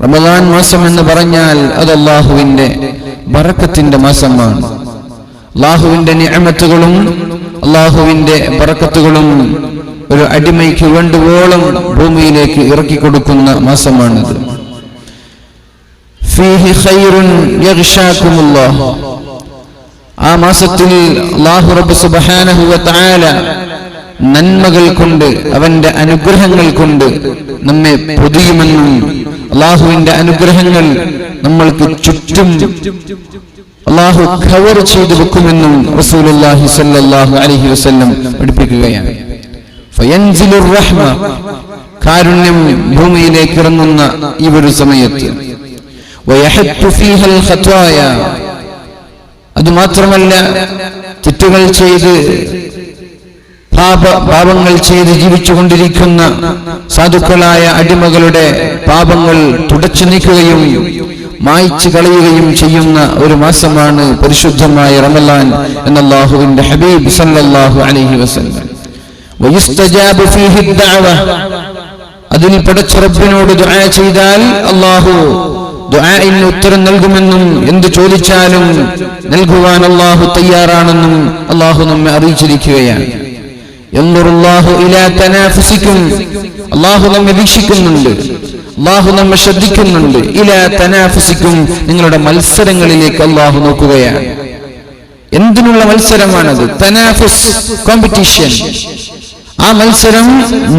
റമദാൻ മാസം എന്ന് പറഞ്ഞാൽ അത് അല്ലാഹുവിന്റെ ബറക്കത്തിന്റെ മാസമാണ്. അല്ലാഹുവിന്റെ നിഅമത്തുകളും അല്ലാഹുവിന്റെ ബറക്കത്തുകളും ഒരു അടിമയ്ക്ക് വേണ്ടുവോളം ഭൂമിയിലേക്ക് ഇറക്കി കൊടുക്കുന്ന മാസമാണിത്. ഫീഹി ഖൈറുൻ യഗ്ശാകുമുല്ലാഹ്. ആ മാസത്തിൽ അല്ലാഹു റബ്ബ് സുബ്ഹാനഹു വ തആല നന്മകൾ കൊണ്ട് അവന്റെ അനുഗ്രഹങ്ങൾ കൊണ്ട് നമ്മെ പൊതിയുമെന്നും അല്ലാഹുവിന്റെ അനുഗ്രഹങ്ങൾ നമ്മൾക്ക് ചുറ്റും അല്ലാഹു കവർ ചെയ്തു വെക്കുമെന്നും റസൂലുള്ളാഹി സ്വല്ലല്ലാഹു അലൈഹി വസല്ലം പഠിപ്പിക്കുകയാണ്. ഫയൻസിലുർ റഹ്മ, കാരുണ്യം ഭൂമിയിലേക്ക് ഇറങ്ങുന്ന ഈ ഒരു സമയത്ത്, വയഹത്തു ഫീഹൽ ഖത്വായ, അതുമാത്രമല്ല തെറ്റുകൾ ചെയ്ത് പാപങ്ങൾ ചെയ്ത് ജീവിച്ചുകൊണ്ടിരിക്കുന്ന സാധുക്കളായ അടിമകളുടെ പാപങ്ങൾ തുടച്ചു നീക്കുകയും മായ്ച്ചു കളയുകയും ചെയ്യുന്ന ഒരു മാസമാണ് പരിശുദ്ധമായ റമളാൻ എന്ന അല്ലാഹുവിന്റെ ഹബീബ് സല്ലല്ലാഹു അലൈഹി വസല്ലം. വയസ്തജാബു ഫീഹി ദഅവ, അതിൽ പടച്ച റബ്ബിനോട് ദുആ ചെയ്താൽ അല്ലാഹു ദുആഇന് ഉത്തരം നൽകുമെന്നും എന്ത് ചോദിച്ചാലും നൽകുവാൻ അല്ലാഹു തയ്യാറാണെന്നും അല്ലാഹു നമ്മെ അറിയിച്ചിരിക്കുകയാണ്. യൻദുറുല്ലാഹു ഇലാ തനാഫുസിക്കും, അല്ലാഹു നമ്മെ വീക്ഷിക്കുന്നുണ്ട്, അല്ലാഹു നമ്മെ ശ്രദ്ധിക്കുന്നുണ്ട്. ഇലാ തനാഫുസിക്കും, നിങ്ങളുടെ മത്സരങ്ങളിലേക്ക് അല്ലാഹു നോക്കുകയാണ്. എന്തിനുള്ള മത്സരമാണത്? തനാഫുസ്, കോമ്പറ്റീഷൻ. ആ മത്സരം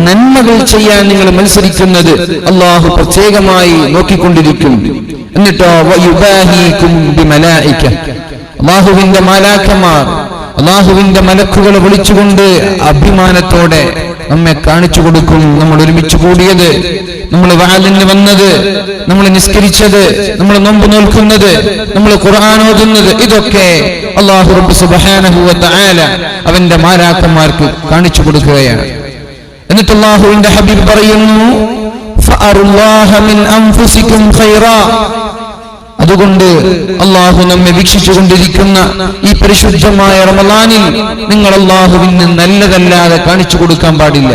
നന്മകൾ ചെയ്യാൻ നിങ്ങൾ മത്സരിക്കുന്നത് അല്ലാഹു പ്രത്യേകമായി നോക്കിക്കൊണ്ടിരിക്കും. എന്നിട്ടോ വയുബാഹികും ബിമലായിക, അല്ലാഹുവിന്റെ മാലാഖമാർ, അല്ലാഹുവിന്റെ മലക്കുകളെ വിളിച്ചുകൊണ്ട് അഭിമാനത്തോടെ നമ്മെ കാണിച്ചു കൊടുക്കും. നമ്മൾ ഒരുമിച്ച് കൂടിയത്, നമ്മൾ വഅലിന് വന്നത്, നമ്മൾ നിസ്കരിച്ചത്, നമ്മൾ നോമ്പ് നോൽക്കുന്നത്, നമ്മൾ ഖുർആൻ ഓതുന്നത്, ഇതൊക്കെ അല്ലാഹു റബ്ബ് സുബ്ഹാനഹു വ തആല അവന്റെ മാലാഖമാർക്ക് കാണിച്ചു കൊടുക്കുകയാണ്. എന്നിട്ട് അല്ലാഹുവിന്റെ ഹബീബ് പറയുന്നു, ഫഅറുല്ലാഹ മിൻ അൻഫുസികും ഖൈറാ, അതുകൊണ്ട് അല്ലാഹു നമ്മെ വീക്ഷിച്ചുകൊണ്ടിരിക്കുന്ന ഈ പരിശുദ്ധമായ റമളാനിൽ നിങ്ങൾ അല്ലാഹുവിന് നല്ലതല്ലാതെ കാണിച്ചു കൊടുക്കാൻ പാടില്ല,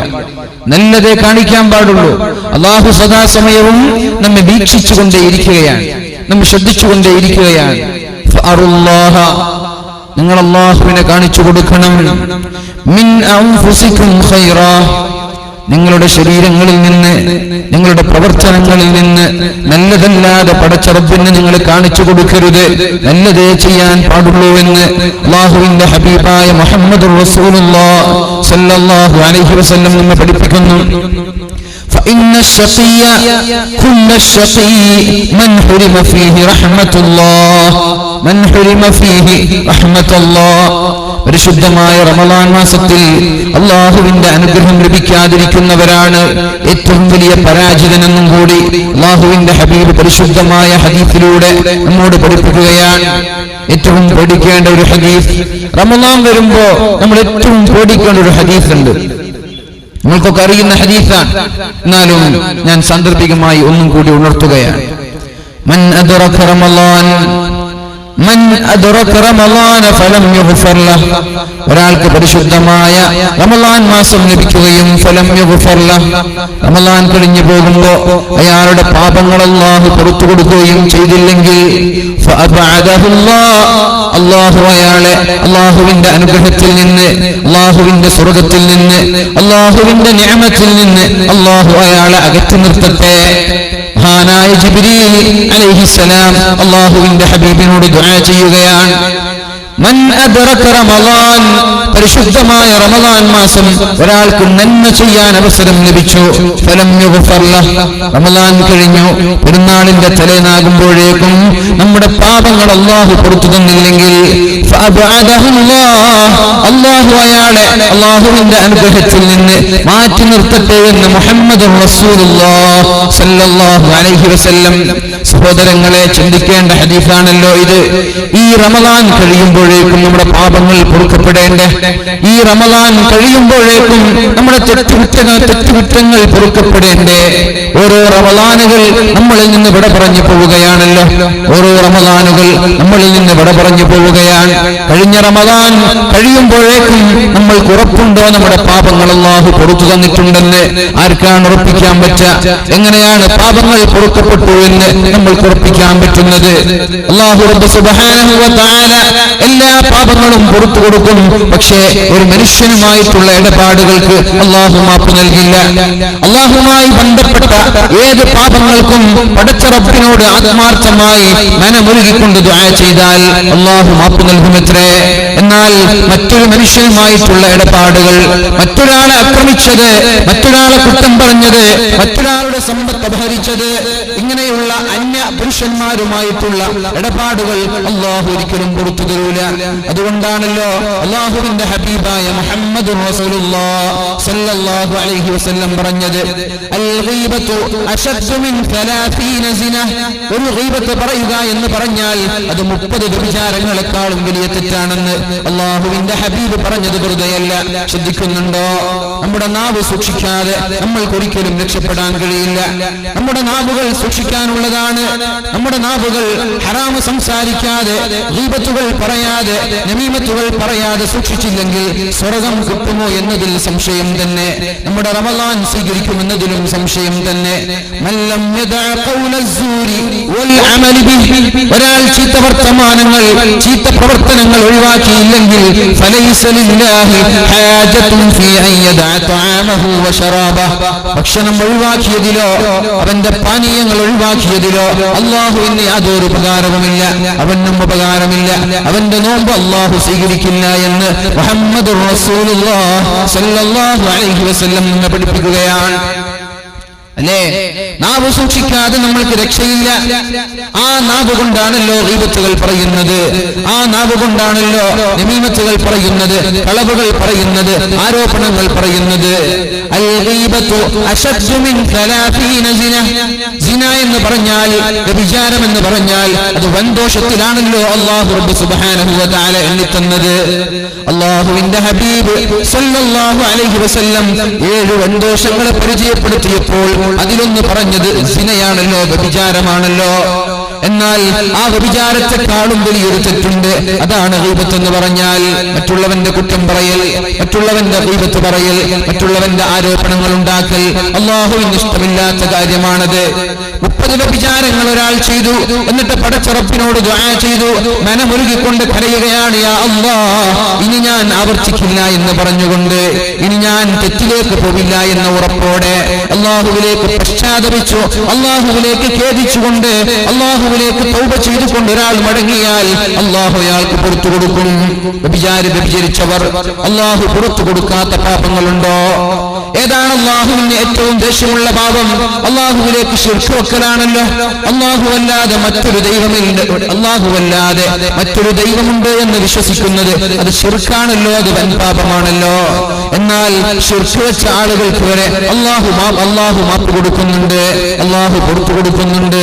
നല്ലതേ കാണിക്കാൻ പാടുള്ളൂ. അല്ലാഹു സദാസമയവും നമ്മെ വീക്ഷിച്ചുകൊണ്ടേയിരിക്കുകയാണ്, നമ്മെ ശ്രദ്ധിച്ചുകൊണ്ടേയിരിക്കുകയാണ്. ഫഅറുല്ലാഹ, നിങ്ങൾ അല്ലാഹുവിനെ കാണിച്ചു കൊടുക്കണം. മിൻ അൻഫുസികും ഖൈറാ, നിങ്ങളുടെ ശരീരങ്ങളിൽ നിന്ന്, നിങ്ങളുടെ പ്രവർത്തനങ്ങളിൽ നിന്ന് നല്ലതല്ലാതെ പടച്ച റബ്ബിനെ നിങ്ങൾ കാണിച്ചു കൊടുക്കരുത്, നല്ലതേ ചെയ്യാൻ പാടുള്ളൂ എന്ന് അല്ലാഹുവിന്റെ ഹബീബായ മുഹമ്മദുർ റസൂലുള്ളാഹി സ്വല്ലല്ലാഹു അലൈഹി വസല്ലം നമ്മെ പഠിപ്പിക്കുന്നു. فإن الشقي كل الشقي من حرم فيه رحمة الله من حرم فيه رحمة الله. പരിശുദ്ധമായ റമളാൻ മാസത്തിൽ അല്ലാഹുവിന്റെ അനുഗ്രഹം ലഭിക്കാതിരിക്കുന്നവരാണ് ഏറ്റവും വലിയ പരാജിതനെന്നും കൂടി അല്ലാഹുവിന്റെ ഹബീബ് പരിശുദ്ധമായ ഹദീസിലൂടെ നമ്മോട് പഠിപ്പിക്കുകയാണ്. ഏറ്റവും പേടിക്കേണ്ട ഒരു ഹദീസ്, റമളാൻ വരുമ്പോ നമ്മൾ ഏറ്റവും പേടിക്കേണ്ട ഒരു ഹദീസ് ഉണ്ട്. നിങ്ങൾക്കൊക്കെ അറിയുന്ന ഹദീസാണ്, എന്നാലും ഞാൻ സാന്ദർഭികമായി ഒന്നും കൂടി ഉണർത്തുകയാണ്. മൻ അദ്റക റമളാൻ, മൻ അദ്റക റമളാന ഫലം യുഗ്ഫർ ലഹ്, ഒരാൾക്ക് പരിശുദ്ധമായ റമളാൻ മാസം ലഭിക്കുകയും ഫലം യുഗ്ഫർ ലഹ്, റമളാൻ കഴിഞ്ഞു പോകുമ്പോൾ അയാളുടെ പാപങ്ങൾ അല്ലാഹു പുറത്തു കൊടുക്കുകയും ചെയ്തില്ലെങ്കിൽ ഫഅബഅദഹുല്ലാഹ്, അല്ലാഹു അയാളെ അല്ലാഹുവിന്റെ അനുഗ്രഹത്തിൽ നിന്ന്, അല്ലാഹുവിന്റെ സ്വർഗ്ഗത്തിൽ നിന്ന്, അല്ലാഹുവിന്റെ നിഅമത്തിൽ നിന്ന് അല്ലാഹു അയാളെ അകറ്റി നിർത്തട്ടെ. മഹാനായ ജിബ്രീൽ അലൈഹിസ്സലാം അല്ലാഹുവിന്റെ ഹബീബിനോട് ദുആ ചെയ്യുകയാണ്. മൻ അദ്റക റമളാൻ, പരിശുദ്ധമായ റമളാൻ മാസം ഒരാൾക്ക് നന്മ ചെയ്യാൻ അവസരം ലഭിച്ചു, ഫലം യുഗ്ഫർ ലഹ്, റമളാൻ കഴിഞ്ഞു, പെരുന്നാളിന്റെ തലേന്നാകുമ്പോഴേക്കും നമ്മുടെ പാപങ്ങൾ അല്ലാഹു പുറത്തു തന്നില്ലെങ്കിൽ ഫഅബഅദഹുല്ലാഹ്, അല്ലാഹു അയാളെ അല്ലാഹുവിന്റെ അനുഗ്രഹത്തിൽ നിന്ന് മാറ്റി നിർത്തട്ടെ എന്ന് മുഹമ്മദുർ റസൂലുള്ളാഹി സ്വല്ലല്ലാഹു അലൈഹി വസല്ലം. സഹോദരങ്ങളെ, ചിന്തിക്കേണ്ട ഹദീസാണല്ലോ ഇത്. ഈ റമളാൻ കഴിയുമ്പോഴേക്കും നമ്മുടെ പാപങ്ങൾ പൊറുക്കപ്പെടേണ്ട, ഈ റമളാൻ കഴിയുമ്പോഴേക്കും നമ്മുടെ തെറ്റുകുറ്റങ്ങൾ പൊറുക്കപ്പെടേണ്ടേ. ഓരോ റമളാനുകൾ നമ്മളിൽ നിന്ന് വിട പറഞ്ഞു പോവുകയാണല്ലോ, ഓരോ റമളാനുകൾ നമ്മളിൽ നിന്ന് വിട പറഞ്ഞു പോവുകയാണ്. കഴിഞ്ഞ റമദാൻ കഴിയുമ്പോഴേക്കും നമ്മൾ ഉറപ്പുണ്ടോ നമ്മുടെ പാപങ്ങൾ അല്ലാഹു പൊറുത്തു തന്നിട്ടുണ്ടെന്ന്? ആർക്കാണ് ഉറപ്പിക്കാൻ പറ്റുക? എങ്ങനെയാണ് പാപങ്ങൾ പൊറുക്കപ്പെട്ടു എന്ന് നമ്മൾക്ക് ഉറപ്പിക്കാൻ പറ്റുന്നത്? അല്ലാഹു റബ്ബ് സുബ്ഹാനഹു വ തആല എല്ലാ പാപങ്ങളും പൊറുത്തു കൊടുക്കും. പക്ഷേ ഒരു മനുഷ്യനുമായിട്ടുള്ള ഇടപാടുകൾക്ക് അല്ലാഹു മാപ്പ് നൽകില്ല. അല്ലാഹുമായി ബന്ധപ്പെട്ട ഏത് പാപങ്ങൾക്കും പടച്ച റബ്ബിനോട് ആത്മാർത്ഥമായി മനമൊരുകിക്കൊണ്ട് ദുആ ചെയ്താൽ അല്ലാഹു മാപ്പ് നൽകുമത്രേ. എന്നാൽ മറ്റൊരു മനുഷ്യനുമായിട്ടുള്ള ഇടപാടുകൾ, മറ്റൊരാളെ ആക്രമിച്ചത്, മറ്റൊരാളെ കുറ്റം പറഞ്ഞത്, മറ്റൊരാളുടെ സമ്പത്ത് അപഹരിച്ചത്, ഇങ്ങനെയുള്ള അന്യ പുരുഷന്മാരുമായിട്ടുള്ള ഇടപാടുകൾ അല്ലാഹു ഒരിക്കലും പുറത്തു തരൂല. അതുകൊണ്ടാണല്ലോ അല്ലാഹുവിന്റെ ഹബീബായ മുഹമ്മദുർ റസൂലുള്ളാഹി സ്വല്ലല്ലാഹു അലൈഹി വസല്ലം പറഞ്ഞത്, അൽ ഗീബത്തു അശദ്ദു മിൻ 30 സിന. ഒരു ഗീബത്ത് പറയുക എന്ന് പറഞ്ഞാൽ അത് 30 വ്യഭിചാരങ്ങളെക്കാളും വലിയ തെറ്റാണെന്ന് അല്ലാഹുവിന്റെ ഹബീബ് പറഞ്ഞത് വെറുതെയല്ല. ശ്രദ്ധിക്കുന്നുണ്ടോ? നമ്മുടെ നാവ് സൂക്ഷിക്കാതെ നമ്മൾക്ക് ഒരിക്കലും രക്ഷപ്പെടാൻ കഴിയില്ല. നമ്മുടെ നാവുകൾ സൂക്ഷിക്കാനുള്ളതാണ്. നമ്മുടെ നാവുകൾ ഹറാമ് സംസാരിക്കാതെ, ഗീബത്തുകൾ പറയാതെ, നമീമത്തുകൾ പറയാതെ സൂക്ഷിച്ചില്ലെങ്കിൽ സ്വർഗ്ഗം കിട്ടുമോ എന്നതിൽ സംശയം തന്നെ. നമ്മുടെ റമളാൻ സ്വീകരിക്കുമെന്നതിലും സംശയം തന്നെ. മല്ലം യദഅ ഖൗല അസ്സൂരി വൽ അമൽ ബിഹി. ഒരാൾ ചീത്ത വർത്തമാനങ്ങൾ, ചീത്ത പ്രവർത്തനങ്ങൾ ഒഴിവാക്കിയില്ലെങ്കിൽ ഫലൈസ ലില്ലാഹി ഹാജത്തുൻ ഫീ അൻ യദഅ തആമഹു വ ശറാബഹു. ഭക്ഷണം ഒഴിവാക്കിയതിലോ അവന്റെ പാനീയങ്ങൾ ഒഴിവാക്കിയതിലോ അല്ലാഹുവിന് യാതൊരു ഉപകാരവുമില്ല, അവനും ഉപകാരമില്ല. അവന്റെ നോമ്പ് അല്ലാഹു സ്വീകരിക്കില്ല എന്ന് മുഹമ്മദുർ റസൂലുള്ളാഹി സ്വല്ലല്ലാഹു അലൈഹി വസല്ലം നമ്മെ പഠിപ്പിക്കുകയാണ്. അല്ലേ? നാവ് സൂക്ഷിക്കാതെ നമ്മൾക്ക് രക്ഷയില്ല. ആ നാവ് കൊണ്ടാണല്ലോ ഗീബത്തുകൾ പറയുന്നത്, ആ നാവ് കൊണ്ടാണല്ലോ നമീമത്തുകൾ പറയുന്നത്, കളവുകൾ പറയുന്നത്, ആരോപണങ്ങൾ പറയുന്നത്. അൽ ഗീബത്തു അശദ്ദു മിൻ 30 സിന. സിന എന്ന് പറഞ്ഞാൽ, വ്യഭിചാരം എന്ന് പറഞ്ഞാൽ അത് വൻദോഷത്തിലാണല്ലോ അല്ലാഹു റബ്ബ് സുബ്ഹാനഹു വ തആല എണ്ണിത്തന്നത്. അല്ലാഹുവിന്റെ ഹബീബ് സ്വല്ലല്ലാഹു അലൈഹി വസല്ലം 7 വൻദോഷങ്ങളെ പരിചയപ്പെടുത്തിയപ്പോൾ അതിലൊന്ന് പറഞ്ഞത് സിനയാണല്ലോ, വ്യഭിചാരമാണല്ലോ. എന്നാൽ ആ വ്യഭിചാരത്തെക്കാളും വലിയൊരു തെറ്റുണ്ട്. അതാണ് ഗീബത്ത് എന്ന് പറഞ്ഞാൽ മറ്റുള്ളവന്റെ കുറ്റം പറയൽ, മറ്റുള്ളവന്റെ ഗീബത്ത് പറയൽ, മറ്റുള്ളവന്റെ ആരോപണങ്ങൾ ഉണ്ടാക്കൽ. അല്ലാഹുവിന് ഇഷ്ടമില്ലാത്ത കാര്യമാണത്. 30 വ്യഭിചാരങ്ങൾ ഒരാൾ ചെയ്തു, എന്നിട്ട് പടച്ച റബ്ബിനോട് ദുആ ചെയ്തു, മനമൊരുകിക്കൊണ്ട് കരയുകയാണ്, യാ അല്ലാഹ്, ഇനി ഞാൻ ആവർത്തിക്കില്ല എന്ന് പറഞ്ഞുകൊണ്ട്, ഇനി ഞാൻ തെറ്റിലേക്ക് പോവില്ല എന്ന ഉറപ്പോടെ അല്ലാഹുവിലേക്ക് പശ്ചാത്തപിച്ചു, അല്ലാഹുവിലേക്ക് ഖേദിച്ചുകൊണ്ട്, അല്ലാഹുവിലേക്ക് തൗബ ചെയ്തുകൊണ്ട് ഒരാൾ മടങ്ങിയാൽ അല്ലാഹു അയാൾക്ക് പുറത്തു കൊടുക്കും. വ്യഭിചരിച്ചവർ അല്ലാഹു പുറത്തു കൊടുക്കാത്ത പാപങ്ങളുണ്ടോ? ഏതാണ് അല്ലാഹുവിന് ഏറ്റവും ദേഷ്യമുള്ള പാപം? അല്ലാഹുവിലേക്ക് ശിർക്ക് വെക്കലാണല്ലോ. അല്ലാഹുവല്ലാതെ മറ്റൊരു ദൈവമില്ല, അല്ലാഹുവല്ലാതെ മറ്റൊരു ദൈവമുണ്ട് എന്ന് വിശ്വസിക്കുന്നത് അത് ശിർക്കാണല്ലോ, അത് വൻ പാപമാണല്ലോ. എന്നാൽ ശിർക്ക് വെച്ച ആളുകൾക്ക് വരെ അല്ലാഹു മാപ്പ് കൊടുക്കുന്നുണ്ട്, അല്ലാഹു പുറത്തു കൊടുക്കുന്നുണ്ട്.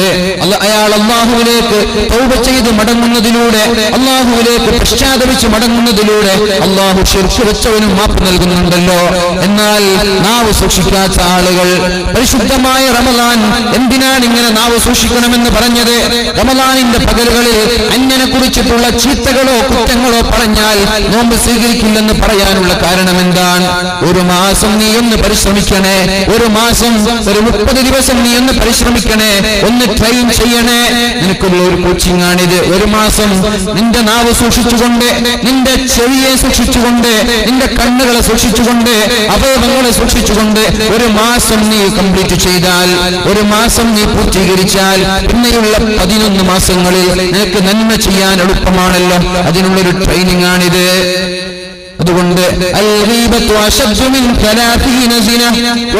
അയാൾ അല്ലാഹുവിലേക്ക് തൗബ ചെയ്ത് മടങ്ങുന്നതിലൂടെ, അല്ലാഹുവിലേക്ക് പശ്ചാത്തപിച്ച് മടങ്ങുന്നതിലൂടെ അല്ലാഹു ശിർക്ക് വെച്ചവനും മാപ്പ് നൽകുന്നുണ്ടല്ലോ. എന്നാൽ നാവ് സൂക്ഷിക്കാത്ത ആളുകൾ, പരിശുദ്ധമായ റമളാൻ എന്തിനാണ് ഇങ്ങനെ നാവ് സൂക്ഷിക്കണമെന്ന് പറഞ്ഞത്? റമളാനിന്റെ പകലുകളിൽ അന്യനെ കുറിച്ചിട്ടുള്ള ചീത്തകളോ കുറ്റങ്ങളോ പറഞ്ഞാൽ നോമ്പ് സ്വീകരിക്കില്ലെന്ന് പറയാനുള്ള കാരണം എന്താണ്? ഒരു മാസം നീ ഒന്ന് പരിശ്രമിക്കണേ, ഒരു മാസം, ഒരു 30 ദിവസം നീ ഒന്ന് പരിശ്രമിക്കണേ, ഒന്ന് ട്രെയിൻ ചെയ്യണേ. നിനക്കുള്ള ഒരു കോച്ചിങ് ആണിത്. ഒരു മാസം നിന്റെ നാവ് സൂക്ഷിച്ചുകൊണ്ട്, നിന്റെ ചെവിയെ സൂക്ഷിച്ചുകൊണ്ട്, നിന്റെ കണ്ണുകളെ സൂക്ഷിച്ചുകൊണ്ട്, അവയവങ്ങളെ സൂക്ഷിച്ചുകൊണ്ട് ഒരു മാസം നീ കംപ്ലീറ്റ് ചെയ്താൽ, ഒരു മാസം നീ പൂർത്തീകരിച്ചാൽ, പിന്നെയുള്ള 11 മാസങ്ങളിൽ നിനക്ക് നന്മ ചെയ്യാൻ എളുപ്പമാണല്ലോ. അതിനുള്ളൊരു ട്രെയിനിങ് ആണിത്. അതുകൊണ്ട്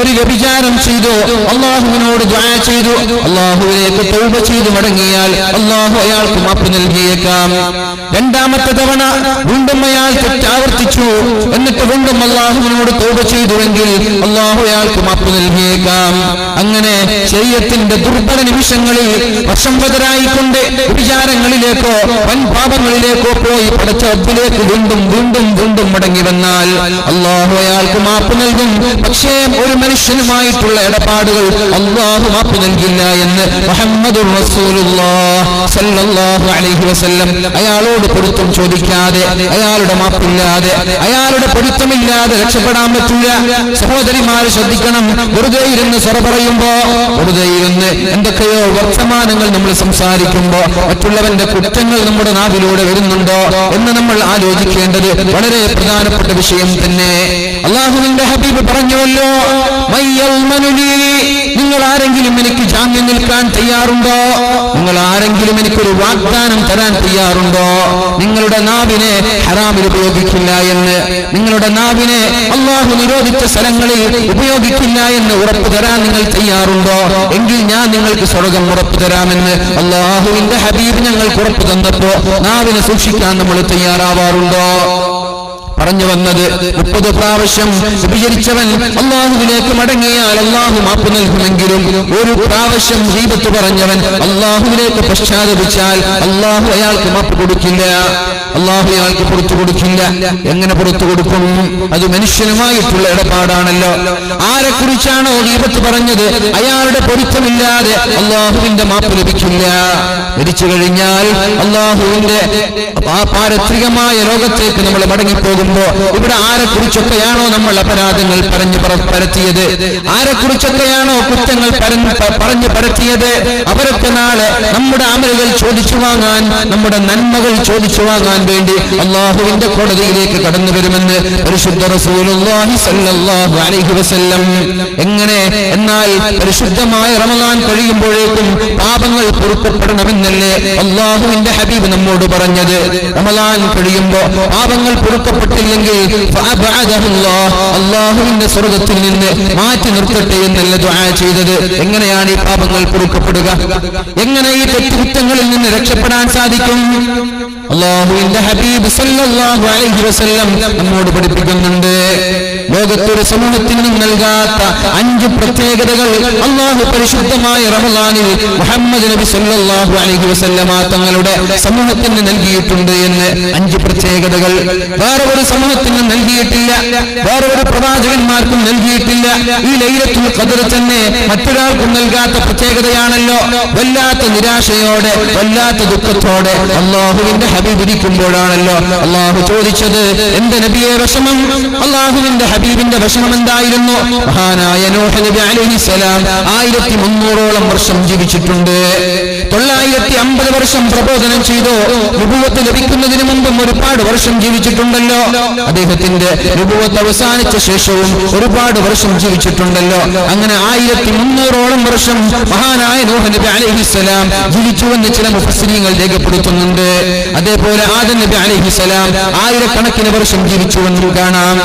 ഒരു വ്യഭിചാരം ചെയ്തു, അല്ലാഹുവിനോട് ദുആ ചെയ്തു, അല്ലാഹുവിലേക്ക് തൗബ ചെയ്തു മടങ്ങിയാൽ അല്ലാഹു അയാൾക്ക് മാപ്പ് നൽകിയേക്കാം. രണ്ടാമത്തെ തവണ വീണ്ടും അയാൾ തെറ്റാവർത്തിച്ചു, എന്നിട്ട് വീണ്ടും അല്ലാഹുവിനോട് തൗബ ചെയ്തുവെങ്കിൽ അല്ലാഹു അയാൾക്ക് മാപ്പ് നൽകിയേക്കാം. അങ്ങനെ ശരീഅത്തിന്റെ ദുർബല നിമിഷങ്ങളിൽ വശംവദരായിക്കൊണ്ട് വ്യഭിചാരങ്ങളിലേക്കോ വൻ പാപങ്ങളിലേക്കോ പോയി പടച്ച റബ്ബിലേക്ക് വീണ്ടും വീണ്ടും വീണ്ടും മടങ്ങി വന്നാൽ അള്ളാഹു അയാൾക്ക് മാപ്പ് നൽകും. പക്ഷേ ഒരു മനുഷ്യനുമായിട്ടുള്ള ഇടപാടുകൾ അള്ളാഹു മാപ്പ് നൽകില്ല എന്ന് മുഹമ്മദുർ റസൂലുള്ളാഹി സ്വല്ലല്ലാഹു അലൈഹി വസല്ലം അയാളോട് പൊരുത്തം ചോദിക്കാതെ, അയാളുടെ മാപ്പില്ലാതെ, അയാളുടെ പൊരുത്തമില്ലാതെ രക്ഷപ്പെടാൻ പറ്റില്ല. സഹോദരിമാര് ശ്രദ്ധിക്കണം. വെറുതെ ഇരുന്ന് സ്വറ പറയുമ്പോ, വെറുതെ ഇരുന്ന് എന്തൊക്കെയോ വർത്തമാനങ്ങൾ നമ്മൾ സംസാരിക്കുമ്പോ മറ്റുള്ളവന്റെ കുറ്റങ്ങൾ നമ്മുടെ നാവിലൂടെ വരുന്നുണ്ടോ എന്ന് നമ്മൾ ആലോചിക്കേണ്ടത് വളരെ പ്രധാനപ്പെട്ട വിഷയം തന്നെ. അല്ലാഹുവിന്റെ ഹബീബ് പറഞ്ഞുവല്ലോ, നിങ്ങൾ ആരെങ്കിലും എനിക്ക് ജാമ്യം നിൽക്കാൻ തയ്യാറുണ്ടോ? നിങ്ങൾ ആരെങ്കിലും എനിക്കൊരു വാഗ്ദാനം തരാൻ തയ്യാറുണ്ടോ? നിങ്ങളുടെ നാവിനെ ഹറാമിൽ ഉപയോഗിക്കില്ല എന്ന്, നിങ്ങളുടെ നാവിനെ അല്ലാഹു നിരോധിച്ച സ്ഥലങ്ങളിൽ ഉപയോഗിക്കില്ല എന്ന് ഉറപ്പു തരാൻ നിങ്ങൾ തയ്യാറുണ്ടോ? എങ്കിൽ ഞാൻ നിങ്ങൾക്ക് സ്വർഗ്ഗം ഉറപ്പു തരാമെന്ന് അല്ലാഹുവിന്റെ ഹബീബ് ഞങ്ങൾക്ക് ഉറപ്പു തന്നപ്പോ നാവിനെ സൂക്ഷിക്കാൻ നമ്മൾ തയ്യാറാവാറുണ്ടോ? പറഞ്ഞു വന്നത് 30 പ്രാവശ്യം വിചരിച്ചവൻ അള്ളാഹുവിലേക്ക് മടങ്ങിയാൽ അള്ളാഹു മാപ്പ് നൽകുമെങ്കിലും ഒരു പ്രാവശ്യം ഗീബത്ത് പറഞ്ഞവൻ അള്ളാഹുവിലേക്ക് പശ്ചാത്തപിച്ചാൽ അള്ളാഹു അയാൾക്ക് മാപ്പ് കൊടുക്കില്ല, അള്ളാഹു അയാൾക്ക് പുറത്തു കൊടുക്കില്ല. എങ്ങനെ പുറത്തു കൊടുക്കും? അത് മനുഷ്യനുമായിട്ടുള്ള ഇടപാടാണല്ലോ. ആരെക്കുറിച്ചാണോ ഗീബത്ത് പറഞ്ഞത് അയാളുടെ പൊരുത്തമില്ലാതെ അള്ളാഹുവിന്റെ മാപ്പ് ലഭിക്കില്ല. മരിച്ചു കഴിഞ്ഞാൽ അള്ളാഹുവിന്റെ പാരത്രികമായ ലോകത്തേക്ക് നമ്മൾ മടങ്ങിപ്പോകും. ഇവിടെ ആരെക്കുറിച്ചൊക്കെയാണോ നമ്മൾ അപരാധങ്ങൾ പറഞ്ഞു പരത്തിയത്, ആരെക്കുറിച്ചൊക്കെയാണോ കുറ്റങ്ങൾ പറഞ്ഞു പരത്തിയത്, അവരൊക്കെ നാളെ നമ്മുടെ അമലുകൾ ചോദിച്ചു വാങ്ങാൻ, നമ്മുടെ നന്മകൾ ചോദിച്ചു വാങ്ങാൻ വേണ്ടി അള്ളാഹുവിന്റെ കോടതിയിലേക്ക് കടന്നു വരുമെന്ന് പരിശുദ്ധ റസൂലുള്ളാഹി സ്വല്ലല്ലാഹു അലൈഹി വസല്ലം. എങ്ങനെ? എന്നാൽ പരിശുദ്ധമായ റമളാൻ കഴിയുമ്പോഴേക്കും പാപങ്ങൾ പൊറുക്കപ്പെടണമെന്നല്ലേ അള്ളാഹുവിന്റെ ഹബീബ് നമ്മോട് പറഞ്ഞത്? റമളാൻ കഴിയുമ്പോ പാപങ്ങൾ പൊറുക്കപ്പെട്ടില്ലെങ്കിൽ അള്ളാഹുവിന്റെ സ്വർഗ്ഗത്തിൽ നിന്ന് മാറ്റി നിർത്തട്ടെ എന്നല്ല ദുആ ചെയ്തത്. എങ്ങനെയാണ് ഈ പാപങ്ങൾ പൊറുക്കപ്പെടുക? എങ്ങനെ ഈ തെറ്റുകുറ്റങ്ങളിൽ നിന്ന് രക്ഷപ്പെടാൻ സാധിക്കും? അള്ളാഹുവിന്റെ ഹബീബ് സല്ലല്ലാഹു അലൈഹി വസല്ലം നമ്മോട് പഠിപ്പിക്കുന്നുണ്ട്. ലോകത്തൊരു സമൂഹത്തിനും നൽകാത്ത 5 പ്രത്യേകതകൾ അള്ളാഹു പരിശുദ്ധമായ റമളാനിൽ മുഹമ്മദ് നബി സല്ലല്ലാഹു അലൈഹി വസല്ലമ തങ്ങളുടെ സമൂഹത്തിന് നൽകിയിട്ടുണ്ട് എന്ന്. 5 പ്രത്യേകതകൾ വേറെ ഒരു സമൂഹത്തിനും നൽകിയിട്ടില്ല, വേറെ ഒരു പ്രവാചകന്മാർക്കും നൽകിയിട്ടില്ല. ഈ ലൈലത്തുൽ ഖദ്ർ തന്നെ മറ്റൊരാൾക്കും നൽകാത്ത പ്രത്യേകതയാണല്ലോ. വല്ലാത്ത നിരാശയോടെ, വല്ലാത്ത ദുഃഖത്തോടെ അള്ളാഹുവിന്റെ ഹബീബ് ഇരിക്കുമ്പോഴാണല്ലോ അള്ളാഹു ചോദിച്ചത്, എന്റെ നബിയെ വിഷമം? അള്ളാഹുവിന്റെ ഹബീബിന്റെ വിഷമം എന്തായിരുന്നു? മഹാനായ നൂഹ് നബി അലൈഹിസ്സലാം 1300ഓളം വർഷം ജീവിച്ചിട്ടുണ്ട്. 950 വർഷം പ്രബോധനം ചെയ്തു. നുബുവത്ത് ലഭിക്കുന്നതിന് മുമ്പും ഒരുപാട് വർഷം ജീവിച്ചിട്ടുണ്ടല്ലോ. അദ്ദേഹത്തിന്റെ നുബുവത്ത് അവസാനിച്ച ശേഷവും ഒരുപാട് വർഷം ജീവിച്ചിട്ടുണ്ടല്ലോ. അങ്ങനെ 1300ഓളം വർഷം മഹാനായ നൂഹ് നബി അലൈഹിസ്സലാം ജീവിച്ചുവെന്ന് ചില മുഫസ്സിരീങ്ങൾ രേഖപ്പെടുത്തുന്നുണ്ട്. അതേപോലെ ആദം നബി അലൈഹിസ്സലാം ആയിരക്കണക്കിന് വർഷം ജീവിച്ചുവെന്നും കാണാം.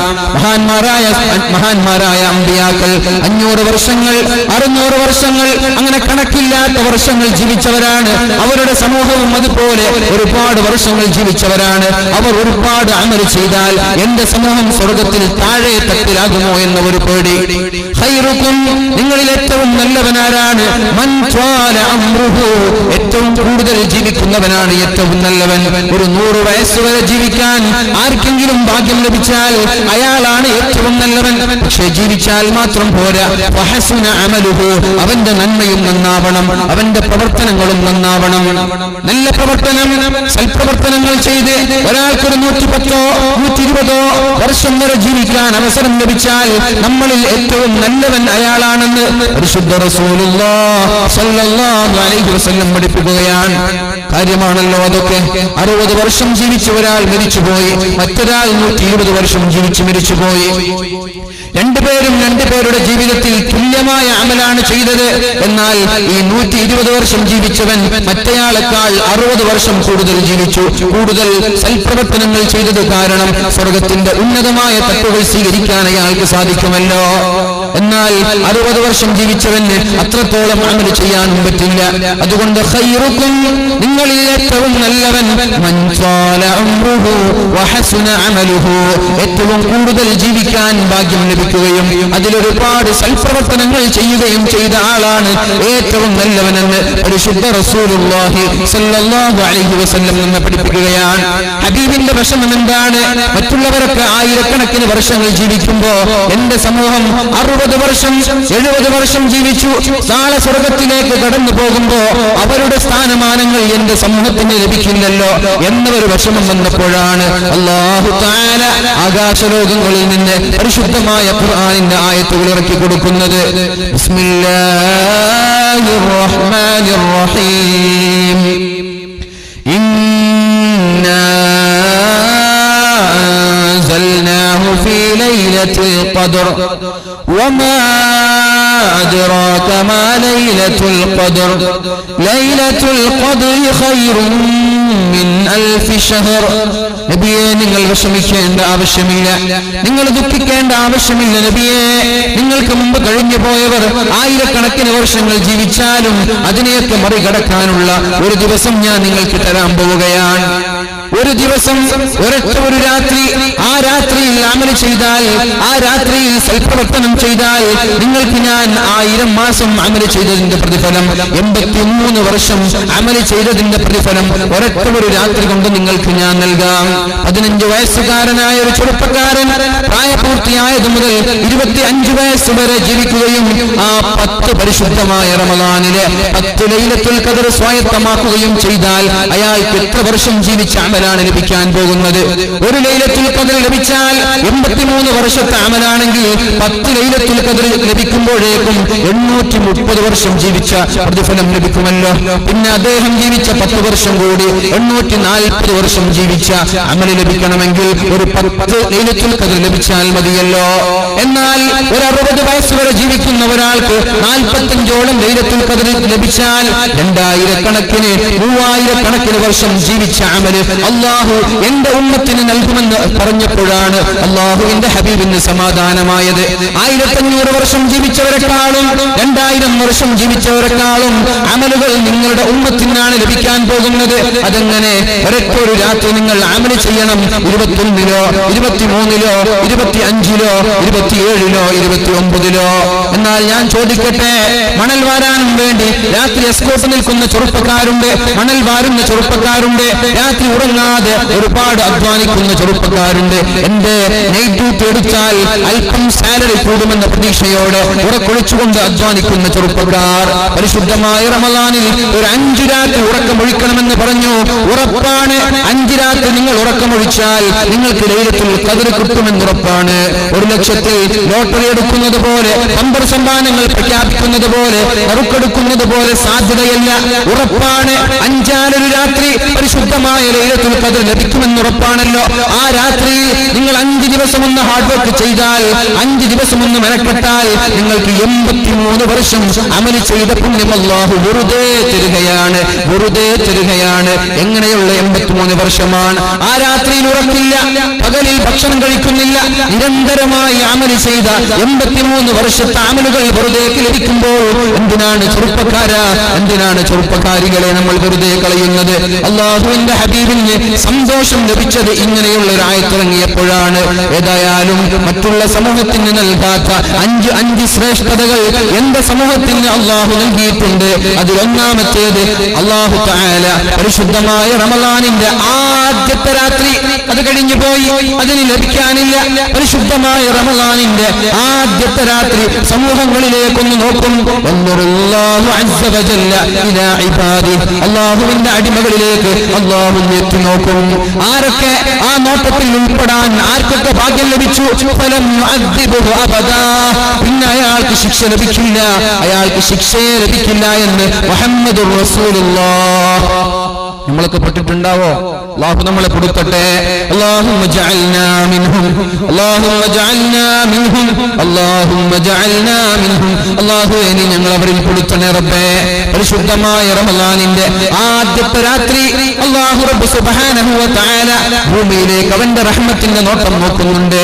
മഹാന്മാരായ അമ്പിയാക്കൾ 500 വർഷങ്ങൾ, 600 വർഷങ്ങൾ, അങ്ങനെ കണക്കില്ലാത്ത വർഷങ്ങൾ ജീവിച്ചവരാണ്. അവരുടെ സമൂഹവും അതുപോലെ ഒരുപാട് വർഷങ്ങൾ ജീവിച്ചവരാണ്. അവർ ഒരുപാട് അമൽ ചെയ്താൽ എന്റെ സമൂഹം സ്വർഗ്ഗത്തിൽ താഴെ തട്ടിലാകുമോ എന്ന ഒരു പേടി. ഖൈറുക്കും, നിങ്ങളിൽ ഏറ്റവും നല്ലവനാരാണ്? മൻ ത്വാല അംറുഹു, ഏറ്റവും കൂടുതൽ ജീവിക്കുന്നവനാണ് ഏറ്റവും നല്ലവൻ. ഒരു 100 വയസ്സ് വരെ ജീവിക്കാൻ ആർക്കെങ്കിലും ഭാഗ്യം ലഭിച്ചാൽ അയാളാണ് ഏറ്റവും നല്ലവൻ. പക്ഷേ ജീവിച്ചാൽ മാത്രം പോരാ. വഹസുന അമലുഹു, അവന്റെ നന്മയും നന്നാവണം, അവന്റെ പ്രവർത്തനങ്ങളും നന്നാവണം. നല്ല പ്രവർത്തനം, സൽപ്രവർത്തനങ്ങൾ ചെയ്ത് ഒരാൾക്കൊരു 110 120 വർഷം വരെ ജീവിക്കാൻ അവസരം ലഭിച്ചാൽ നമ്മളിൽ ഏറ്റവും നല്ലവൻ അയാളാണെന്ന് പരിശുദ്ധ റസൂലുള്ളാഹി സ്വല്ലല്ലാഹു അലൈഹി വസല്ലം പഠിപ്പിക്കുകയാണ്. കാര്യമാണല്ലോ അതൊക്കെ. 60 വർഷം ജീവിച്ച ഒരാൾ മരിച്ചുപോയി, മറ്റൊരാൾ 120 വർഷം ജീവിച്ച് മരിച്ചുപോയി. രണ്ടുപേരുടെ ജീവിതത്തിൽ തുല്യമായ അമലാണ് ചെയ്തത്. എന്നാൽ ഈ 120 വർഷം ജീവിച്ചവൻ മറ്റേയാളെക്കാൾ 60 വർഷം കൂടുതൽ ജീവിച്ചു. കൂടുതൽ സൽപ്രവർത്തനങ്ങൾ ചെയ്തത് കാരണം സ്വർഗത്തിന്റെ ഉന്നതമായ തട്ടുകൾ സ്വീകരിക്കാൻ അയാൾക്ക് സാധിക്കുമല്ലോ. എന്നാൽ 60 വർഷം ജീവിച്ചവന് അത്രത്തോളം അമൽ ചെയ്യാനും പറ്റില്ല. അതുകൊണ്ട് ഖൈറുക്കും, നിങ്ങൾ നിങ്ങളിൽ ഏറ്റവും നല്ലവൻ മൻ ത്വാല ഉംറുഹു വഹസുന അമലുഹു, ഏറ്റവും കൂടുതൽ ജീവിക്കാൻ ഭാഗ്യം ലഭിക്കുകയും അതിലൊരുപാട് സൽപ്രവർത്തനങ്ങൾ ചെയ്യുകയും ചെയ്ത ആളാണ് ഏറ്റവും നല്ലവനെന്ന് പരിശുദ്ധ റസൂലുള്ളാഹി സ്വല്ലല്ലാഹു അലൈഹി വസല്ലം നമ്മെ പഠിപ്പിക്കുകയാണ്. ഹബീബിന്റെ വിഷമം എന്താണ്? മറ്റുള്ളവരൊക്കെ ആയിരക്കണക്കിന് വർഷങ്ങൾ ജീവിക്കുമ്പോ എന്റെ സമൂഹം 60 വർഷം 70 വർഷം ജീവിച്ചു, നാളെ സ്വർഗത്തിലേക്ക് കടന്നു പോകുമ്പോ അവരുടെ സ്ഥാനമാനങ്ങൾ എന്റെ സമൂഹത്തിന് ലഭിക്കില്ലല്ലോ എന്നൊരു വിഷമം വന്നപ്പോഴാണ് അല്ലാഹു തആല ആകാശലോകങ്ങളിൽ നിന്ന് പരിശുദ്ധമായ ഖുർആനിന്റെ ആയത്തുകൾ ഇറക്കി കൊടുക്കുന്നത്. ബിസ്മില്ലാഹിർ റഹ്മാനിർ റഹീം. ഇന്നാ അൻസൽനാഹു ഫീ ലൈലത്തിൽ ഖദ്ർ വമാ അദ്റാക മാ ലൈലത്തുൽ ഖദ്ർ ലൈലത്തുൽ ഖദ്രി ഖൈറുൻ മിൻ അൽഫി ശഹർ. നബിയേ, നിങ്ങൾ വിഷമിക്കേണ്ട ആവശ്യമില്ല, നിങ്ങൾ ദുഃഖിക്കേണ്ട ആവശ്യമില്ല നബിയേ. നിങ്ങൾക്ക് മുമ്പ് കഴിഞ്ഞു പോയവർ ആയിരക്കണക്കിന് വർഷങ്ങൾ ജീവിച്ചാലും അതിനെയൊക്കെ മറികടക്കാനുള്ള ഒരു ദിവസം ഞാൻ നിങ്ങൾക്ക് തരാൻ പോവുകയാണ്. ഒരു ദിവസം, ഒരു രാത്രി, ആ രാത്രിയിൽ അമൽ ചെയ്താൽ, ആ രാത്രിയിൽ സൽപ്രവർത്തനം ചെയ്താൽ നിങ്ങൾക്ക് ഞാൻ 1000 മാസം അമൽ ചെയ്തതിന്റെ പ്രതിഫലം, 83 വർഷം അമൽ ചെയ്തതിന്റെ പ്രതിഫലം ഒരൊറ്റ ഒരു രാത്രി കൊണ്ട് നിങ്ങൾക്ക് ഞാൻ നൽകാം. 15 വയസ്സുകാരനായ ഒരു ചെറുപ്പക്കാരൻ പ്രായപൂർത്തിയായത് മുതൽ 25 വയസ്സ് വരെ ജീവിക്കുകയും ആ 10 പരിശുദ്ധമായ റമളാനിലെ 10 ലൈലത്തുൽ ഖദ്ർ സ്വായത്തമാക്കുകയും ചെയ്താൽ അയാൾക്ക് എത്ര വർഷം ജീവിച്ച അമലാണ് ലഭിക്കാൻ പോകുന്നത്? ഒരു ലൈലത്തുൽ ഖദ്ർ ലഭിച്ചാൽ 83 വർഷത്തെ അമലാണെങ്കിൽ 10 ലൈലത്തുൽ ഖദ്ർ ലഭിക്കുമ്പോഴേക്കും 830 വർഷം ജീവിച്ച പ്രതിഫലം ലഭിക്കുമല്ലോ. പിന്നെ അദ്ദേഹം ജീവിച്ച 10 വർഷം കൂടി 840 വർഷം ജീവിച്ച അമൽ ലഭിക്കണമെങ്കിൽ ഒരു 10 ലൈലത്തുൽ ഖദ്ർ ലഭിച്ചാൽ മതിയല്ലോ. എന്നാൽ ഒരു 60 വയസ്സ് വരെ ജീവിക്കുന്ന ഒരാൾക്ക് 45ഓളം ലൈലത്തുൽ ഖദ്ർ ലഭിച്ചാൽ 2000 കണക്കിന് 3000 കണക്കിന് വർഷം ജീവിച്ച അമൽ അല്ലാഹു എന്റെ ഉമ്മത്തിന് നൽകുമെന്ന് പറഞ്ഞപ്പോഴാണ് അല്ലാഹുവിന്റെ ഹബീബിന് സമാധാനമായത്. 1500 വർഷം ജീവിച്ചവരെക്കാളും 2000 വർഷം ജീവിച്ചവരെക്കാളും അമലുകൾ നിങ്ങളുടെ ഉമ്മത്തിനാണ് ലഭിക്കാൻ പോകുന്നത്. അതെങ്ങനെ? ഒരൊറ്റൊരു രാത്രി നിങ്ങൾ അമൽ ചെയ്യണം. 21ലോ 23ലോ 25ലോ 27ലോ 29ലോ. എന്നാൽ ഞാൻ ചോദിക്കട്ടെ, മണൽ വാരാനും വേണ്ടി രാത്രി എസ്കോട്ട് നിൽക്കുന്ന ചെറുപ്പക്കാരുണ്ട്, മണൽ വാരുന്ന ചെറുപ്പക്കാരുണ്ട്, രാത്രി ഉറങ്ങാതെ ഒരുപാട് അധ്വാനിക്കുന്ന ചെറുപ്പക്കാരുണ്ട്. എന്റെ നൈറ്റ് ഡ്യൂട്ടി എടുത്താൽ അല്പം സാലറി കൂടുമെന്ന പ്രതീക്ഷയോടെ ഉറക്കൊഴിച്ചുകൊണ്ട് അധ്വാനിക്കുന്ന ചെറുപ്പക്കാർ പരിശുദ്ധമായ റമളാനിൽ ഒരു 5 രാത്രി ഉറക്കമൊഴിക്കണമെന്ന് പറഞ്ഞു. ഉറപ്പാണ്, 5 രാത്രി നിങ്ങൾ ഉറക്കമൊഴിച്ചാൽ നിങ്ങൾക്ക് ലൈലത്തുൽ ഖദ്ർ കിട്ടുമെന്ന് ഉറപ്പാണ്. 1 ലക്ഷത്തിൽ ലോട്ടറി എടുക്കുന്നത് പോലെ, ബമ്പർ സമ്മാനങ്ങൾ പ്രഖ്യാപിക്കുന്നത് പോലെ, നറുക്കെടുക്കുന്നത് പോലെ സാധ്യതയല്ല. ഉറപ്പാണ്, 5 രാത്രി പരിശുദ്ധമായ ലൈലത്തുൽ ഖദ്ർ ലഭിക്കുമെന്ന് ഉറപ്പാണല്ലോ. ആ രാത്രി നിങ്ങൾ 5 ദിവസം ഒന്ന് ഹാർഡ് വർക്ക് ചെയ്താൽ, 5 ദിവസം ഒന്ന് മെനക്കെട്ടാൽ നിങ്ങൾക്ക് 83 വർഷം അമൽ ചെയ്ത പുണ്യം അല്ലാഹു വെറുതെ തരികയാണ്, വെറുതെ തരികയാണ്. എങ്ങനെയുള്ള 83 വർഷമാണ്? ആ രാത്രിയിൽ ഉറക്കില്ല, പകലിൽ ഭക്ഷണം കഴിക്കുന്നില്ല, നിരന്തരമായി അമൽ ചെയ്ത 83 വർഷത്തെ അമലുകൾ വെറുതെ ലഭിക്കുമ്പോൾ എന്തിനാണ് ചെറുപ്പക്കാരാ, എന്തിനാണ് ചെറുപ്പക്കാരികളെ നമ്മൾ വെറുതെ കളയുന്നത്? അല്ലാഹുവിന്റെ ഹബീബിന് സന്തോഷം ലഭിച്ചത് ഇങ്ങനെയുള്ള ഒരു ആയത്തിറങ്ങിയപ്പോഴാണ്. ഏതായാലും മറ്റുള്ള സമൂഹത്തിന് നൽകാത്ത 5 ശ്രേഷ്ഠതകൾ എന്റെ സമൂഹത്തിന് അല്ലാഹു നൽകിയിട്ടുണ്ട്. അതിലൊന്നാമത്തേത് അല്ലാഹു തആല പരിശുദ്ധമായ റമളാനിന്റെ ആദ്യത്തെ രാത്രി അത് കഴിഞ്ഞു പോയി, അതിന് ലഭിക്കാനില്ല. പരിശുദ്ധമായ റമളാനിന്റെ ആദ്യത്തെ രാത്രി സമൂഹങ്ങളിലേക്കൊന്ന് നോക്കും. അല്ലാഹുവിന്റെ അടിമകളിലേക്ക് അല്ലാഹു എത്തി നോക്കും. ആരൊക്കെ ആ നോട്ടത്തിൽ ഉൾപ്പെടാൻ ആർക്കൊക്കെ ഭാഗ്യം ലഭിച്ചു? പിന്നെ അയാൾക്ക് ശിക്ഷ ലഭിക്കില്ല, അയാൾക്ക് ശിക്ഷയെ ലഭിക്കില്ല എന്ന് മുഹമ്മദുർ റസൂലുള്ളാഹ്. നമ്മളൊക്കെ പെട്ടിട്ടുണ്ടാവോ? അല്ലാഹു നമ്മളെ കൊടുക്കട്ടെ. അല്ലാഹുമ്മ ജഅൽനാ മിൻഹും, അല്ലാഹുമ്മ ജഅൽനാ മിൻഹും, അല്ലാഹുമ്മ ജഅൽനാ മിൻഹും. അല്ലാഹുവേ, നീ ഞങ്ങൾ അവരിൽ പെടുത്തണേ റബ്ബേ. പരിശുദ്ധമായ റമളാനിന്റെ ആദ്യത്തെ രാത്രി അല്ലാഹു റബ്ബ് സുബ്ഹാനഹു വ തആല ഭൂമിയിലേക്ക് അവന്റെ റഹ്മത്തിന്റെ നോട്ടം നോക്കുന്നുണ്ട്.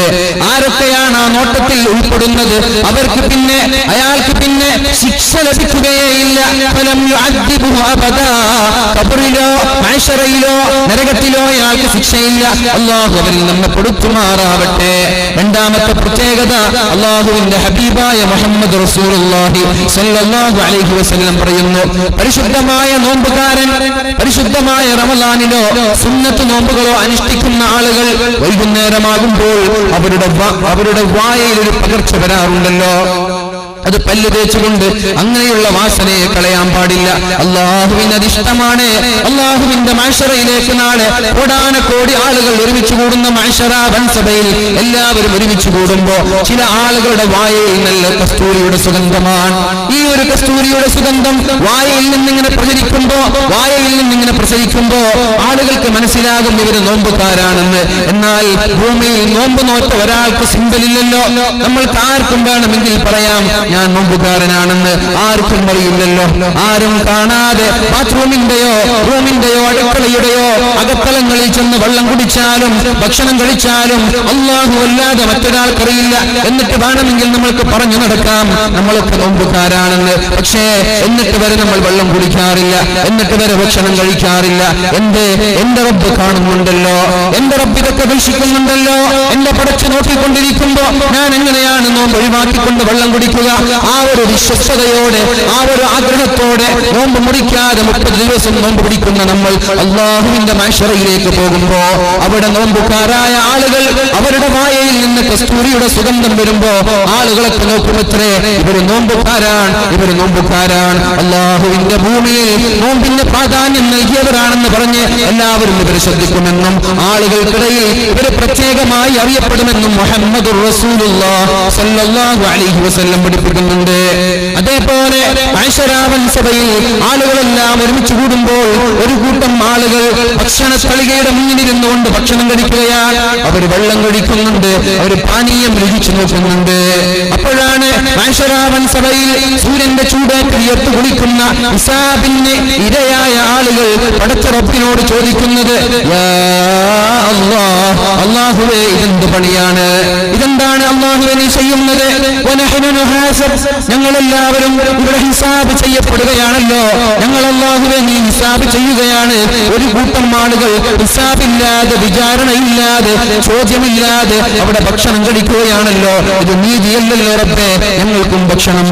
ആരൊക്കെയാണ് ആ നോട്ടത്തിൽ ഉൾപ്പെടുന്നത് അവർക്ക് പിന്നെ അയാൾക്ക് പിന്നെ ശിക്ഷ ലഭിക്കുകയില്ല. ഫലം യുഅദ്ദിബുഹു അബദാ. ഖബറിലോ മഹ്ശറയിലോ നരകത്തിലോ അയാൾക്ക് ശിക്ഷയില്ല. അല്ലാഹു അവരിൽ നമ്മെ പെടുത്തുമാറാവട്ടെ. രണ്ടാമത്തെ പ്രത്യേകത അല്ലാഹുവിന്റെ ഹബീബായ മുഹമ്മദ് റസൂലുള്ളാഹി സ്വല്ലല്ലാഹു അലൈഹി വസല്ലം പറയുന്നു, പരിശുദ്ധമായ നോമ്പുകാരൻ പരിശുദ്ധമായ റമളാനിലോ സുന്നത്ത് നോമ്പുകളോ അനുഷ്ഠിക്കുന്ന ആളുകൾ വൈകുന്നേരമാകുമ്പോൾ അവരുടെ വായയിൽ ഒരു പകർച്ച വരാറുണ്ടല്ലോ. അത് പല്ല് തേച്ചുകൊണ്ട് അങ്ങനെയുള്ള വാസനയെ കളയാൻ പാടില്ല. അല്ലാഹുവിന് അതിഷ്ടമാണ്. അല്ലാഹുവിന്റെ മഹ്ശറയിലേക്ക് നാളെ കോടാനക്കോടി ആളുകൾ ഒരുമിച്ച് കൂടുന്ന മഹ്ശറ വൻസഭയിൽ എല്ലാവരും ഒരുമിച്ച് കൂടുമ്പോ ചില ആളുകളുടെ വായയിൽ നല്ല കസ്തൂരിയുടെ സുഗന്ധമാണ്. ഈ ഒരു കസ്തൂരിയുടെ സുഗന്ധം വായയിൽ നിന്നിങ്ങനെ പ്രസരിക്കുമ്പോ ആളുകൾക്ക് മനസ്സിലാകും ഇവര് നോമ്പുകാരാണെന്ന്. എന്നാൽ ഭൂമിയിൽ നോമ്പ് നോറ്റ ഒരാൾക്ക് സിമ്പലില്ലല്ലോ. നമ്മൾക്ക് ആർക്കും വേണമെങ്കിൽ പറയാം ഞാൻ നോമ്പുകാരനാണെന്ന്. ആർക്കും അറിയില്ലല്ലോ. ആരും കാണാതെ ബാത്റൂമിന്റെയോ റൂമിന്റെയോ അടുക്കളയുടെയോ അകത്തലങ്ങളിൽ ചെന്ന് വെള്ളം കുടിച്ചാലും ഭക്ഷണം കഴിച്ചാലും അല്ലാഹു അല്ലാതെ മറ്റൊരാൾക്കറിയില്ല. എന്നിട്ട് വേണമെങ്കിൽ നമ്മൾക്ക് പറഞ്ഞു നടക്കാം നമ്മളൊക്കെ നോമ്പുകാരാണെന്ന്. പക്ഷേ എന്നിട്ട് വരെ നമ്മൾ വെള്ളം കുടിക്കാറില്ല, എന്നിട്ട് വരെ ഭക്ഷണം കഴിക്കാറില്ല. എന്റെ റബ്ബ് കാണുന്നുണ്ടല്ലോ, എന്റെ റബ്ബ് ഇതൊക്കെ വീക്ഷിക്കുന്നുണ്ടല്ലോ. എന്റെ പടച്ചു നോക്കിക്കൊണ്ടിരിക്കുമ്പോ ഞാൻ എങ്ങനെയാണ് നോമ്പ് ഒഴിവാക്കിക്കൊണ്ട് വെള്ളം കുടിക്കുക? ആ ഒരു വിശ്വസ്തയോടെ, ആ ഒരു ആഗ്രഹത്തോടെ നോമ്പ് മുറിക്കാതെ 30 ദിവസം നോമ്പ് പിടിക്കുന്ന നമ്മൾ അല്ലാഹുവിന്റെ മഹ്ശറയിലേക്ക് പോകുമ്പോ അവിടെ നോമ്പുകാരായ ആളുകൾ അവരുടെ വായയിൽ നിന്ന് കസ്തൂരിയുടെ സുഗന്ധം വരുമ്പോ ആളുകളൊക്കെ നോക്കുമത്രേ ഇവര് നോമ്പുകാരാണ്. അല്ലാഹുവിന്റെ ഭൂമിയിൽ നോമ്പിന്റെ പ്രാധാന്യം നൽകിയവരാണെന്ന് പറഞ്ഞ് എല്ലാവരും ഇവർ ശ്രദ്ധിക്കുമെന്നും ആളുകൾക്കിടയിൽ ഇവർ പ്രത്യേകമായി അറിയപ്പെടുമെന്നും മുഹമ്മദുർ റസൂലുള്ളാഹി സ്വല്ലല്ലാഹു അലൈഹി വസല്ലം പഠിപ്പിക്കുന്നുണ്ട്. അതേപോലെ മഹ്ശറാവൻ സഭയിൽ ആളുകളെല്ലാം ഒരുമിച്ച് കൂടുമ്പോൾ ഒരു കൂട്ടം ആളുകൾ ഭക്ഷണ തളികയുടെ മുന്നിലിരുന്നുകൊണ്ട് ഭക്ഷണം കഴിക്കുകയാണ്. അവർ വെള്ളം കഴിക്കുന്നുണ്ട്, അവർ പാനീയം രുചിച്ചു നോക്കുന്നുണ്ട്. അപ്പോഴാണ് മഹ്ശറാവൻ സഭയിൽ സൂര്യന്റെ ചൂടേറ്റ് വിയർത്ത് കുളിക്കുന്ന ഹിസാബിന് ഇരയായ ആളുകൾ പടച്ച റബ്ബിനോട് ചോദിക്കുന്നത്, യാ അല്ലാഹ്, അല്ലാഹുവേ ഇതെന്ത് പണിയാണ്? ഇതെന്താണ് അല്ലാഹുവേ നീ ചെയ്യുന്നത്? ഞങ്ങളെല്ലാവരും ഇവിടെ ഹിസാബ് ചെയ്യപ്പെടുകയാണല്ലോ. ഞങ്ങൾ അല്ലാഹുവേ നീ ഹിസാബ് ചെയ്യുകയാണ്. ഒരു കൂട്ടം ആളുകൾ ഹിസാബില്ലാതെ, വിചാരണയില്ലാതെ, ചോദ്യമില്ലാതെ അവിടെ ഭക്ഷണം കഴിക്കുകയാണല്ലോ. ഇത് നീതിയല്ലല്ലോ റബ്ബേ. ഞങ്ങൾക്കും ഭക്ഷണം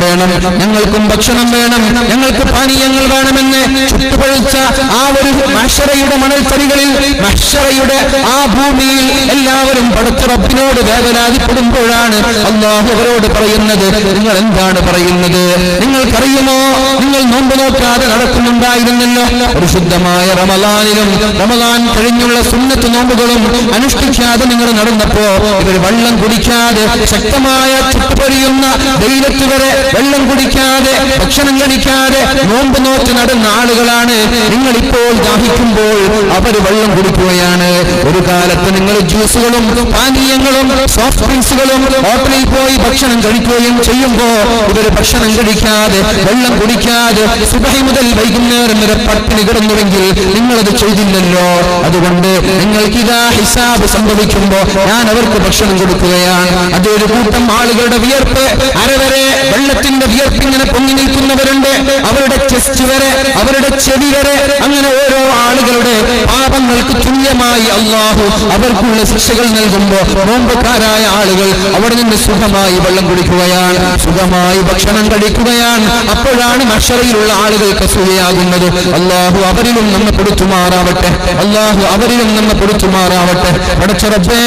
വേണം, ഞങ്ങൾക്ക് പാനീയങ്ങൾ വേണമെന്ന് ചുട്ടുപഴിച്ച ആ ഒരു മഹ്ശറയുടെ മണൽത്തരികളിൽ, മഹ്ശറയുടെ ആ ഭൂമിയിൽ എല്ലാവരും പടച്ച റബ്ബിനോട് വേവലാതിപ്പെടുമ്പോഴാണ് അല്ലാഹു അവരോട് പറയുന്നത്, നിങ്ങൾ എന്താണ് പറയുന്നത്? നിങ്ങൾക്കറിയുമോ നിങ്ങൾ നോമ്പ് നോക്കാതെ നടക്കുന്നുണ്ടായിരുന്നല്ലോ. പരിശുദ്ധമായ റമളാനിലും റമളാൻ കഴിഞ്ഞുള്ള സുന്നത്ത് നോമ്പുകളും അനുഷ്ഠിക്കാതെ നിങ്ങൾ നടന്നപ്പോ ഇവർ വെള്ളം കുടിക്കാതെ, ശക്തമായ ചുട്ടുപൊരിയുന്ന വെയിലത്ത് വരെ വെള്ളം കുടിക്കാതെ, ഭക്ഷണം കഴിക്കാതെ നോമ്പ് നോറ്റ് നടന്ന ആളുകളാണ്. നിങ്ങളിപ്പോൾ ദാഹിക്കുമ്പോൾ അവർ വെള്ളം കുടിക്കുകയാണ്. ഒരു കാലത്ത് നിങ്ങൾ ജ്യൂസുകളും പാനീയങ്ങളും സോഫ്റ്റ് ഡ്രിങ്ക്സുകളും ഹോട്ടലിൽ പോയി ഭക്ഷണം കഴിക്കുകയും ചെയ്യുമ്പോ ഇവര് ഭക്ഷണം കഴിക്കാതെ, വെള്ളം കുടിക്കാതെ സുബഹി മുതൽ വൈകുന്നേരം വരെ പട്ടിണി കിടന്നുവെങ്കിൽ നിങ്ങളത് ചെയ്തില്ലല്ലോ. അതുകൊണ്ട് നിങ്ങൾക്കിതാ ഹിസാബ് സംഭവിക്കുമ്പോ ഞാൻ അവർക്ക് ഭക്ഷണം കൊടുക്കുകയാണ്. അതൊരു കൂട്ടം ആളുകളുടെ വിയർപ്പ്, അരവരെ വെള്ളത്തിന്റെ വിയർപ്പ് ഇങ്ങനെ പൊങ്ങി നിൽക്കുന്നവരുണ്ട്. അവരുടെ ചെസ്റ്റ് വരെ, അവരുടെ ചെവി വരെ, അങ്ങനെ ഓരോ ആളുകളുടെ പാപങ്ങൾക്ക് തുല്യമായി അല്ലാഹു അവർക്കുള്ള ശിക്ഷകൾ നൽകുമ്പോ നോമ്പുകാരായ ആളുകൾ അവിടെ നിന്ന് സുഖമായി വെള്ളം കുടിക്കുകയാണ്, സുഖമായി ഭക്ഷണം കഴിക്കുകയാണ്. അപ്പോഴാണ് മഹ്ശറയിലുള്ള ആളുകൾക്ക് അസൂയയാകുന്നത്. അല്ലാഹു അവരിലും നമ്മെ പെടുത്തുമാറാവട്ടെ, അല്ലാഹു അവരിലും നമ്മെ പെടുത്തുമാറാവട്ടെ. പടച്ച റബ്ബേ,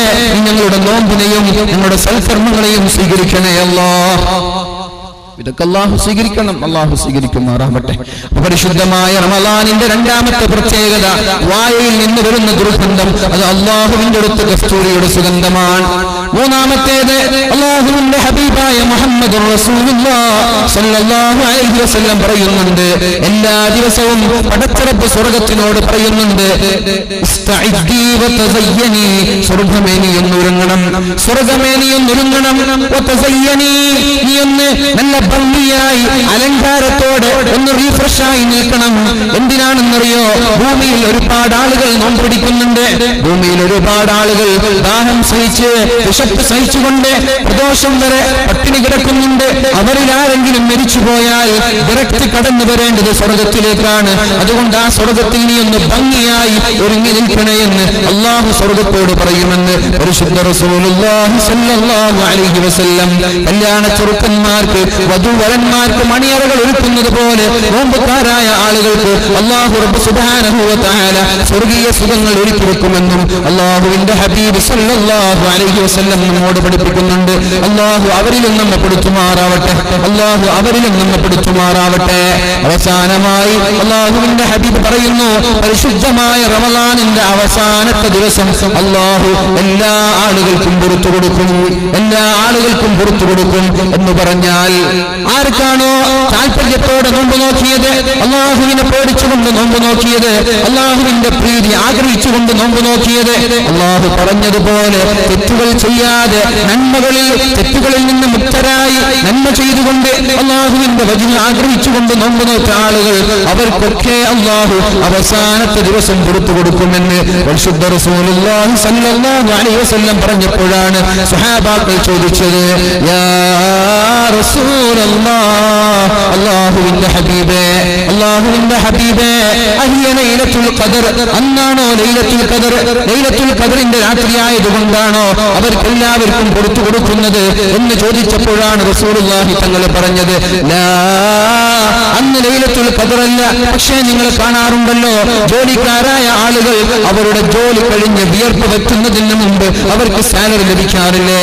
ഞങ്ങളുടെ നോമ്പിനെയും ഞങ്ങളുടെ സൽക്കർമ്മങ്ങളെയും സ്വീകരിക്കണേ അല്ലാഹ്. ഇതൊക്കെ അല്ലാഹു സ്വീകരിക്കണം, അല്ലാഹു സ്വീകരിക്കുമാറാവട്ടെ. പരിശുദ്ധമായ റമളാനിന്റെ രണ്ടാമത്തെ പ്രത്യേകത വായയിൽ നിന്ന് വരുന്ന ദുർഗന്ധം, അത് അല്ലാഹുവിന്റെ അടുത്ത് കസ്തൂരിയുടെ സുഗന്ധമാണ്. മൂന്നാമത്തേത് അല്ലാഹുവിന്റെ ഹബീബായ മുഹമ്മദ് റസൂലുള്ളാഹി സ്വല്ലല്ലാഹു അലൈഹി വസല്ലം പറയുന്നുണ്ട്, എല്ലാ ദിവസവും പടച്ച റബ്ബ് സ്വർഗ്ഗത്തിനോട് പറയുന്നുണ്ട്, ഇസ്തഇദ്ദി വതസയ്യനി, സ്വർഗ്ഗമേനി എന്നൊരുങ്ങണം, സ്വർഗ്ഗമേനി എന്നൊരുങ്ങണം, വതസയ്യനി, നീ ഒന്ന് നല്ല ഭംഗിയായി അലങ്കാരത്തോടെ ഒന്ന് റീഫ്രഷായി നിൽക്കണം. എന്തിനാണെന്നറിയോ? ഭൂമിയിൽ ഒരുപാട് ആളുകൾ നോമ്പ് പിടിക്കുന്നുണ്ട്. ഭൂമിയിൽ ഒരുപാട് ആളുകൾ ദാഹം സഹിച്ച് വിശപ്പ് സഹിച്ചുകൊണ്ട് പ്രദോഷം വരെ പട്ടിണി കിടക്കുന്നുണ്ട്. അവരിൽ ആരെങ്കിലും മരിച്ചുപോയാൽ ഡയറക്റ്റ് കടന്നു വരേണ്ടത് സ്വർഗത്തിലേക്കാണ്. അതുകൊണ്ട് ആ സ്വർഗത്തിൽ നീ ഒന്ന് ഭംഗിയായി ഒരുങ്ങി നിൽക്കണേ എന്ന് അള്ളാഹു സ്വർഗത്തോട് പറയുമെന്ന് പരിശുദ്ധ റസൂലുള്ളാഹി സ്വല്ലല്ലാഹു അലൈഹി വസല്ലം. കല്യാണ ചെറുക്കന്മാർക്ക് വധുവരന്മാർക്ക് മണിയറകൾ ഒരുക്കുന്നത് പോലെ നോമ്പുകാരായ ആളുകൾക്ക് അള്ളാഹു റബ്ബ് സുബ്ഹാനഹു വ തആല സ്വർഗീയ സുഖങ്ങൾ ഒരുക്കി വെക്കുമെന്നും അള്ളാഹുവിന്റെ ഹബീബ് സ്വല്ലല്ലാഹു അലൈഹി വസല്ലം നമ്മോട് പഠിപ്പിക്കുന്നുണ്ട്. അള്ളാഹു അവരിലും നമ്മെ പെടുത്തുമാറാവട്ടെ. അള്ളാഹു അവരിലും നമ്മെ പെടുത്തുമാറാവട്ടെ. അവസാനമായി അള്ളാഹുവിന്റെ ഹബീബ് പറയുന്നു, പരിശുദ്ധമായ റമളാനിന്റെ അവസാനത്തെ ദിവസം അള്ളാഹു എല്ലാ ആളുകൾക്കും പുറത്തു കൊടുക്കും, എല്ലാ ആളുകൾക്കും പുറത്തു കൊടുക്കും എന്ന് പറഞ്ഞാൽ ആർക്കാണോ താല്പര്യത്തോടെ നോമ്പ് നോക്കിയത്, അള്ളാഹുവിനെ പേടിച്ചുകൊണ്ട് നോമ്പ് നോക്കിയത്, അള്ളാഹുവിന്റെ പ്രീതി ആഗ്രഹിച്ചുകൊണ്ട് നോമ്പ് നോക്കിയത്, അള്ളാഹു പറഞ്ഞതുപോലെ തെറ്റുകൾ ചെയ്യാതെ തെറ്റുകളിൽ നിന്ന് മുക്തരായി നന്മ ചെയ്തുകൊണ്ട് അള്ളാഹുവിന്റെ വചനം ആഗ്രഹിച്ചുകൊണ്ട് നോമ്പ് നോറ്റ ആളുകൾ അവർക്കൊക്കെ അള്ളാഹു അവസാനത്തെ ദിവസം പുറത്തു കൊടുക്കുമെന്ന് പരിശുദ്ധ റസൂലുള്ളാഹി സ്വല്ലല്ലാഹു അലൈഹി വസല്ലം പറഞ്ഞപ്പോഴാണ് സ്വഹാബാക്കൾ ചോദിച്ചത്, യാ റസൂലല്ലാഹ്, അല്ലാഹുവിന്റെ ഹബീബേ, അല്ലാഹുവിന്റെ ഹബീബേ, അഹിയ ലൈലത്തുൽ ഖദർ, അന്നാണോ ലൈലത്തുൽ ഖദർ? ലൈലത്തുൽ ഖദറിന്റെ രാത്രിയായതുകൊണ്ടാണോ അവർക്കെല്ലാവർക്കും പുറത്തു കൊടുക്കുന്നത് എന്ന് ചോദിച്ചപ്പോഴാണ് റസൂലുള്ളാഹി തങ്ങൾ പറഞ്ഞത്, ലാ, അന്ന് ലൈലത്തുൽ ഖദറല്ല. പക്ഷേ നിങ്ങൾ കാണാറുണ്ടല്ലോ, ജോലിക്കാരായ ആളുകൾ അവരുടെ ജോലി കഴിഞ്ഞ് വിയർപ്പ് വെക്കുന്നതിന് മുമ്പ് അവർക്ക് സാലറി ലഭിക്കാറില്ലേ?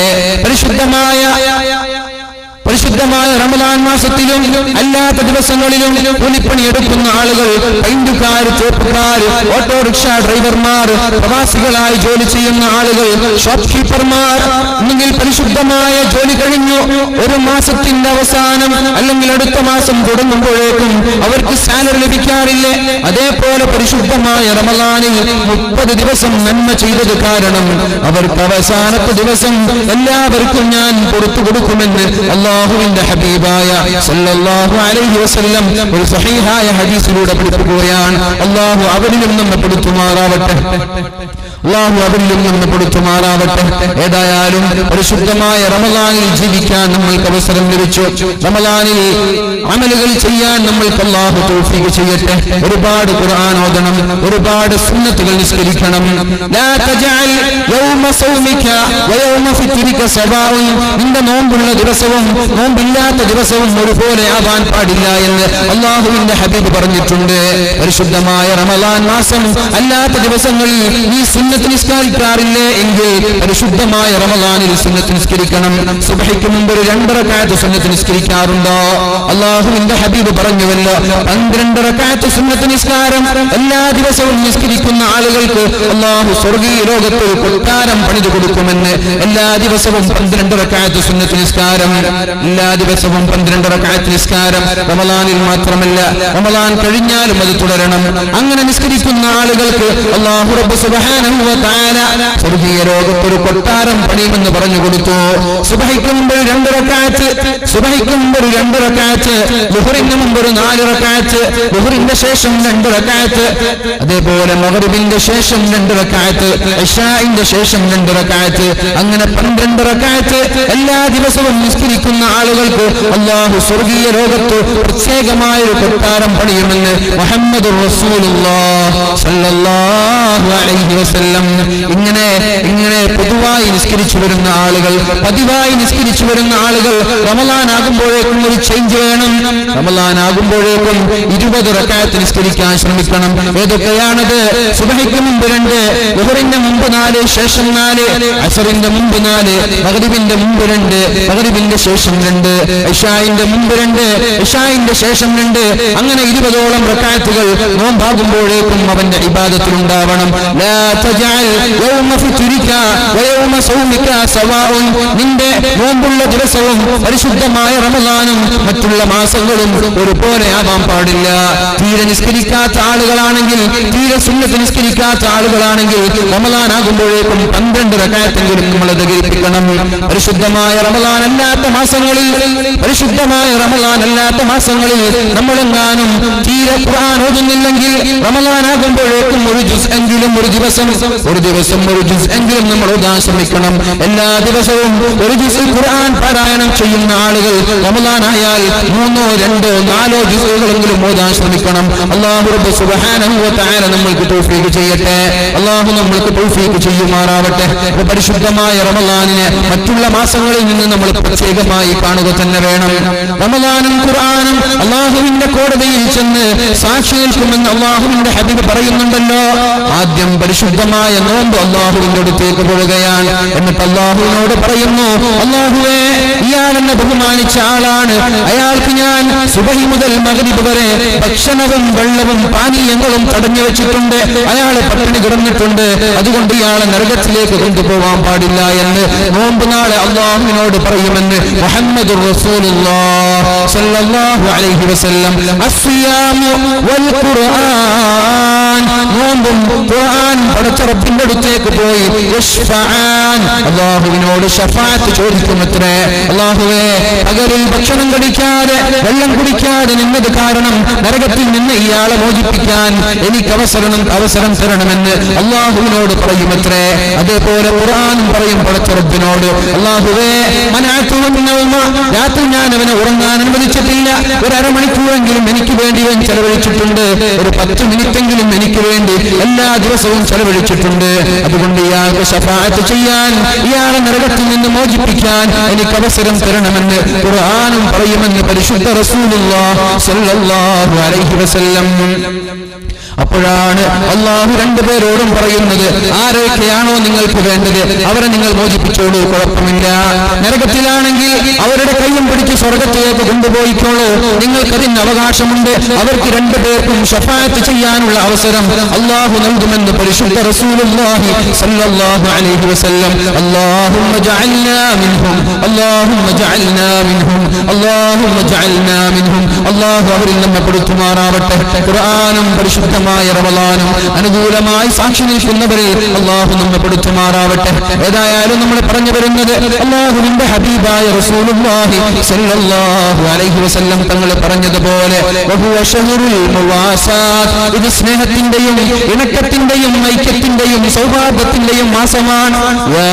പരിശുദ്ധമായ റമദാൻ മാസത്തിലും അല്ലാത്ത ദിവസങ്ങളിലും കൂലിപ്പണി എടുക്കുന്ന ആളുകൾ, പെയിന്റുകാർ, ചോപ്പുകാർ, ഓട്ടോറിക്ഷ ഡ്രൈവർമാർ, പ്രവാസികളായി ജോലി ചെയ്യുന്ന ആളുകൾ, ഷോപ്പ് കീപ്പർമാർ, അല്ലെങ്കിൽ പരിശുദ്ധമായ ജോലി കഴിഞ്ഞു ഒരു മാസത്തിന്റെ അവസാനം അല്ലെങ്കിൽ അടുത്ത മാസം തുടങ്ങുമ്പോഴേക്കും അവർക്ക് സാലറി ലഭിക്കാറില്ലേ? അതേപോലെ പരിശുദ്ധമായ റമദാനിൽ 30 ദിവസം നന്മ ചെയ്തത് കാരണം അവർക്ക് അവസാനത്തെ ദിവസം എല്ലാവർക്കും ഞാൻ പുറത്തു കൊടുക്കുമെന്ന് അല്ലാഹുവിന്റെ ഹബീബായ സല്ലല്ലാഹു അലൈഹി വസല്ലം ഒരു സഹീഹായ ഹദീസിലൂടെ പഠിപ്പിക്കുകയാണ്. അല്ലാഹു അവരിലും നമ്മെ പെടുത്തുമാറാവട്ടെ. അല്ലാഹു അവരിലും നമ്മെ പെടുത്തുമാറാവട്ടെ. ഏതായാലും പരിശുദ്ധമായ റമളാനിൽ ജീവിക്കാൻ നമ്മൾക്ക് അവസരം ലഭിച്ചു. റമളാനിൽ അമലുകൾ ചെയ്യാൻ നമ്മൾക്ക് അല്ലാഹു തൗഫീഖ് ചെയ്യട്ടെ. ഒരുപാട് ഖുർആൻ ഓതണം, ഒരുപാട് സുന്നത്തുകൾ നിസ്കരിക്കണം. ലാ തജഅൽ യൗമ സൗമിക വയൗമ ഫിത്രിക സവാഉൻ, നിന്റെ നോമ്പുള്ള ദിവസവും നോമ്പില്ലാത്ത ദിവസവും ഒരുപോലെ ആവാൻ പാടില്ല എന്ന് അല്ലാഹുവിന്റെ ഹബീബ് പറഞ്ഞിട്ടുണ്ട്. പരിശുദ്ധമായ റമളാൻ മാസം അല്ലാത്ത ദിവസങ്ങളിൽ നീ സുന്നത്ത് നിസ്കരിക്കാറില്ലേ എങ്കിൽ പരിശുദ്ധമായ റമളാനിൽ സുന്നത്ത് നിസ്കരിക്കണം. സുബ്ഹിക്ക് മുമ്പ് 2 റക്അത്ത് സുന്നത്ത് നിസ്കരിക്കാറുണ്ടോ? അല്ലാഹുവിന്റെ ഹബീബ് പറഞ്ഞുവല്ലോ, 12 റക്അത്ത് സുന്നത്ത് നിസ്കാരം എല്ലാ ദിവസവും നിസ്കരിക്കുന്ന ആളുകൾക്ക് അല്ലാഹു സ്വർഗീയ ലോകത്ത് ഒരു കൊട്ടാരം പണിതു കൊടുക്കുമെന്ന്. എല്ലാ ദിവസവും 12 റക്അത്ത് സുന്നത്ത് നിസ്കാരം, എല്ലാ ദിവസവും 12 റക്അത്ത് നിസ്കാരം. റമളാനിൽ മാത്രമല്ല, റമളാൻ കഴിഞ്ഞാലും അത് തുടരണം. അങ്ങനെ നിസ്കരിക്കുന്ന ആളുകൾക്ക് അല്ലാഹു റബ്ബ് സുബ്ഹാനഹു വ തആല സ്വർഗീയ ലോകത്ത് ഒരു കൊട്ടാരം പണിയുമെന്ന് പറഞ്ഞു കൊടുത്തു. സുബ്ഹിക്ക് മുമ്പ് 2 റക്അത്ത്, സുബ്ഹിക്ക് മുമ്പ് 2 റക്അത്ത്, ളുഹറിന് മുമ്പ് 4 റക്അത്ത്, ളുഹറിന്റെ ശേഷം 2 റക്അത്ത്, അതേപോലെ മഗ്രിബിന്റെ ശേഷം 2 റക്അത്ത്, ഇശാഇന്റെ ശേഷം 2 റക്അത്ത്, അങ്ങനെ 12 റക്അത്ത് എല്ലാ ദിവസവും നിസ്കരിക്കുന്ന ആളുകൾക്ക് അല്ലാഹു സ്വർഗീയ ലോകത്ത് പ്രത്യേകമായ ഒരു കൊട്ടാരം പണിയുമെന്ന് മുഹമ്മദുർ റസൂലുള്ളാഹി സ്വല്ലല്ലാഹു അലൈഹി വസല്ലം. ഇങ്ങനെ പൊതുവായി നിസ്കരിച്ചു വരുന്ന ആളുകൾ, പതിവായി നിസ്കരിച്ചു വരുന്ന ആളുകൾ റമളാൻ ആകുമ്പോഴേക്കും ഒരു ചേഞ്ച് വേണം. റമളാൻ ആകുമ്പോഴേക്കും 20 റക്അത്ത് നിസ്കരിക്കാൻ ശ്രമിക്കണം. ഏതൊക്കെയാണത്? സുബ്ഹിക്ക് മുമ്പ് 2, ളുഹറിന്റെ മുമ്പ് 4, ശേഷം 4, അസ്റിന്റെ മുമ്പ് 4, മഗ്രിബിന്റെ മുമ്പ് 2, മഗ്രിബിന്റെ ശേഷം 2, ഇശാഇന്റെ മുമ്പ് 2, ഇശാഇന്റെ ശേഷം 2, അങ്ങനെ 20ഓളം റക്അത്തുകൾ നോമ്പാകുമ്പോഴേക്കും അവന്റെ ഇബാദത്തിൽ ഉണ്ടാവണം. ലാ തജഅൽ യൗമ ഫിത്രിക വയൗമ സൗമിക സവാഉൻ, നിന്റെ നോമ്പുള്ള ദിവസവും പരിശുദ്ധമായ റമളാനും മറ്റുള്ള മാസങ്ങളും ഒരുപോലെ ആവാൻ പാടില്ല. തീരെ നിസ്കരിക്കാത്ത ആളുകളാണെങ്കിൽ, തീരെ സുന്നത്ത് നിസ്കരിക്കാത്ത ആളുകളാണെങ്കിൽ റമളാൻ ആകുമ്പോഴേക്കും 12 റക്അത്തെങ്കിലും നമ്മൾ ദഹിപ്പിക്കണം. പരിശുദ്ധമായ റമളാൻ അല്ലാത്ത മാസങ്ങളിൽ നമ്മളെങ്ങാനും തീരെ ഖുർആൻ ഓതുന്നില്ലെങ്കിൽ, റമളാൻ റമദാനാകുമ്പോഴേക്കും ഒരു ജുസ് എങ്കിലും ഒരു ദിവസം ഒരു ജുസ് എങ്കിലും നമ്മൾ ഓതാൻ ശ്രമിക്കണം. എല്ലാ ദിവസവും ഒരു ജുസ് ഖുർആൻ പാരായണം ചെയ്യുന്ന ആളുകൾ റമദാനായാൽ 3, 2, 4 ജുസുകളെങ്കിലും ഓതാൻ ശ്രമിക്കണം. അല്ലാഹു റബ്ബ് സുബ്ഹാനഹു വ തആല നമ്മൾക്ക് തൗഫീഖ് ചെയ്യട്ടെ. അല്ലാഹു നമ്മൾക്ക് തൗഫീഖ് ചെയ്യുമാറാവട്ടെ. പരിശുദ്ധമായ റമദാനിനെ മറ്റുള്ള മാസങ്ങളിൽ നിന്ന് നമ്മൾ പ്രത്യേകമായി കാണുക തന്നെ വേണം. റമദാനും ഖുർആനും അല്ലാഹുവിന്റെ കോടതിയിൽ ചെന്ന് സാക്ഷി നിൽക്കുമെന്ന് അല്ലാഹുവിന്റെ ഹബീബ് പറയുന്നുണ്ടല്ലോ. ആദ്യം പരിശുദ്ധമായ നോമ്പ് അല്ലാഹുവിന്റെ അടുത്തേക്ക് പോവുകയാണ്. എന്നിട്ട് അല്ലാഹുവിനോട് പറയുന്നു, അല്ലാഹുവേ, ഇയാൾ എന്നെ ബഹുമാനിച്ച ആളാണ്, അയാൾക്ക് ഞാൻ സുബഹി മുതൽ മഗ്രിബ് വരെ ഭക്ഷണവും വെള്ളവും പാനീയങ്ങളും തടഞ്ഞു വെച്ചിട്ടുണ്ട്, അയാളെ പട്ടിണി കിടന്നിട്ടുണ്ട്, അതുകൊണ്ട് ഇയാളെ നരകത്തിലേക്ക് കൊണ്ടുപോകാൻ പാടില്ല എന്ന് നോമ്പ് നാളെ അല്ലാഹുവിനോട് പറയുമെന്ന് മുഹമ്മദുർ റസൂലുള്ളാഹി സ്വല്ലല്ലാഹു അലൈഹി വസല്ലം. അസ്സിയാമു വൽ ഖുർആൻ, നോമ്പും ഖുർആൻ പടച്ച റബ്ബിന്റെ അടുത്തേക്ക് പോയി യശ്ഫഅൻ, അല്ലാഹുവിനോട് ശഫാഅത്ത് ചോദിക്കുമത്രേ. അല്ലാഹുവേ, പകലിൽ ഭക്ഷണം കഴിക്കാതെ വെള്ളം കുടിക്കാതെ നിന്നത് കാരണം നരകത്തിൽ നിന്ന് ഇയാളെ മോചിപ്പിക്കാൻ എനിക്ക് അവസരം തരണമെന്ന് അല്ലാഹുവിനോട് പറയുമത്രേ. അതേപോലെ ഖുർആനും പറയും പടച്ച റബ്ബിനോട്, അല്ലാഹുവേ, രാത്രി ഞാൻ അവനെ ഉറങ്ങാൻ അനുവദിച്ചിട്ടില്ല, ഒരു അരമണിക്കൂറെങ്കിലും എനിക്ക് വേണ്ടി അവൻ ചെലവഴിച്ചിട്ടുണ്ട്, ഒരു 10 മിനിറ്റെങ്കിലും എനിക്ക് വേണ്ടി എല്ലാ ദിവസവും ചെലവഴിച്ചിട്ടുണ്ട്, അതുകൊണ്ട് ഇയാൾക്ക് ശഫാഅത്ത് ചെയ്യാൻ, ഇയാളെ നരകത്തിൽ നിന്ന് മോചിപ്പിക്കാൻ എനിക്ക് അവസരം തരണമെന്ന് ഖുർആനും പറയുമെന്ന് പരിശുദ്ധ റസൂലുള്ളാഹി സ്വല്ലല്ലാഹു അലൈഹി വസല്ലം. അപ്പോഴാണ് അല്ലാഹു 2 പേരോടും പറയുന്നത്, ആരൊക്കെയാണോ നിങ്ങൾക്ക് വേണ്ടത് അവരെ നിങ്ങൾ മോചിപ്പിച്ചോളൂ, കുഴപ്പമില്ല. നരകത്തിലാണെങ്കിൽ അവരുടെ കൈയും പിടിച്ച് സ്വർഗത്തിലേക്ക് കൊണ്ടുപോയിക്കോളൂ, നിങ്ങൾക്കതിന് അവകാശമുണ്ട്. അവർക്ക് 2 പേർക്കും ശഫാഅത്ത് ചെയ്യാനുള്ള അവസരം അല്ലാഹു നൽകുമെന്ന് പരിശുദ്ധ റസൂലുള്ളാഹി സ്വല്ലല്ലാഹു അലൈഹി വസല്ലം. അല്ലാഹുമ്മ ജഅൽനാ മിൻഹും, അല്ലാഹുമ്മ ജഅൽനാ മിൻഹും, അല്ലാഹുമ്മ ജഅൽനാ മിൻഹും. അല്ലാഹു അവരിൽ നമ്മെ പെടുത്തുമാറാവട്ടെ. ഖുർആനും പരിശുദ്ധമായ റമദാനും അനുകൂലമായി സാക്ഷി നിൽക്കുന്നവരിൽ അല്ലാഹു നമ്മെ പെടുത്തുമാറാവട്ടെ. ഏതായാലും നമ്മൾ പറഞ്ഞു വരുന്നത് അല്ലാഹുവിന്റെ ഹബീബായ റസൂലുള്ളാഹി സ്വല്ലല്ലാഹു അലൈഹി വസല്ലം തങ്ങൾ പറഞ്ഞതുപോലെ വഹുവ ശഹറുൽ മുവാസാത്ത്, ഇത് സ്നേഹത്തിന്റെയും ഇണക്കത്തിന്റെയും ഐക്യത്തിന്റെയും സൗഹാർദ്ദത്തിന്റെയും മാസമാണ്. യാ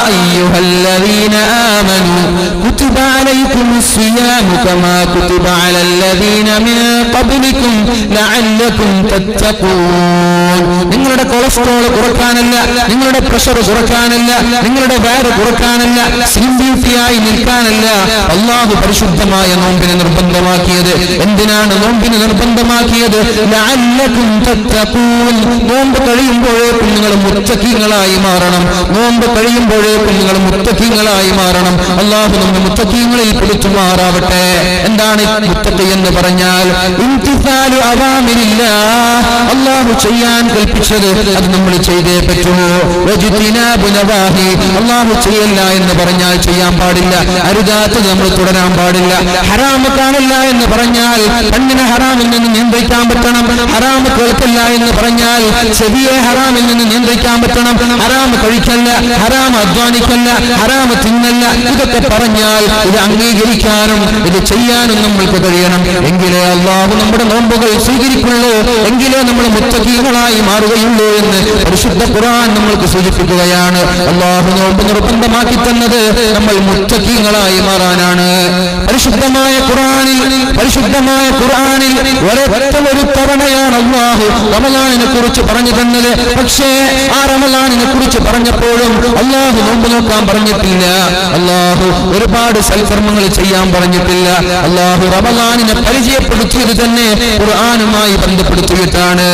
അയ്യുഹല്ലദീന ആമനൂ കുതിബ അലൈക്കുമുസ് സിയാമു കമാ കുതിബ അലല്ലദീന മിൻ ഖബ്ലിക്കും ലഅല്ലകും തത്തഖൂൻ. നിങ്ങളുടെ കൊളസ്ട്രോൾ കുറയ്ക്കാനല്ല, നിങ്ങളുടെ പ്രഷർ കുറയ്ക്കാനല്ല, നിങ്ങളുടെ വയറ് കുറയ്ക്കാനല്ല, സ്ലിം ബ്യൂട്ടിയായി നിൽക്കാനല്ല അല്ലാഹു പരിശുദ്ധമായ നോമ്പിനെ നിർബന്ധമാക്കിയത്. എന്തിനാണ് നോമ്പിനെ നിർബന്ധമാക്കിയത്? ലഅല്ലകും തത്തഖൂൻ. നോമ്പ് കഴിയുമ്പോഴേക്കും നിങ്ങൾ മുത്തഖീങ്ങളായി മാറണം. നോമ്പ് കഴിയുമ്പോഴേക്കും നിങ്ങൾ മുത്തഖീങ്ങളായി മാറണം. അല്ലാഹു നമ്മെ മുത്തഖീങ്ങളിൽ പെടുത്തുമാറാവട്ടെ. എന്താണ് മുത്തഖി എന്ന് പറഞ്ഞാൽ? ഇംതിസാലു അവാമിരില്ലാഹ്, അല്ലാഹു ചെയ്യാൻ കൽപ്പിച്ചത് അത് നമ്മൾ ചെയ്തേ പറ്റൂ. വജ്തിനാബു നവാഹി, അല്ലാഹു ചെയ്യല്ല എന്ന് പറഞ്ഞാൽ ചെയ്യാൻ പാടില്ല, അരുതാത്തത് നമ്മൾ തുടരാൻ പാടില്ല. ഹറാമ് കാണില്ല എന്ന് പറഞ്ഞാൽ കണ്ണിനെ ഹറാമിൽ നിന്ന് നിയന്ത്രിക്കാൻ പറ്റണം. ഹറാമ് കേൾക്കില്ല എന്ന് പറഞ്ഞാൽ ചെവിയെ ഹറാമിൽ നിന്ന് നിയന്ത്രിക്കാൻ പറ്റണം. ഹറാമ് കഴിക്കല്ല, ഹറാമ് അധ്വാനിക്കല്ല, ഹറാമ് തിന്നല്ല, ഇതൊക്കെ പറഞ്ഞാൽ ഇത് അംഗീകരിക്കാനും ഇത് ചെയ്യാനും നമ്മൾക്ക് കഴിയണം. എങ്കിലേ അല്ലാഹു നമ്മുടെ നോമ്പുകൾ സ്വീകരിക്കുള്ളൂ, എങ്കിലേ നമ്മൾ മുത്തഖീകളായി മാറുകയുള്ളൂ എന്ന് പരിശുദ്ധ ഖുർആൻ നമ്മൾക്ക് സൂചിപ്പിക്കുകയാണ്. അല്ലാഹു നോമ്പ് നിർബന്ധമാക്കി തന്നത് നമ്മൾ മുത്തഖീകളായി മാറാനാണ്. പരിശുദ്ധമായ ഖുർആനിൽ ഒരു തവണയാണ് അല്ലാഹു റമളാനിനെ കുറിച്ച് പറഞ്ഞു തന്നത്. പക്ഷേ ആ റമളാനിനെ കുറിച്ച് പറഞ്ഞപ്പോഴും അല്ലാഹു നോമ്പ് നോക്കാൻ പറഞ്ഞിട്ടില്ല, അല്ലാഹു ഒരുപാട് സൽക്കർമ്മങ്ങൾ ചെയ്യാൻ പറഞ്ഞിട്ടില്ല. അല്ലാഹു റമളാനിനെ പരിചയപ്പെടുത്തിയത് തന്നെ ഖുർആനുമായി ബന്ധപ്പെടുത്തിയിട്ടാണ്.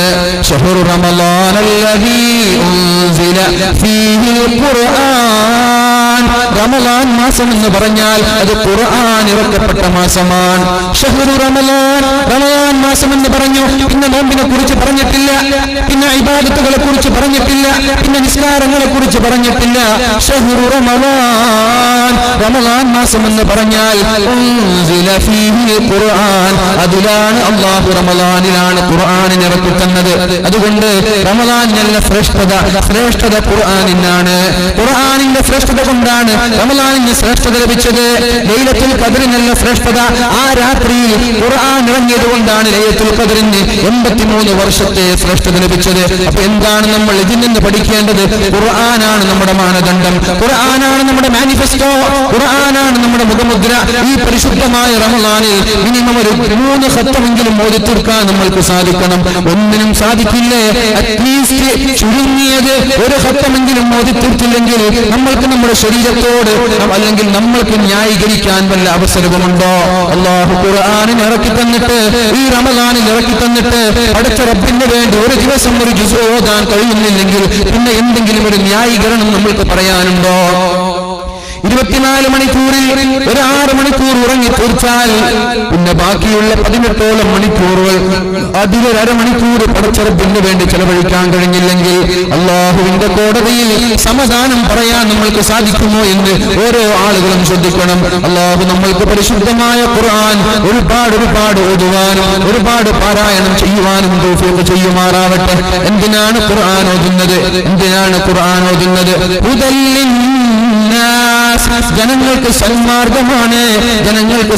ശഹ്റു റമളാനല്ലദീ ഉൻസില ഫീഹിൽ ഖുർആൻ, റമളാൻ മാസം എന്ന് പറഞ്ഞാൽ അത് ഖുർആൻ ഇറക്കപ്പെട്ട മാസമാണ്. ശഹ്റു റമളാൻ, റമളാൻ മാസം എന്ന് പറഞ്ഞു. പിന്നെ നോമ്പിനെ കുറിച്ച് പറഞ്ഞിട്ടില്ല, പിന്നെ ഇബാദത്തുകളെ കുറിച്ച് പറഞ്ഞിട്ടില്ല, പിന്നെ നിസ്കാരങ്ങളെ കുറിച്ച് പറഞ്ഞിട്ടില്ല. ശഹ്റു റമളാൻ, റമളാൻ മാസം എന്ന് പറഞ്ഞാൽ ഉൻസില ഫീഹിൽ ഖുർആൻ, അതിലാണ് അല്ലാഹു റമളാനിലാണ് ഖുർആനിനെ ഇറക്കി തന്നത്. അതുകൊണ്ട് റമളാനിനുള്ള ശ്രേഷ്ഠത ഖുർആനിനാണ്. ഖുർആനിന്റെ ശ്രേഷ്ഠത കൊണ്ടാണ് റമളാനിന് ശ്രേഷ്ഠത ലഭിച്ചത്. ലൈലത്തുൽ ഖദ്റിനല്ല ശ്രേഷ്ഠത, ആ രാത്രിയിൽ ഖുർആൻ ഇറങ്ങിയത് കൊണ്ടാണ് ലൈലത്തുൽ ഖദ്റിന് 83 വർഷത്തെ ശ്രേഷ്ഠത ലഭിച്ചത്. അപ്പൊ എന്താണ് നമ്മൾ ഇതിൽ നിന്ന് പഠിക്കേണ്ടത്? ഖുർആനാണ് നമ്മുടെ മാനദണ്ഡം, ഖുർആനാണ് നമ്മുടെ മാനിഫെസ്റ്റോ, ഖുർആനാണ് നമ്മുടെ മുഖമുദ്ര. ഈ പരിശുദ്ധമായ റമളാനിൽ മിനിമം ഒരു 3 ഖത്തമെങ്കിലും ഓതി തീർക്കാൻ നമ്മൾക്ക് സാധിക്കണം. ഒന്നിനും സാധിക്കില്ലേ? അറ്റ്ലീസ്റ്റ് ചുരുങ്ങിയത് ഒരു ഖത്തമെങ്കിലും ഓതി തീർത്തില്ലെങ്കിൽ നമ്മൾക്ക് നമ്മുടെ ശരീരത്തോട് അല്ലെങ്കിൽ നമ്മൾക്ക് ന്യായീകരിക്കാൻ വല്ല അവസരവുമുണ്ടോ? അല്ലാഹു ഖുർആനിൽ ഇറക്കി തന്നിട്ട്, ഈ റമളാനിൽ ഇറക്കി തന്നിട്ട് പഠിച്ച റബ്ബിന് വേണ്ടി ഒരു ദിവസം ഒരു ജുസ് ഓതാൻ കഴിയുന്നില്ലെങ്കിൽ പിന്നെ എന്തെങ്കിലും ഒരു ന്യായീകരണം നമ്മൾക്ക് പറയാനുണ്ടോ? 24 മണിക്കൂറിൽ ഒരു 6 മണിക്കൂർ ഉറങ്ങി തീർച്ചാൽ പിന്നെ ബാക്കിയുള്ള 18ഓളം മണിക്കൂറുകൾ അതിലൊരു അരമണിക്കൂർ പടച്ചറപ്പിന് വേണ്ടി ചെലവഴിക്കാൻ കഴിഞ്ഞില്ലെങ്കിൽ അള്ളാഹുവിന്റെ കോടതിയിൽ സമാധാനം പറയാൻ നമ്മൾക്ക് സാധിക്കുമോ എന്ന് ഓരോ ആളുകളും ശ്രദ്ധിക്കണം. അള്ളാഹു നമ്മൾക്ക് പരിശുദ്ധമായ ഖുർആൻ ഒരുപാട് ഓതുവാനും ഒരുപാട് പാരായണം ചെയ്യുവാനും തൗഫീഖ് ചെയ്യുമാറാവട്ടെ. എന്തിനാണ് ഖുർആൻ ഓതുന്നത്? ജനങ്ങൾക്ക്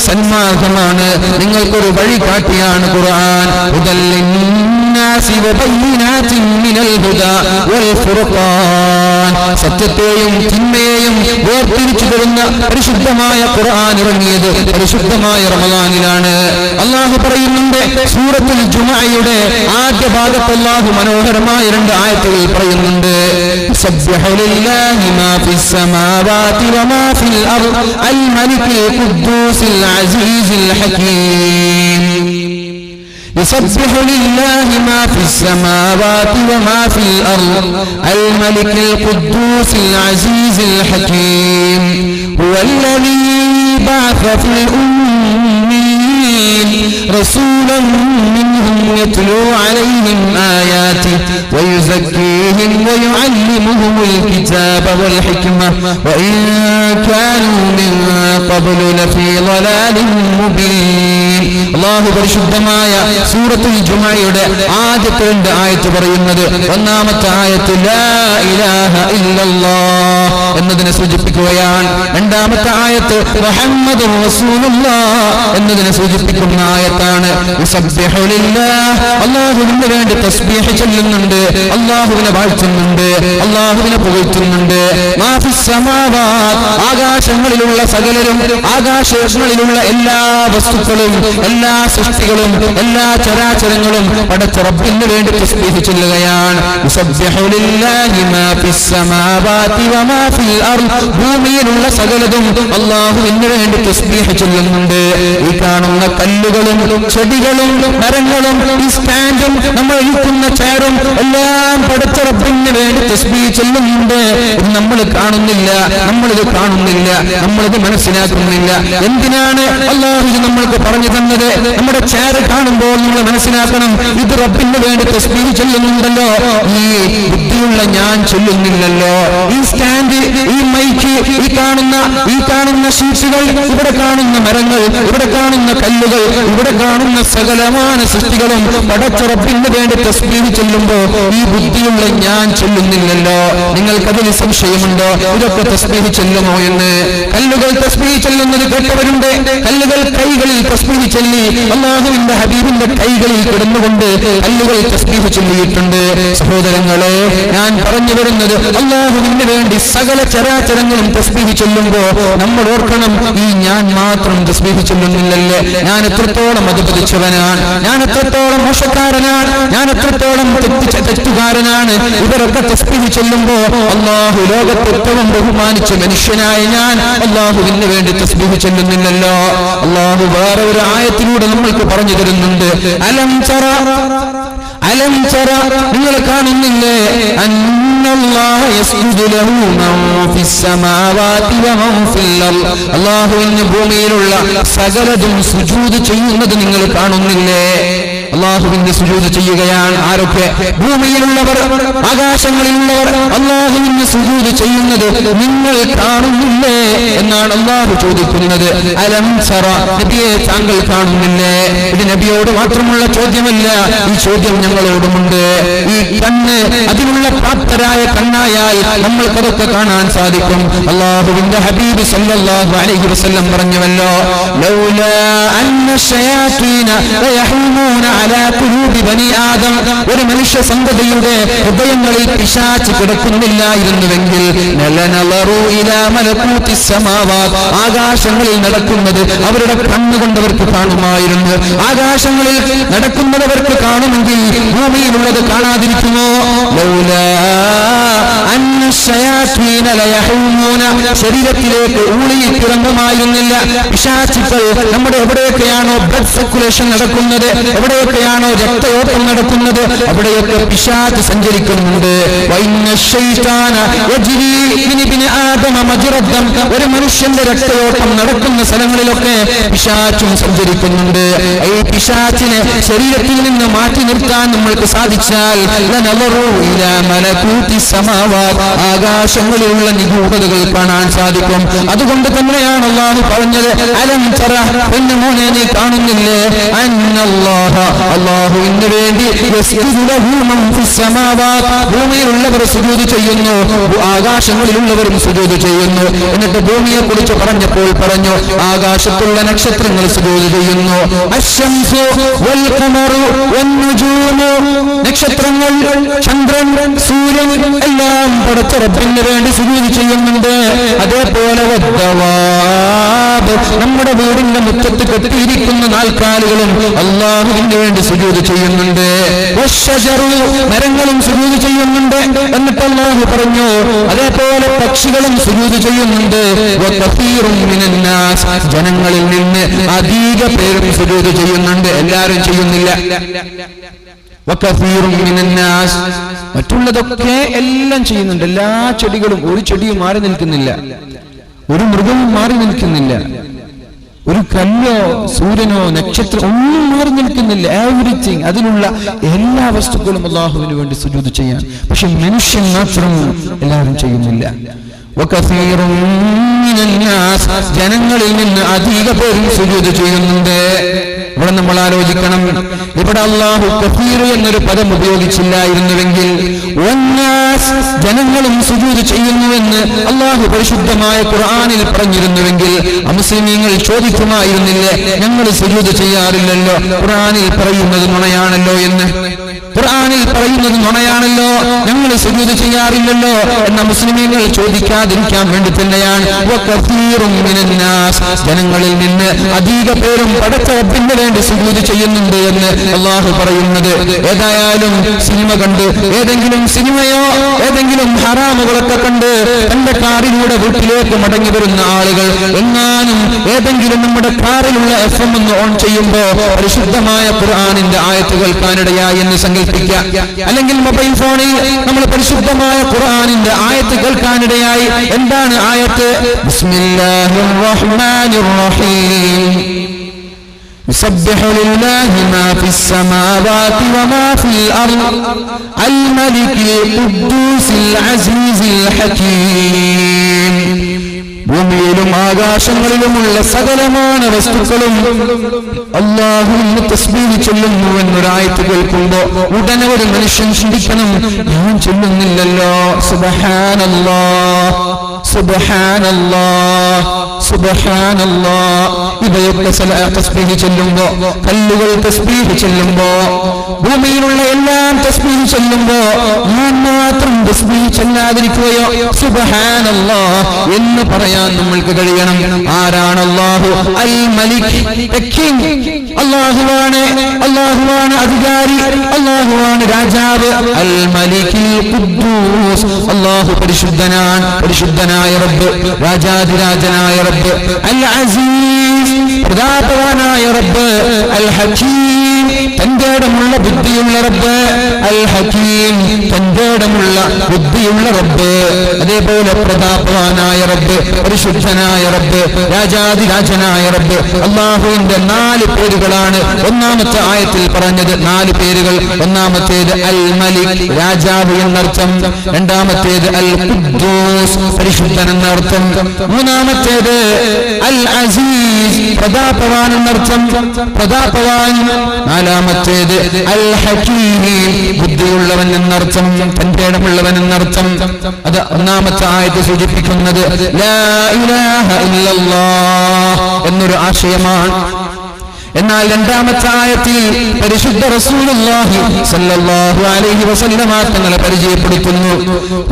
സന്മാർഗമാണ്, നിങ്ങൾക്കൊരു വഴി കാട്ടിയാണ് ഖുർആൻ. സത്യത്തെയും തിന്മയെയും വേർതിരിച്ചു തരുന്ന പരിശുദ്ധമായ ഖുർആൻ ഇറങ്ങിയത് പരിശുദ്ധമായ റമളാനിലാണ്. അല്ലാഹു പറയുന്നുണ്ട് സൂറത്തുൽ ജുമുഅയുടെ ആദ്യ ഭാഗത്ത് അല്ലാഹു മനോഹരമായ 2 ആയത്തുകൾ പറയുന്നുണ്ട്. സബ്ബിഹു ലില്ലാഹി മാ ഫിസ് സമാവാതി വമാ ഫിൽ അർദ് അൽ മലിക്കിൽ ഖുദ്ദൂസിൽ അസീസിൽ ഹകീം. يسبح لله ما في السماوات وما في الأرض الملك القدوس العزيز الحكيم هو الذي بعث في الأمين رسولا منهم يتلو عليهم آياته ويزكيهم ويعلمهم الكتاب والحكمة وإن كانوا من قبل لفي ضلال مبين. الله പരിശുദ്ധമായ സൂറത്തുൽ ജുമുഅയുടെ ആദ്യത്തെ 2 ആയത്ത് പറയുന്നത്, ഒന്നാമത്തെ ആയത്ത് ലാ ഇലാഹ ഇല്ലല്ലാഹ് എന്നതിനെ സൂചിപ്പിക്കുകയാണ്. രണ്ടാമത്തെ ആയത്ത് മുഹമ്മദുർ റസൂലുള്ളാഹ് എന്നതിനെ സൂചിപ്പിക്കുന്ന ആയത്താണ്. യുസബ്ബിഹു ലില്ലാഹ്, അല്ലാഹുവിന് വേണ്ടി തസ്ബീഹ് ചൊല്ലുന്നുണ്ട്, അല്ലാഹുവിനെ വാഴ്ത്തുന്നുണ്ട്, അല്ലാഹുവിനെ പുകഴ്ത്തുന്നുണ്ട്. മാ ഫിസ് സമാവാത്, ആകാശങ്ങളിലുള്ള സകലരും, ആകാശങ്ങളിലുള്ള എല്ലാ വസ്തുക്കളും, എല്ലാ സൃഷ്ടികളും, എല്ലാ ചരാചരങ്ങളും പടച്ച റബ്ബിന് വേണ്ടി തസ്ബീഹ് ചൊല്ലുകയാണ്. യുസബ്ബിഹു ലില്ലാഹി മാ ഫിസ് സമാവാതി വമാ ഫിൽ അർദ്, ഭൂമിയിലുള്ള സകലതും അല്ലാഹുവിന് വേണ്ടി തസ്ബീഹ് ചൊല്ലുന്നുണ്ട്. ഈ കാണുന്ന കല്ലുകളും ചെടികളും മരങ്ങളും ഈ സ്റ്റാൻഡും നമ്മൾ ഇരിക്കുന്ന ചെയറും എല്ലാം പടച്ച റബ്ബിന് വേണ്ടി തസ്ബീഹ് ചൊല്ലുന്നുണ്ട്. നമ്മളിത് കാണുന്നില്ല, നമ്മളിത് മനസ്സിലാക്കുന്നില്ല. എന്തിനാണ് അല്ലാഹു നമ്മൾക്ക് പറഞ്ഞു തന്നത്? നമ്മുടെ ചെയർ കാണുമ്പോൾ നിങ്ങൾ മനസ്സിലാക്കണം, ഇത് റബ്ബിന് വേണ്ടി തസ്ബീഹ് ചൊല്ലുന്നുണ്ടല്ലോ. ഈ ബുദ്ധിയുള്ള ഞാൻ ചൊല്ലുന്നില്ലല്ലോ. ഈ സ്റ്റാൻഡ്, ഈ മൈക്ക്, ഈ കാണുന്ന ഷീറ്റുകൾ, ഇവിടെ കാണുന്ന മരങ്ങൾ, ഇവിടെ കാണുന്ന കല്ലുകൾ, ഇവിടെ കാണുന്ന സകലമായ സൃഷ്ടികളും പടച്ച റബ്ബിന് വേണ്ടി തസ്ബീഹ് ചൊല്ലുമ്പോ ഈ ബുദ്ധിയുള്ള ഞാൻ ചൊല്ലുന്നില്ലല്ലോ. നിങ്ങൾക്കതിന് സംശയമുണ്ടോ? ഇതൊക്കെ തസ്ബീഹ് ചൊല്ലുമോ എന്ന്? കല്ലുകൾ തസ്ബീഹ് ചൊല്ലുന്നത് കേട്ടവരുണ്ട്. കല്ലുകൾ കൈകളിൽ തസ്ബീഹ് ചൊല്ലി, അല്ലാഹുവിന്റെ ഹബീബിന്റെ കൈകളിൽ കിടന്നുകൊണ്ട് കല്ലുകൾ തസ്ബീഹ് ചൊല്ലിയിട്ടുണ്ട്. സഹോദരങ്ങളെ, ഞാൻ പറഞ്ഞു വരുന്നത് അല്ലാഹുവിന് വേണ്ടി സകല ചരാചരങ്ങളും തസ്ബീഹ് ചൊല്ലുമ്പോ നമ്മൾ ഓർക്കണം, ഈ ഞാൻ മാത്രം തസ്ബീഹ് ചൊല്ലുന്നില്ലല്ലേ. ഞാൻ എത്രത്തോളം അധപതിച്ചവനാണ്, ഞാൻ എത്രത്തോളം മോശക്കാരനാണ്, ഞാൻ എത്രത്തോളം തെറ്റുകാരനാണ്. ഇവരൊക്കെ തസ്ബീഹ് ചൊല്ലുമ്പോ അല്ലാഹു ലോകത്ത് ഏറ്റവും ബഹുമാനിച്ച മനുഷ്യനായ ഞാൻ അല്ലാഹുവിന് വേണ്ടി തസ്ബീഹ് ചൊല്ലുന്നില്ലല്ലോ. അല്ലാഹു വേറെ ഒരു ആയത്തിലൂടെ നമ്മൾക്ക് പറഞ്ഞു തരുന്നുണ്ട്. അലം ചറ, നിങ്ങൾ കാണുന്നില്ലേ? അന്നല്ലാഹ യസ്ജുദു ലഹു മൻ ഫിസ് സമാവാതി വമൻ ഫിൽ അർദ്, അല്ലാഹുവിന് ഭൂമിയിലുള്ള സകലതും സുജൂദ് ചെയ്യുന്നത് നിങ്ങൾ കാണുന്നില്ലേ? അല്ലാഹുവിന്റെ സുജൂദ് ചെയ്യുകയാണ്. ആരൊക്കെ? ഭൂമിയിലുള്ളവർ, ആകാശങ്ങളിലുള്ളവർ അല്ലാഹുവിന് സുജൂദ് ചെയ്യുന്നത് നിങ്ങൾ കാണുന്നില്ലേ? എന്നാണ് അല്ലാഹു ചോദിക്കുന്നത്. അലം സറ, നബിയെ താങ്കൾ കാണുന്നില്ലേ? ഇത് നബിയോട് മാത്രമുള്ള ചോദ്യമല്ല, ഈ ചോദ്യം ഞങ്ങളോടുമുണ്ട്. ഈ കണ്ണ് അതിനുള്ള പ്രാപ്തരായ കണ്ണായാൽ നമ്മൾക്കതൊക്കെ കാണാൻ സാധിക്കും. അല്ലാഹുവിന്റെ ഹബീബ് സല്ലല്ലാഹു അലൈഹി വസല്ലം പറഞ്ഞുവല്ലോ, ലൗലാ അന്ന ശയാതീന ലയഹൂമൂന അലാ ഖുലൂബി ബനി ആദം, ഒരു മനുഷ്യ സന്തതിയുടെ ഹൃദയങ്ങളിൽ പിശാച് കിടക്കുന്നില്ലായിരുന്നുവെങ്കിൽ ലനളറു ഇലാ മലകൂതിസ് സമാവാത്, ആകാശങ്ങളിൽ നടക്കുന്നത് അവരുടെ കണ്ണുകൊണ്ടവർക്ക് കാണുമായിരുന്നു. ആകാശങ്ങളിൽ നടക്കുന്നവർക്ക് കാണുമെങ്കിൽ ഭൂമിയിലുള്ളത് കാണാതിരിക്കുമോ? ലൗലാ അന്ന ശയാതീന ലയഹൂമൂന, ശരീരത്തിലേക്ക് ഊളിയിറങ്ങുമായിരുന്നില്ല പിശാചുക്കൾ. നമ്മുടെ എവിടെയൊക്കെയാണോ ബ്ലഡ് സർക്കുലേഷൻ നടക്കുന്നത്, എവിടെയൊക്കെയാണോ രക്തയോട്ടം നടക്കുന്നത്, അവിടെയൊക്കെ പിശാച് സഞ്ചരിക്കുന്നുണ്ട്. ഒരു മനുഷ്യന്റെ രക്തയോട്ടം നടക്കുന്ന സ്ഥലങ്ങളിലൊക്കെ പിശാചും സഞ്ചരിക്കുന്നുണ്ട്. ഈ പിശാചിനെ ശരീരത്തിൽ നിന്ന് മാറ്റി നിർത്താൻ നമ്മൾക്ക് സാധിച്ചാൽ ആകാശങ്ങളിലുള്ള നിഗൂഢതകൾ കാണാൻ സാധിക്കും. അതുകൊണ്ട് തന്നെയാണ് അല്ലാഹു പറഞ്ഞത്, അലം തറ, എന്ന മോനെ നീ കാണുന്നില്ലേ, അന്നല്ലാഹ, അല്ലാഹുവിന് വേണ്ടി ഭൂമിയിലുള്ളവർ സുജൂദ് ചെയ്യുന്നു, ആകാശങ്ങളിലുള്ളവരും സുജൂദ് ചെയ്യുന്നു. എന്നിട്ട് ഭൂമിയെ കുറിച്ച് പറഞ്ഞപ്പോൾ പറഞ്ഞു, ആകാശത്തുള്ള നക്ഷത്രങ്ങൾ സുജൂദ് ചെയ്യുന്നു. അശ്ശംസു വൽ ഖമറു വന്നുജൂമു, നക്ഷത്രങ്ങൾ, ചന്ദ്രൻ, സൂര്യൻ എല്ലാം പടച്ച റബ്ബിന് വേണ്ടി സുജൂദ് ചെയ്യുന്നുണ്ട്. അതേപോലെ നമ്മുടെ വീടിന്റെ മുറ്റത്ത് കെട്ടിയിരിക്കുന്ന നാൽക്കാലികളും അല്ലാഹുവിന് വേണ്ടി സുജൂദ് ചെയ്യുന്നുണ്ട്. മരങ്ങളും സുജൂദ് ചെയ്യുന്നുണ്ട്. എന്നിട്ട് അല്ലാഹു പറഞ്ഞു, അതേപോലെ പക്ഷികളും സുജൂദ് ചെയ്യുന്നുണ്ട്. ജനങ്ങളിൽ നിന്ന് അധിക പേരും സുജൂദ് ചെയ്യുന്നുണ്ട്. എല്ലാവരും ചെയ്യുന്നില്ല. മറ്റുള്ളതൊക്കെ എല്ലാം ചെയ്യുന്നുണ്ട്. എല്ലാ ചെടികളും, ഒരു ചെടിയും മാറി നിൽക്കുന്നില്ല, ഒരു മൃഗവും മാറി നിൽക്കുന്നില്ല, ഒരു കല്ലോ സൂര്യനോ നക്ഷത്രം ഒന്നും മാറി നിൽക്കുന്നില്ല. എവരിത്തിങ്, അതിലുള്ള എല്ലാ വസ്തുക്കളും അല്ലാഹുവിന് വേണ്ടി സുജൂദ് ചെയ്യാൻ. പക്ഷെ മനുഷ്യൻ മാത്രം എല്ലാവരും ചെയ്യുന്നില്ല. ജനങ്ങളിൽ നിന്ന് അധിക പേരും സുജൂദ് ചെയ്യുന്നുണ്ട്. ഇവിടെ നമ്മൾ ആലോചിക്കണം, ഇവിടെ അല്ലാഹു കഫീർ എന്നൊരു പദം ഉപയോഗിച്ചില്ലായിരുന്നുവെങ്കിൽ ജനങ്ങളും സുജൂദ് ചെയ്യുന്നുവെന്ന് അല്ലാഹു പരിശുദ്ധമായ ഖുർആനിൽ പറഞ്ഞിരുന്നുവെങ്കിൽ മുസ്ലിമീങ്ങൾ ചോദിക്കുമായിരുന്നില്ലേ, ഞങ്ങൾ സുജൂദ് ചെയ്യാറില്ലല്ലോ, ഖുർആനിൽ പറയുന്നത് നുണയാണല്ലോ എന്ന്. ഖുർആനിൽ പറയുന്നത് നുണയാണല്ലോ, ഞങ്ങൾ സുജൂദ് ചെയ്യാറില്ലല്ലോ എന്ന മുസ്ലിമീങ്ങൾ ചോദിക്കാതിരിക്കാൻ വേണ്ടി തന്നെയാണ് ജനങ്ങളിൽ നിന്ന് അധിക പേരും പടച്ച റബ്ബിന് വേണ്ടി സുജൂദ് ചെയ്യുന്നുണ്ട് എന്ന് അല്ലാഹു പറയുന്നത്. ഏതായാലും സിനിമ കണ്ട്, ഏതെങ്കിലും സിനിമയോ ഏതെങ്കിലും ഹറാമുകളൊക്കെ കണ്ട് തന്റെ കാറിലൂടെ വീട്ടിലേക്ക് മടങ്ങി വരുന്ന ആളുകൾ എങ്ങാനും ഏതെങ്കിലും നമ്മുടെ കാറിലുള്ള FM ഒന്ന് ഓൺ ചെയ്യുമ്പോ പരിശുദ്ധമായ ഖുർആനിന്റെ ആയത്ത് കേൾക്കാനിടയായി എന്ന് സങ്കല്പിക്കുക. അല്ലെങ്കിൽ മൊബൈൽ ഫോണിൽ നമ്മൾ പരിശുദ്ധമായ ഖുർആനിന്റെ ആയത്ത് കേൾക്കാനിടയായി. എന്താണ് ആയത്ത്? ബിസ്മില്ലാഹിർ റഹ്മാനിർ റഹീം. يسبح لله ما في السماوات وما في الأرض الملك القدوس العزيز الحكيم. ഭൂമിയിലും ആകാശങ്ങളിലുമുള്ള സകലമായ വസ്തുക്കളും അല്ലാഹുവിനെ തസ്ബീഹ് ചൊല്ലുന്നു എന്നൊരായത്ത് കേൾക്കുമ്പോ ഉടനെ ഒരു മനുഷ്യൻ ചിന്തിക്കണം, ഞാൻ ചൊല്ലുന്നില്ലല്ലോ, സുബ്ഹാനല്ലാഹ് സുബ്ഹാനല്ലാഹ് സുബ്ഹാനല്ലാഹ്. ഇവയൊക്കെ തസ്ബീഹ് ചൊല്ലുമ്പോ, കല്ലുകൾ തസ്ബീഹ് ചൊല്ലുമ്പോ, ഭൂമിയിലുള്ള എല്ലാം തസ്ബീഹ് ചൊല്ലുമ്പോ ഞാൻ മാത്രം തസ്ബീഹ് ചൊല്ലാതിരിക്കുകയോ സുബ്ഹാനല്ലാഹ് എന്ന് പറയാൻ നമ്മൾക്ക് കഴിയണം. ആരാണ് അല്ലാഹു? അൽ മലിക്, അല്ലാഹുവാണ്, അല്ലാഹുവാണ് അധികാരി, അല്ലാഹുവാണ് രാജാവ്. അൽ മലിക്കിൽ ഖുദ്ദൂസ്, അല്ലാഹു പരിശുദ്ധനാണ്, പരിശുദ്ധനായ റബ്ബ്, രാജാധിരാജനായ റബ്ബ്. അൽ അസീസ്, പ്രതാപവാനായ റബ്ബ്. അൽ ഹകീം, തന്റെ ഇടമുള്ള ബുദ്ധിയുള്ള റബ്ബ്. അൽ ഹകീം, തന്റേടമുള്ള ബുദ്ധിയുള്ള റബ്ബ്. അതേപോലെ പ്രതാപവാനായ റബ്ബ്, പരിശുദ്ധനായ റബ്ബ്, രാജാതിരാജനായ റബ്ബ്. അല്ലാഹുവിന്റെ 4 പേരുകളാണ് ഒന്നാമത്തെ ആയത്തിൽ പറഞ്ഞത്. 4 പേരുകൾ. ഒന്നാമത്തേത് അൽ മലിക്, രാജാവ് എന്നർത്ഥം. രണ്ടാമത്തേത് അൽ ഖുദ്ദൂസ്, പരിശുദ്ധൻ എന്നർത്ഥം. മൂന്നാമത്തേത് അൽ അസീസ്, പ്രതാപവാൻ എന്നർത്ഥം, പ്രതാപവാൻ. നാലാമത്തേത് അൽ ഹകീം, ബുദ്ധിയുള്ളവൻ എന്നർത്ഥം, തന്റേടമുള്ളവൻ എന്നർത്ഥം. അത് ഒന്നാമത്തെ ആയത്ത് സൂചിപ്പിക്കുന്നത് ലാ ഇലാഹ ഇല്ലല്ലാഹ് എന്നൊരു ആശയമാണ്. എന്നാൽ രണ്ടാമത്തെ ആയത്തിൽ പരിശുദ്ധ റസൂലുള്ളാഹി സ്വല്ലല്ലാഹു അലൈഹി വസല്ലമ തങ്ങളെ പരിചയപ്പെടുത്തുന്നു.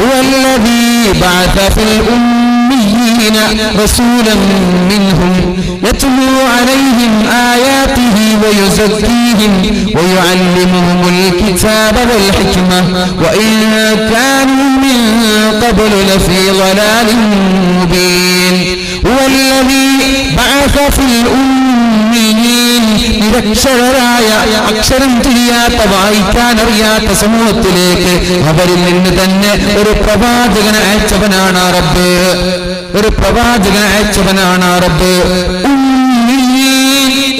ഹുവല്ലദീ ബഅസ ഫിൽ ഉമ്മീന റസൂലൻ മിൻഹും യത്ലൂ അലൈഹിം ആയാതിഹി വയുസക്കീഹിം വയുഅല്ലിമുഹുൽ കിതാബ വൽ ഹിക്മ വഇൻ കാനൂ മിൻ ഖബ്ലു ലഫീ ളലാലിൻ മുബീൻ. ഹുവല്ലദീ ബഅസ ഫിൽ നിരക്ഷരരായ, അക്ഷരം തിരിയാത്ത, വായിക്കാനറിയാത്ത സമൂഹത്തിലേക്ക് അവരിൽ നിന്ന് തന്നെ ഒരു പ്രവാചകനെ അയച്ചവനാണ് ആ റബ്ബ്. ഒരു പ്രവാചകനെ അയച്ചവനാണ് ആ റബ്ബ്.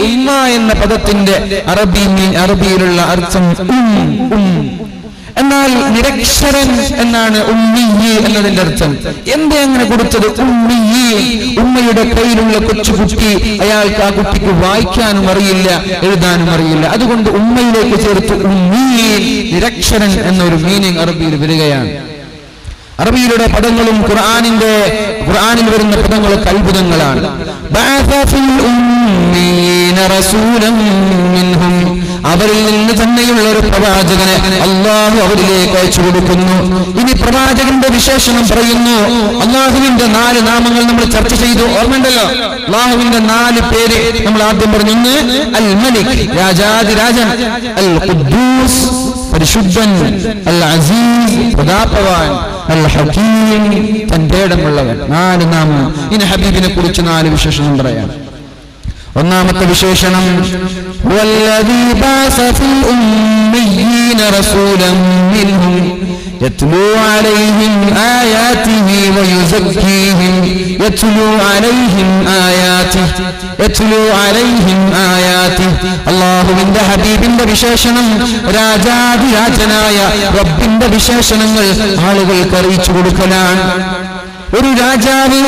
ഉമ്മ എന്ന പദത്തിന്റെ അറബിയിലുള്ള അർത്ഥം എന്നാൽ നിരക്ഷരൻ എന്നാണ് ഉമ്മിയ്യ് എന്നതിന്റെ അർത്ഥം. എന്തേ അങ്ങനെ കൊടുത്തത്? ഉമ്മിയ്യ്, ഉമ്മയുടെ കയ്യിലുള്ള കൊച്ചുകുട്ടി, അയാൾക്ക് ആ കുട്ടിക്ക് വായിക്കാനും അറിയില്ല, എഴുതാനും അറിയില്ല. അതുകൊണ്ട് ഉമ്മയിലേക്ക് ചേർത്ത് ഉമ്മിയ്യ്, നിരക്ഷരൻ എന്നൊരു മീനിങ് അറബിയിൽ വരികയാണ്. അറബിയിലുള്ള പദങ്ങളും ഖുർആനിൽ വരുന്ന പദങ്ങളൊക്കെ അത്ഭുതങ്ങളാണ്. അവരിൽ നിന്ന് തന്നെയുള്ള ഒരു പ്രവാചകനെ അള്ളാഹു അവരിലേക്ക് അയച്ചു കൊടുക്കുന്നു. ഇനി പ്രവാചകന്റെ വിശേഷണം പറയുന്നു. അള്ളാഹുവിന്റെ 4 നാമങ്ങൾ നമ്മൾ ചർച്ച ചെയ്തു, ഓർമ്മയുണ്ടല്ലോ? അള്ളാഹുവിന്റെ 4 പേര് നമ്മൾ ആദ്യം പറഞ്ഞു. ഒന്ന് അൽ മലിക്, രാജാതിരാജൻ. അൽ ഖുദ്ദൂസ്, പരിശുദ്ധൻ. അൽ അസീസ്, പ്രതാപവാൻ. അൽ ഹകീം, തന്റേടമുള്ളവൻ. 4 നാമം. ഇനി ഹബീബിനെ കുറിച്ച് 4 വിശേഷണം പറയാം. ഒന്നാമത്തെ വിശേഷണം വല്ലദീ ബഅസ ഫിൽ ഉമ്മീന റസൂലൻ മിൻഹും യത്ലൂ അലൈഹിം ആയാതിഹി വയുസക്കീഹിം യത്ലൂ അലൈഹിം ആയാതിഹി. അല്ലാഹുവിന്റെ ഹബീബിന്റെ വിശേഷണം, രാജാതിരാജനായ റബ്ബിന്റെ വിശേഷണങ്ങൾ ആളുകൾക്ക് അറിയിച്ചു കൊടുക്കലാണ്. ഒരു രാജാവ്,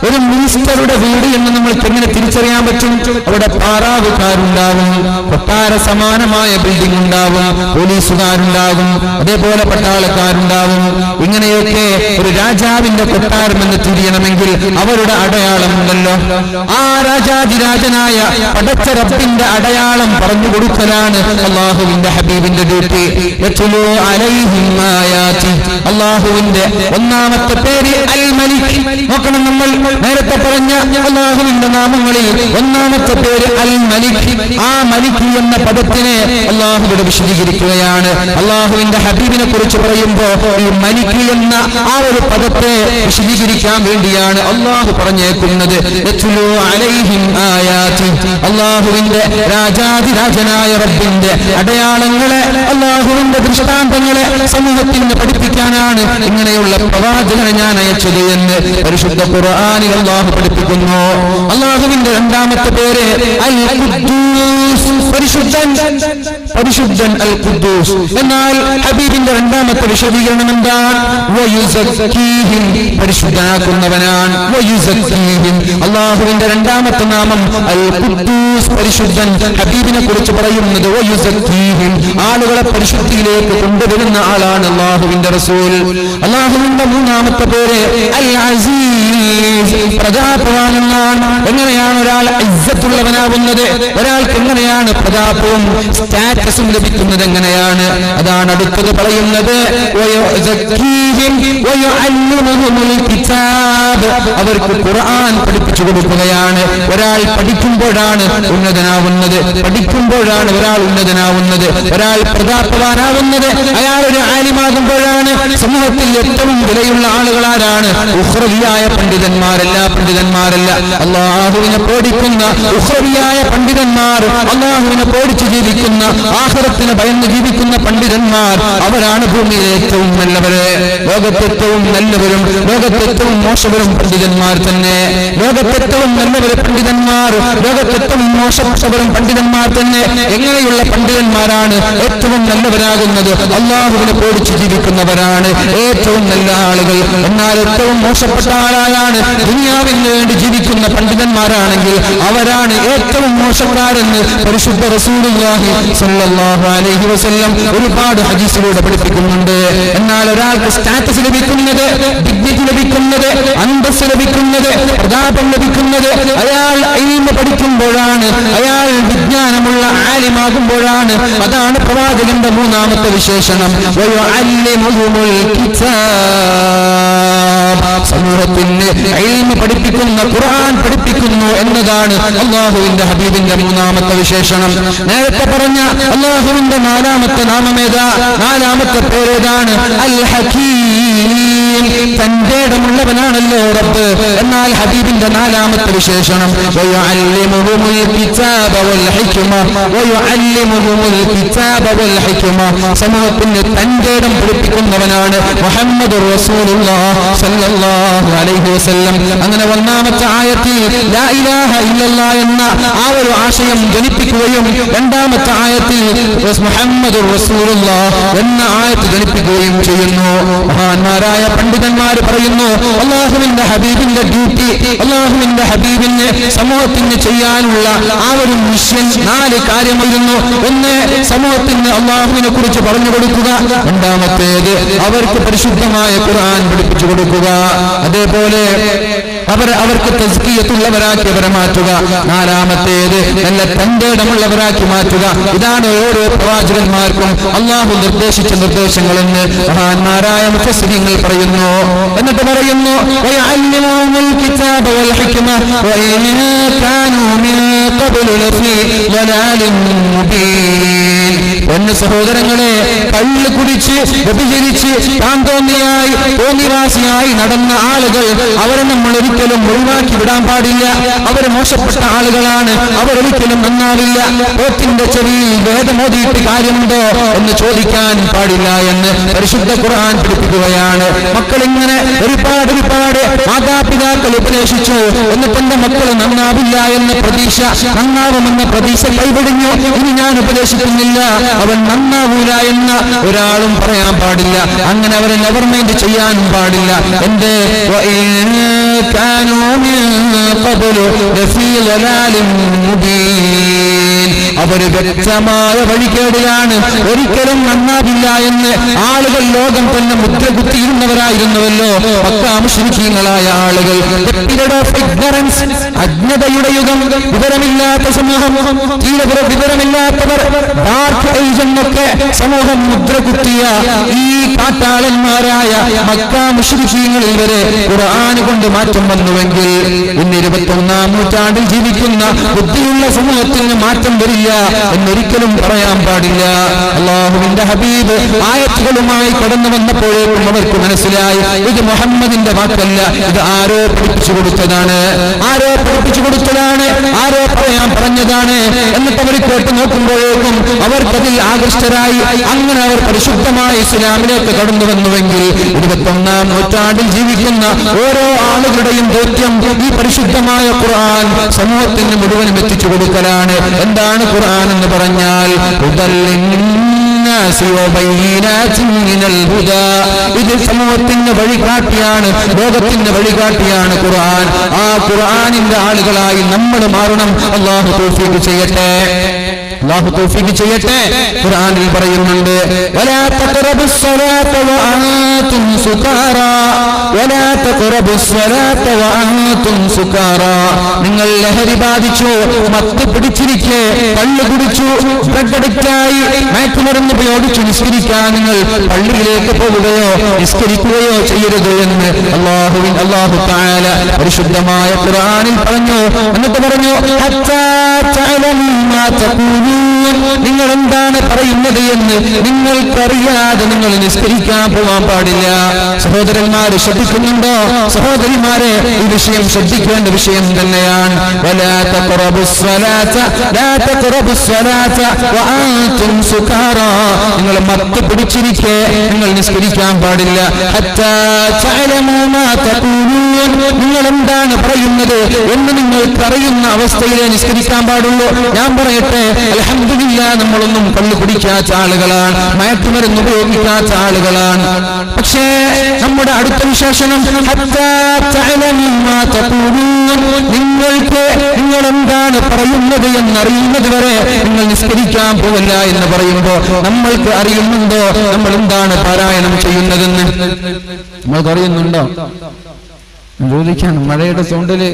ഒരു മിനിസ്റ്ററുടെ വീട് എന്ന് നമ്മൾക്ക് എങ്ങനെ തിരിച്ചറിയാൻ പറ്റും? അവിടെ പാറാവുകാരുണ്ടാവും, കൊട്ടാര സമാനമായ ബിൽഡിംഗ് ഉണ്ടാവും, പോലീസുകാരുണ്ടാവും, അതേപോലെ പട്ടാളക്കാരുണ്ടാവും. ഇങ്ങനെയൊക്കെ ഒരു രാജാവിന്റെ കൊട്ടാരം എന്ന് തിരിയണമെങ്കിൽ അവരുടെ അടയാളമുണ്ടല്ലോ. ആ രാജാതിരാജനായ പടച്ച റബ്ബിന്റെ അടയാളം പറഞ്ഞു കൊടുക്കലാണ് അള്ളാഹുവിന്റെ ഹബീബിന്റെ ഡ്യൂട്ടി. യത്ലൂ അലൈഹിം ആയാതിഹി. അള്ളാഹുവിന്റെ ഒന്നാമത്തെ പേര് അൽ മലിക്. നോക്കണം, നമ്മൾ നേരത്തെ പറഞ്ഞ അല്ലാഹുവിന്റെ നാമങ്ങളിൽ ഒന്നാമത്തെ പേര് അൽ മലിക്. ആ മലിക് എന്ന പദത്തിനെ അല്ലാഹുവിടെ വിശദീകരിക്കുകയാണ്. അല്ലാഹുവിന്റെ ഹബീബിനെ കുറിച്ച് പറയുമ്പോൾ ഈ മലിക് എന്ന ആ ഒരു പദത്തെ വിശദീകരിക്കാൻ വേണ്ടിയാണ് അല്ലാഹു പറഞ്ഞേക്കുന്നത്. യത്ലൂ അലൈഹിം ആയാതി. അല്ലാഹുവിന്റെ രാജാതിരാജനായ റബ്ബിന്റെ അടയാളങ്ങളെ, അല്ലാഹുവിന്റെ ദൃഷ്ടാന്തങ്ങളെ സമൂഹത്തിന് പഠിപ്പിക്കാനാണ് ഇങ്ങനെയുള്ള പ്രവാചകനെ ഞാൻ അയച്ചത് എന്ന് പരിശുദ്ധ ഖുർആനിൽ അല്ലാഹു പഠിപ്പിക്കുന്നു. അല്ലാഹുവിന്റെ രണ്ടാമത്തെ പേര് അൽ ഖുദ്ദൂസ്, പരിശുദ്ധൻ അൽ ഖുദ്ദൂസ്. എന്നാൽ ഹബീബിന്റെ രണ്ടാമത്തെ വിശദീകരണം എന്താണ്? വയുസക്കീഹിം, പരിശുദ്ധനാക്കുന്നവനാണ്. വയുസക്കീഹിം, അല്ലാഹുവിന്റെ രണ്ടാമത്തെ നാമം അൽ ഖുദ്ദൂസ്, പരിശുദ്ധൻ. ഹബീബിനെ കുറിച്ച് പറയുന്നത് വയുസക്കീഹിം, ആളുകളെ പരിശുദ്ധിയിലേക്ക് കൊണ്ടുവരുന്ന ആളാണ് അല്ലാഹുവിന്റെ റസൂൽ. അല്ലാഹുവിന്റെ മൂന്നാമത്തെ പേര് അൽ അസീസ്, പ്രതാപവാനാണ്. എങ്ങനെയാണ് ഒരാൾ ഇസ്സത്തുള്ളവനാവുന്നത്? ഒരാൾക്ക് എങ്ങനെയാണ് പ്രതാപവും സ്റ്റാറ്റസും ലഭിക്കുന്നത്? എങ്ങനെയാണ്? അതാണ് അടുത്തത് പറയുന്നത്. അവർക്ക് ഖുർആൻ പഠിപ്പിച്ചു കൊടുക്കുകയാണ്. ഒരാൾ പഠിക്കുമ്പോഴാണ് ഉന്നതനാവുന്നത്, പഠിക്കുമ്പോഴാണ് ഒരാൾ ഉന്നതനാവുന്നത്, ഒരാൾ പ്രതാപവാനാവുന്നത്. അയാൾ ഒരു ആലിമാകുമ്പോഴാണ്. സമൂഹത്തിൽ ഏറ്റവും വിലയുള്ള ആളുകളാരാണ്? ഉഖ്റവിയായ പണ്ഡിതന്മാരല്ല, പണ്ഡിതന്മാരല്ല, അല്ലാഹുവിനെ പേടിക്കുന്ന ഉഖ്റവിയായ പണ്ഡിതന്മാർ, അല്ലാഹുവിനെ പേടിച്ച് ജീവിക്കുന്ന ആഖിറത്തിനെ ഭയന്ന് ജീവിക്കുന്ന പണ്ഡിതന്മാർ അവരാണ് ഭൂമിയിലെ ഏറ്റവും നല്ലവര്. ലോകത്തേറ്റവും നല്ലവരും ലോകത്തേറ്റവും മോശവരും പണ്ഡിതന്മാർ തന്നെ. ലോകത്തേറ്റവും നല്ലവര് പണ്ഡിതന്മാർ, ലോകത്തേറ്റവും മോശപ്പെട്ടവരും പണ്ഡിതന്മാർ തന്നെ. എങ്ങനെയുള്ള പണ്ഡിതന്മാരാണ് ഏറ്റവും നല്ലവരാകുന്നത്? അല്ലാഹുവിനെ പേടിച്ച് ജീവിക്കുന്നവരാണ് ഏറ്റവും നല്ല ആളുകൾ. എന്നാൽ ഏറ്റവും മോശപ്പെട്ട ആളാണ് ദുനിയാവിന് വേണ്ടി ജീവിക്കുന്ന പണ്ഡിതന്മാരാണെങ്കിൽ അവരാണ് ഏറ്റവും മോശക്കാരെന്ന് പരിശുദ്ധ റസൂലുള്ളാഹി സ്വല്ലല്ലാഹു അലൈഹി വസല്ലം ഒരുപാട് ഹദീസിലൂടെ പഠിപ്പിക്കുന്നുണ്ട്. എന്നാൽ ഒരാൾക്ക് സ്റ്റാറ്റസ് ലഭിക്കുന്നത്, ഡിഗ്നിറ്റി ലഭിക്കുന്നത്, അന്തസ്സ് ലഭിക്കുന്നത്, പ്രതാപം ലഭിക്കുന്നത് അയാൾ ഇൽമ പഠിക്കുമ്പോഴാണ്, അയാൾ വിജ്ഞാനമുള്ള ആലിമാകുമ്പോഴാണ്. അതാണ് പ്രവാചകന്റെ മൂന്നാമത്തെ വിശേഷണം. സമൂഹത്തിന് ഇൽമ പഠിപ്പിക്കുന്ന, ഖുർആൻ പഠിപ്പിക്കുന്നു എന്നതാണ് അല്ലാഹുവിന്റെ ഹബീബിന്റെ മൂന്നാമത്തെ വിശേഷണം. നേരത്തെ പറഞ്ഞ അല്ലാഹുവിന്റെ നാലാമത്തെ നാമമേതാ? നാലാമത്തെ പേരേതാണ്? അൽ ഹകീം. തന്റെ ഇടമുള്ളവനാണല്ലോ റബ്ബ്. എന്നാൽ ഹബീബിന്റെ നാലാമത്തെ വിശേഷണം വയുഅല്ലിമുഹുൽ കിതാബ വൽ ഹിക്മ. വയുഅല്ലിമുഹുൽ കിതാബ വൽ ഹിക്മ. സമൂഹത്തിന് തന്റെ ഇടം പഠിപ്പിക്കുന്നവനാണ് മുഹമ്മദുർ റസൂലുള്ളാഹി സ്വല്ലല്ലാഹു അലൈഹി വസല്ലം. അങ്ങനെ ഒന്നാമത്തെ ആയത്തിൽ ലാ ഇലാഹ ഇല്ലല്ലാഹ് എന്ന ആ ഒരു ആശയം ജനിപ്പിക്കുകയും രണ്ടാമത്തെ ആയത്തിൽ മുഹമ്മദുർ റസൂലുള്ളാഹി എന്ന ആയത്ത് ജനിപ്പിക്കുകയും ചെയ്യുന്നു. മഹാന്മാരായ പണ്ഡിതന്മാർ പറയുന്നു, അല്ലാഹുവിന്റെ ഹബീബിന്റെ ഡ്യൂട്ടി, അല്ലാഹുവിന്റെ ഹബീബിന് സമൂഹത്തിന് ചെയ്യാനുള്ള ആ ഒരു മിഷൻ 4 കാര്യമായിരുന്നു. ഒന്ന്, സമൂഹത്തിന് അല്ലാഹുവിനെ കുറിച്ച് പറഞ്ഞു കൊടുക്കുക. രണ്ടാമത്തേത്, അവർക്ക് പരിശുദ്ധമായ ഖുർആൻ പഠിപ്പിച്ചു കൊടുക്കുക. അതേപോലെ അവർക്ക് തസ്കിയത്തുള്ളവരാക്കി അവരെ മാറ്റുക. നാലാമത്തേത്, നല്ല തന്റെ ഇടമുള്ളവരാക്കി മാറ്റുക. ഇതാണ് ഓരോ പ്രവാചകന്മാർക്കും അല്ലാഹു നിർദ്ദേശിച്ച നിർദ്ദേശങ്ങളെന്ന് മഹാന്മാരായ മുഫസ്സിരീങ്ങൾ പറയുന്നു. എന്നിട്ട് പറയുന്നു വയഅല്ലിമുൽ കിതാബ വൽ ഹിക്മ വഇൻ കാനൂ മിൻ ഖബ്ലു ലഫീ ളലാലിൻ മുബീൻ. ഒന്ന് സഹോദരങ്ങളെ, കള്ള് കുടിച്ച് വ്യഭിചരിച്ച് തോന്നിവാസിയായി നടന്ന ആളുകൾ അവരെ നമ്മൾ ഒരിക്കലും ഒഴിവാക്കി വിടാൻ പാടില്ല. അവർ മോശപ്പെട്ട ആളുകളാണ്, അവരൊരിക്കലും നന്നാവില്ല. പോത്തിന്റെ ചെവിയിൽ വേദമോദിയിട്ട് കാര്യമുണ്ടോ എന്ന് ചോദിക്കാൻ പാടില്ല എന്ന് പരിശുദ്ധ ഖുർആൻ പഠിപ്പിക്കുകയാണ്. മക്കളിങ്ങനെ ഒരുപാട് മാതാപിതാക്കൾ ഉപദേശിച്ചു, എന്നിട്ട് എന്റെ മക്കൾ നന്നാവില്ല എന്ന പ്രതീക്ഷ, നന്നാവുമെന്ന പ്രതീക്ഷ കൈവിടിഞ്ഞു, ഇനി ഞാൻ ഉപദേശിക്കുന്നില്ല, അവൻ നന്നാവൂല എന്ന ഒരാളും പറയാൻ പാടില്ല. അങ്ങനെ അവരെ നെവർ മൈൻഡ് ചെയ്യാനും പാടില്ല. എന്റെ അവര് വ്യക്തമായ വഴികേടിലാണ്, ഒരിക്കലും നന്നാവില്ല എന്ന് ആളുകൾ ലോകം തന്നെ മുദ്ര കുത്തിയിരുന്നവരായിരുന്നുവല്ലോ മക്കാ മുശ്രിക്കീങ്ങളായ ആളുകൾ. അജ്ഞതയുടെ യുഗം, വിവരമില്ലാത്ത സമൂഹം, വിവരമില്ലാത്തവർ, ഡാർക്ക് ഏജ് എന്നൊക്കെ സമൂഹം മുദ്ര കുത്തിയ ഈ കാട്ടാളന്മാരായ മക്കാ മുശ്രിക്കീങ്ങളിൽ വരെ ഖുർആൻ കൊണ്ട് മാറ്റം വന്നുവെങ്കിൽ ഇന്ന് 21-ാം നൂറ്റാണ്ടിൽ ജീവിക്കുന്ന ബുദ്ധിയുള്ള സമൂഹത്തിന് മാറ്റം വരില്ല എന്നൊരിക്കലും പറയാൻ പാടില്ല. അല്ലാഹുവിന്റെ ഹബീബ് ആയത്തുകളുമായി കടന്നു വന്നപ്പോഴേക്കും അവർക്ക് മനസ്സിലായി, ഇത് മുഹമ്മദിന്റെ വാക്കല്ല, ഇത് ആരോ പഠിപ്പിച്ചു കൊടുത്തതാണ്, ആരോ പറയാൻ പറഞ്ഞതാണ്. എന്നിട്ട് അവർ കേട്ട് നോക്കുമ്പോഴേക്കും അവർക്കതിൽ ആകൃഷ്ടരായി. അങ്ങനെ അവർ പരിശുദ്ധമായ ഇസ്ലാമിലേക്ക് കടന്നു വന്നുവെങ്കിൽ 21-ാം നൂറ്റാണ്ടിൽ ജീവിക്കുന്ന ഓരോ ആളുകളുടെയും ദൗത്യം ഈ പരിശുദ്ധമായ ഖുർആൻ സമൂഹത്തിന് മുഴുവനും എത്തിച്ചു കൊടുക്കലാണ്. എന്താണ് ഖുർആൻ എന്ന് പറഞ്ഞാൽ? ഇത് സമൂഹത്തിന്റെ വഴികാട്ടിയാണ്, ലോകത്തിന്റെ വഴികാട്ടിയാണ് ഖുർആൻ. ആ ഖുർആനിന്റെ ആളുകളായി നമ്മൾ മാറണം. അല്ലാഹു തൗഫീഖ് ചെയ്യട്ടെ. ഖുർആനിൽ പറയുന്നുണ്ട്, വലാ തഖറബുസ് സ്വലാത്ത വഅൻതും സുകാറാ, വലാ തഖറബുസ് സ്വലാത്ത വഅൻതും സുകാറാ. നിങ്ങൾ ലഹരി ബാധിച്ചു, മത്ത് പിടിച്ചിരിക്കെ, കള്ളു കുടിച്ചു, ഡ്രഗ് അഡിക്റ്റായി, മയക്കുമരുന്ന് ഉപയോഗിച്ചു നിസ്കരിക്കാൻ നിങ്ങൾ പള്ളിയിലേക്ക് പോവുകയോ നിസ്കരിക്കുകയോ ചെയ്യരുത് എന്ന് അല്ലാഹു തആല പരിശുദ്ധമായ ഖുർആനിൽ പറഞ്ഞു. എന്നിട്ട് പറഞ്ഞു, ഹത്താ തഅലമൂ മാ തഖൂലൂൻ. നിങ്ങൾ എന്താണ് പറയുന്നത് എന്ന് നിങ്ങൾക്കറിയാതെ നിങ്ങൾ നിസ്കരിക്കാൻ പോകാൻ പാടില്ല. സഹോദരന്മാര് ശ്രദ്ധിക്കുന്നുണ്ടോ? സഹോദരിമാരെ, ഈ വിഷയം ശ്രദ്ധിക്കേണ്ട വിഷയം തന്നെയാണ്. വലാ തഖറബുസ്സലാത ലാ തഖറബുസ്സലാത വഅൻതും സുകാറാ. നിങ്ങൾ മത്ത് പിടിച്ചിരിക്കെ നിങ്ങൾ നിസ്കരിക്കാൻ പാടില്ല. ഹത്താ തഅലമൂ മാ തഖൂലൂൻ. നിങ്ങൾ എന്താണ് പറയുന്നത് എന്ന് നിങ്ങൾക്കറിയുന്ന അവസ്ഥയിലെ നിസ്കരിക്കാൻ പാടുള്ളൂ. ഞാൻ പറയട്ടെ, അൽഹംദുലില്ലാ, നമ്മളൊന്നും കള്ളു കുടിക്കാത്ത ആളുകളാണ്, മയക്കുമരുന്ന് ഉപയോഗിക്കാത്ത ആളുകളാണ്. പക്ഷേ നമ്മുടെ അടുത്ത വിശേഷണം ഹത്താ തഅലമൂ മാ തഖൂലൂൻ. നിങ്ങൾക്ക് നിങ്ങൾ എന്താണ് പറയുന്നത് എന്നറിയുന്നത് വരെ നിങ്ങൾ നിസ്കരിക്കാൻ പോവില്ല എന്ന് പറയുമ്പോൾ നമ്മൾക്ക് അറിയുന്നുണ്ടോ നമ്മൾ എന്താണ് പാരായണം ചെയ്യുന്നതെന്ന്? നമ്മൾക്ക് അറിയുന്നുണ്ടോ? ചോദിക്കാണ്. മഴയുടെ സൗണ്ടില്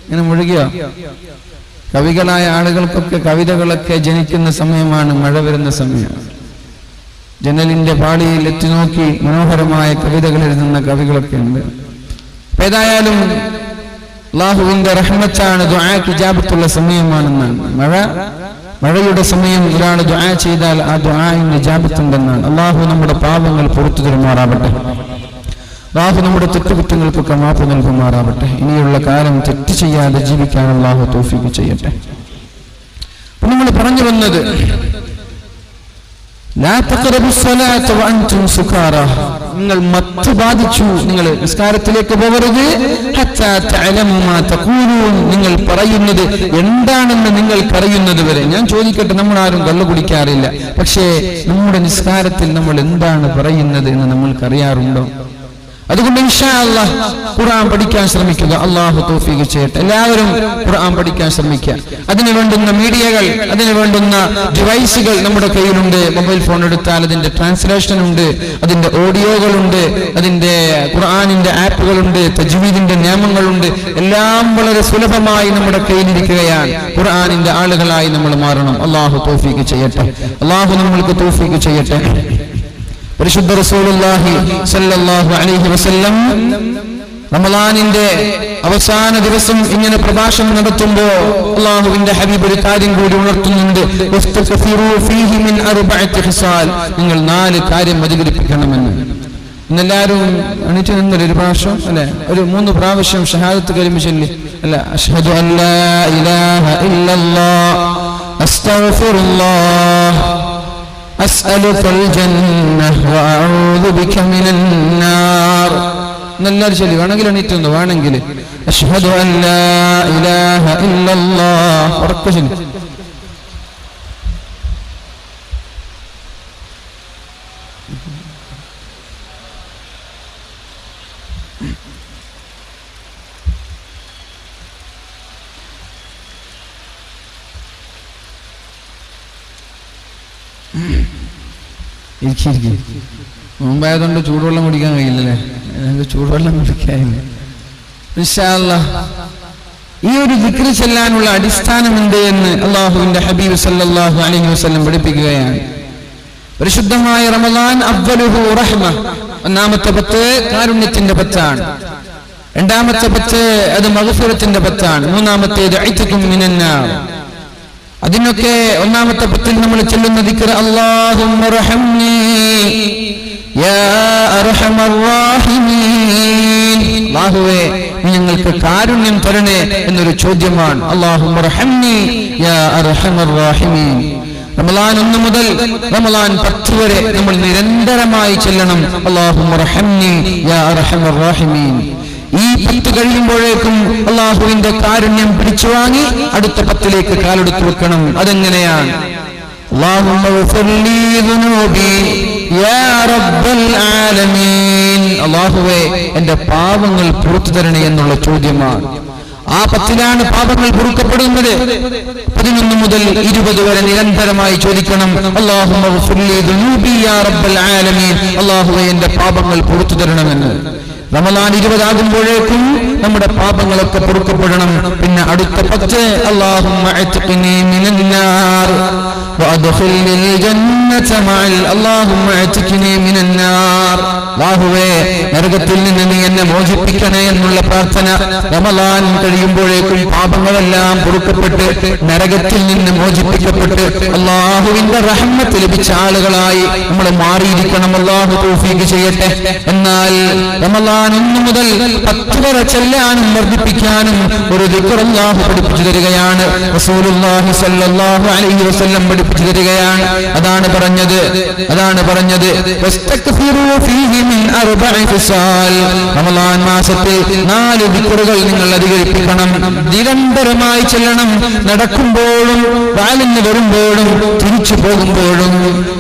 ഇങ്ങനെ മുഴുകിയ കവികളായ ആളുകൾക്കൊക്കെ കവിതകളൊക്കെ ജനിക്കുന്ന സമയമാണ് മഴ വരുന്ന സമയം. ജനലിന്റെ പാളിയിൽ എത്തി നോക്കി മനോഹരമായ കവിതകൾ എഴുതുന്ന കവികളൊക്കെ ഉണ്ട്. ഏതായാലും അല്ലാഹുവിന്റെ റഹ്മത്താണ്, ദുആക്ക് ഇജാബത്തുള്ള സമയമാണെന്നാണ്. മഴയുടെ സമയം ഒരാൾ ദുആ ചെയ്താൽ ആ ദുആഇന് ഇജാബത്തുണ്ടെന്നാണ്. അല്ലാഹു നമ്മുടെ പാപങ്ങൾ പുറത്തു തരുമാറാവട്ടെ. അല്ലാഹു നമ്മുടെ തെറ്റുകുറ്റങ്ങൾക്കൊക്കെ മാപ്പ് നൽകുമാറാവട്ടെ. ഇനിയുള്ള കാലം തെറ്റ് ചെയ്യാതെ ജീവിക്കാൻ അല്ലാഹു തൗഫീഖ് ചെയ്യട്ടെ. നമ്മൾ പറഞ്ഞു വന്നത് ലാ തഖറബുസ്സലാത വഅൻതും സുകാറാ. നിങ്ങൾ മത്ത് ബാധിച്ചു, നിങ്ങൾ നിസ്കാരത്തിലേക്ക് പോകരുത്. ഹത്താ തഅലമൂ മാ തഖൂലൂൻ. നിങ്ങൾ പറയുന്നത് എന്താണെന്ന് നിങ്ങൾക്കറിയുന്നത് വരെ. ഞാൻ ചോദിക്കട്ടെ, നമ്മൾ ആരും കള്ളു കുടിക്കാറില്ല, പക്ഷേ നമ്മുടെ നിസ്കാരത്തിൽ നമ്മൾ എന്താണ് പറയുന്നത് എന്ന് നമ്മൾക്കറിയാറുണ്ടോ? അതുകൊണ്ട് ഇൻഷാ അല്ലാഹ് ഖുർആൻ പഠിക്കാൻ ശ്രമിക്കുക. അല്ലാഹു തൗഫീഖ് ചെയ്യട്ടെ. എല്ലാവരും ഖുർആൻ പഠിക്കാൻ ശ്രമിക്കുക. അതിനു വേണ്ടുന്ന മീഡിയകൾ, അതിനു വേണ്ടുന്ന ഡിവൈസുകൾ നമ്മുടെ കയ്യിലുണ്ട്. മൊബൈൽ ഫോൺ എടുത്താൽ അതിന്റെ ട്രാൻസ്ലേഷൻ ഉണ്ട്, അതിന്റെ ഓഡിയോകളുണ്ട്, അതിന്റെ ഖുർആനിന്റെ ആപ്പുകളുണ്ട്, തജ്വീദിന്റെ നിയമങ്ങളുണ്ട്. എല്ലാം വളരെ സുലഭമായി നമ്മുടെ കയ്യിലിരിക്കുകയാണ്. ഖുർആനിന്റെ ആളുകളായി നമ്മൾ മാറണം. അല്ലാഹു തൗഫീഖ് ചെയ്യട്ടെ. അല്ലാഹു നമ്മൾക്ക് തൗഫീഖ് ചെയ്യട്ടെ. പരിശുദ്ധ റസൂലുള്ളാഹി സ്വല്ലല്ലാഹു അലൈഹി വസല്ലം റമളാനിന്റെ അവസാന ദിവസം ഇങ്ങനെ പ്രഭാഷണം നടത്തുമ്പോൾ അല്ലാഹുവിന്റെ ഹബീബ് ഒരു കാര്യം കൂടി ഉണർത്തുന്നുണ്ട്. നിങ്ങൾ 4 കാര്യം അധികരിപ്പിക്കണമെന്ന്. ഇന്നെല്ലാവരും എണീറ്റ് നിന്നൊരു പ്രാവശ്യം അല്ലെ, ഒരു 3 പ്രാവശ്യം ഷഹാദത്ത് കലിമ ചൊല്ലി അല്ല, അഷ്ഹദു അല്ലാ ഇലാഹ ഇല്ലല്ലാഹ് അസ്തഗ്ഫിറുല്ലാഹ് അസ്അലുകൽ ജന്നഹ വഅഊദു ബിക മിനൻ നാർ. എല്ലാവരും ചൊല്ലി. വേണമെങ്കിൽ എണീറ്റ് വേണമെങ്കിൽ അഷ്ഹദു അല്ലാ ഇലാഹ ഇല്ലല്ലാഹ്. ഉറക്കെ ചൊല്ലി. മുമ്പായതുകൊണ്ട് ചൂടുവെള്ളം കുടിക്കാൻ കഴിയില്ലല്ലേ? ഞങ്ങൾക്ക് ചൂടുവെള്ളം കുടിക്കാനില്ല. ഇൻഷാ അല്ലാഹ് ഈ ഒരു ദിക്ർ ചെല്ലാനുള്ള അടിസ്ഥാനം എന്ത് എന്ന് അല്ലാഹുവിന്റെ ഹബീബ് സല്ലല്ലാഹു അലൈഹി വസല്ലം പഠിപ്പിക്കുകയാണ്. പരിശുദ്ധമായ റമളാൻ അവ്വലുഹു റഹ്മ. ഒന്നാമത്തെ 10 കാരുണ്യത്തിന്റെ 10 രണ്ടാമത്തെ 10 അത് മഗ്ഫിറത്തിന്റെ 10 മൂന്നാമത്തേത് ഇത്ഖും മിനൻ നാർ. അതിനൊക്കെ ഒന്നാമത്തെ 10 നമ്മൾ ചൊല്ലുന്ന ദിക്ർ അല്ലാഹുമ്മ റഹംനി യാ അർഹമർ റഹീമീൻ. അല്ലാഹുവേ, നീ ഞങ്ങൾക്ക് കാരുണ്യം തരണേ എന്നൊരു ചോദ്യമാണ്. അല്ലാഹുമ്മ റഹംനി യാ അർഹമർ റഹീമീൻ. റമളാൻ 1 മുതൽ റമളാൻ 10 വരെ നമ്മൾ നിരന്തരമായി ചൊല്ലണം അല്ലാഹുമ്മ റഹംനി യാ അർഹമർ റഹീമീൻ. ഈ 10 കഴിയുമ്പോഴേക്കും അല്ലാഹുവിന്റെ കാരുണ്യം പിടിച്ചു വാങ്ങി അടുത്ത 10ലേക്ക് കാലെടുത്ത് വെക്കണം. അതെങ്ങനെയാണ്? അല്ലാഹുമ്മ ഗ്ഫിർലി ദുനൂബി യാ റബ്ബൽ ആലമീൻ. അല്ലാഹുവേ, എന്റെ പാപങ്ങൾ പുറത്തു തരണേ എന്നുള്ള ചോദ്യമാണ്. ആ 10ലാണ് പാപങ്ങൾ പൊറുക്കപ്പെടുന്നത്. 11 മുതൽ 20 വരെ നിരന്തരമായി ചോദിക്കണം അല്ലാഹുമ്മ ഗ്ഫിർലി ദുനൂബി യാ റബ്ബൽ ആലമീൻ. അല്ലാഹുവേ, എന്റെ പാപങ്ങൾ പുറത്തു തരണമെന്ന്. റമളാൻ 20 ആകുമ്പോഴേക്കും നമ്മുടെ പാപങ്ങളൊക്കെ പൊറുക്കപ്പെടണം. പിന്നെ അടുത്ത 10 അല്ലാഹുമ്മ അത്ഖിനി മിനൻ നാർ വഅദ്ഖിൽനിൽ ജന്നത മഅൽ. അല്ലാഹുമ്മ അത്ഖിനി മിനൻ നാർ. അല്ലാഹുവേ നരകത്തിൽ നിന്ന് നീ എന്നെ മോചിപ്പിക്കണേ എന്നുള്ള പ്രാർത്ഥന. റമളാൻ കഴിയുമ്പോഴേക്കും പാപങ്ങളെല്ലാം പൊറുക്കപ്പെട്ട് നരകത്തിൽ നിന്ന് മോചിപ്പിക്കപ്പെട്ട് അല്ലാഹുവിന്റെ റഹ്മത്ത് ലഭിച്ച ആളുകളായി നമ്മൾ മാറിയിരിക്കണം. അല്ലാഹു തൗഫീഖ് ചെയ്യട്ടെ. എന്നാൽ റമളാൻ 1 മുതൽ 10 വരെ ചെല്ലാനും വർദ്ധിപ്പിക്കാനും ഒരു ദിക്ർ അല്ലാഹു പഠിപ്പിച്ചു തരികയാണ്. റസൂലുള്ളാഹി സ്വല്ലല്ലാഹു അലൈഹി വസല്ലം പഠിപ്പിച്ചു തരികയാണ്. അതാണ് പറഞ്ഞത് വസ്തഗ്ഫിറൂ ഫീഹി മിൻ 4 ഫിസാൽ. റമളാൻ മാസത്തിൽ 4 ദിക്റുകൾ നിങ്ങൾ അധികരിപ്പിക്കണം. നിരന്തരമായി ചെല്ലണം. നടക്കുമ്പോഴും വാലിന് വരുമ്പോഴും തിരിച്ചു പോകുമ്പോഴും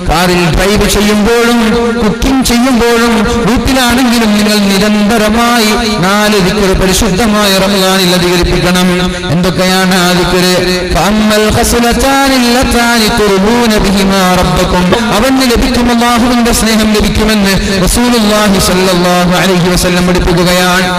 കാറിൽ ഡ്രൈവ് ചെയ്യുമ്പോഴും കുക്കിംഗ് ചെയ്യുമ്പോഴും വീട്ടിലാണെങ്കിലും നിങ്ങൾ നിരന്തരമായി 4 ദിക്ർ പരിശുദ്ധമായ റമളാനിൽ അധികരിപ്പിക്കണം. എന്തൊക്കെയാണ് ആ ദിക്ർ? ഫഅമ്മൽ ഖസ്ലതാനി ലതാനി തുർബൂന ബിഹിമാ റബ്ബക്കും. അവന് ലഭിക്കും അല്ലാഹുവിന്റെ സ്നേഹം ലഭിക്കുമെന്ന് റസൂലുള്ളാഹി സ്വല്ലല്ലാഹു അലൈഹി വസല്ലം പഠിപ്പിക്കുകയാണ്.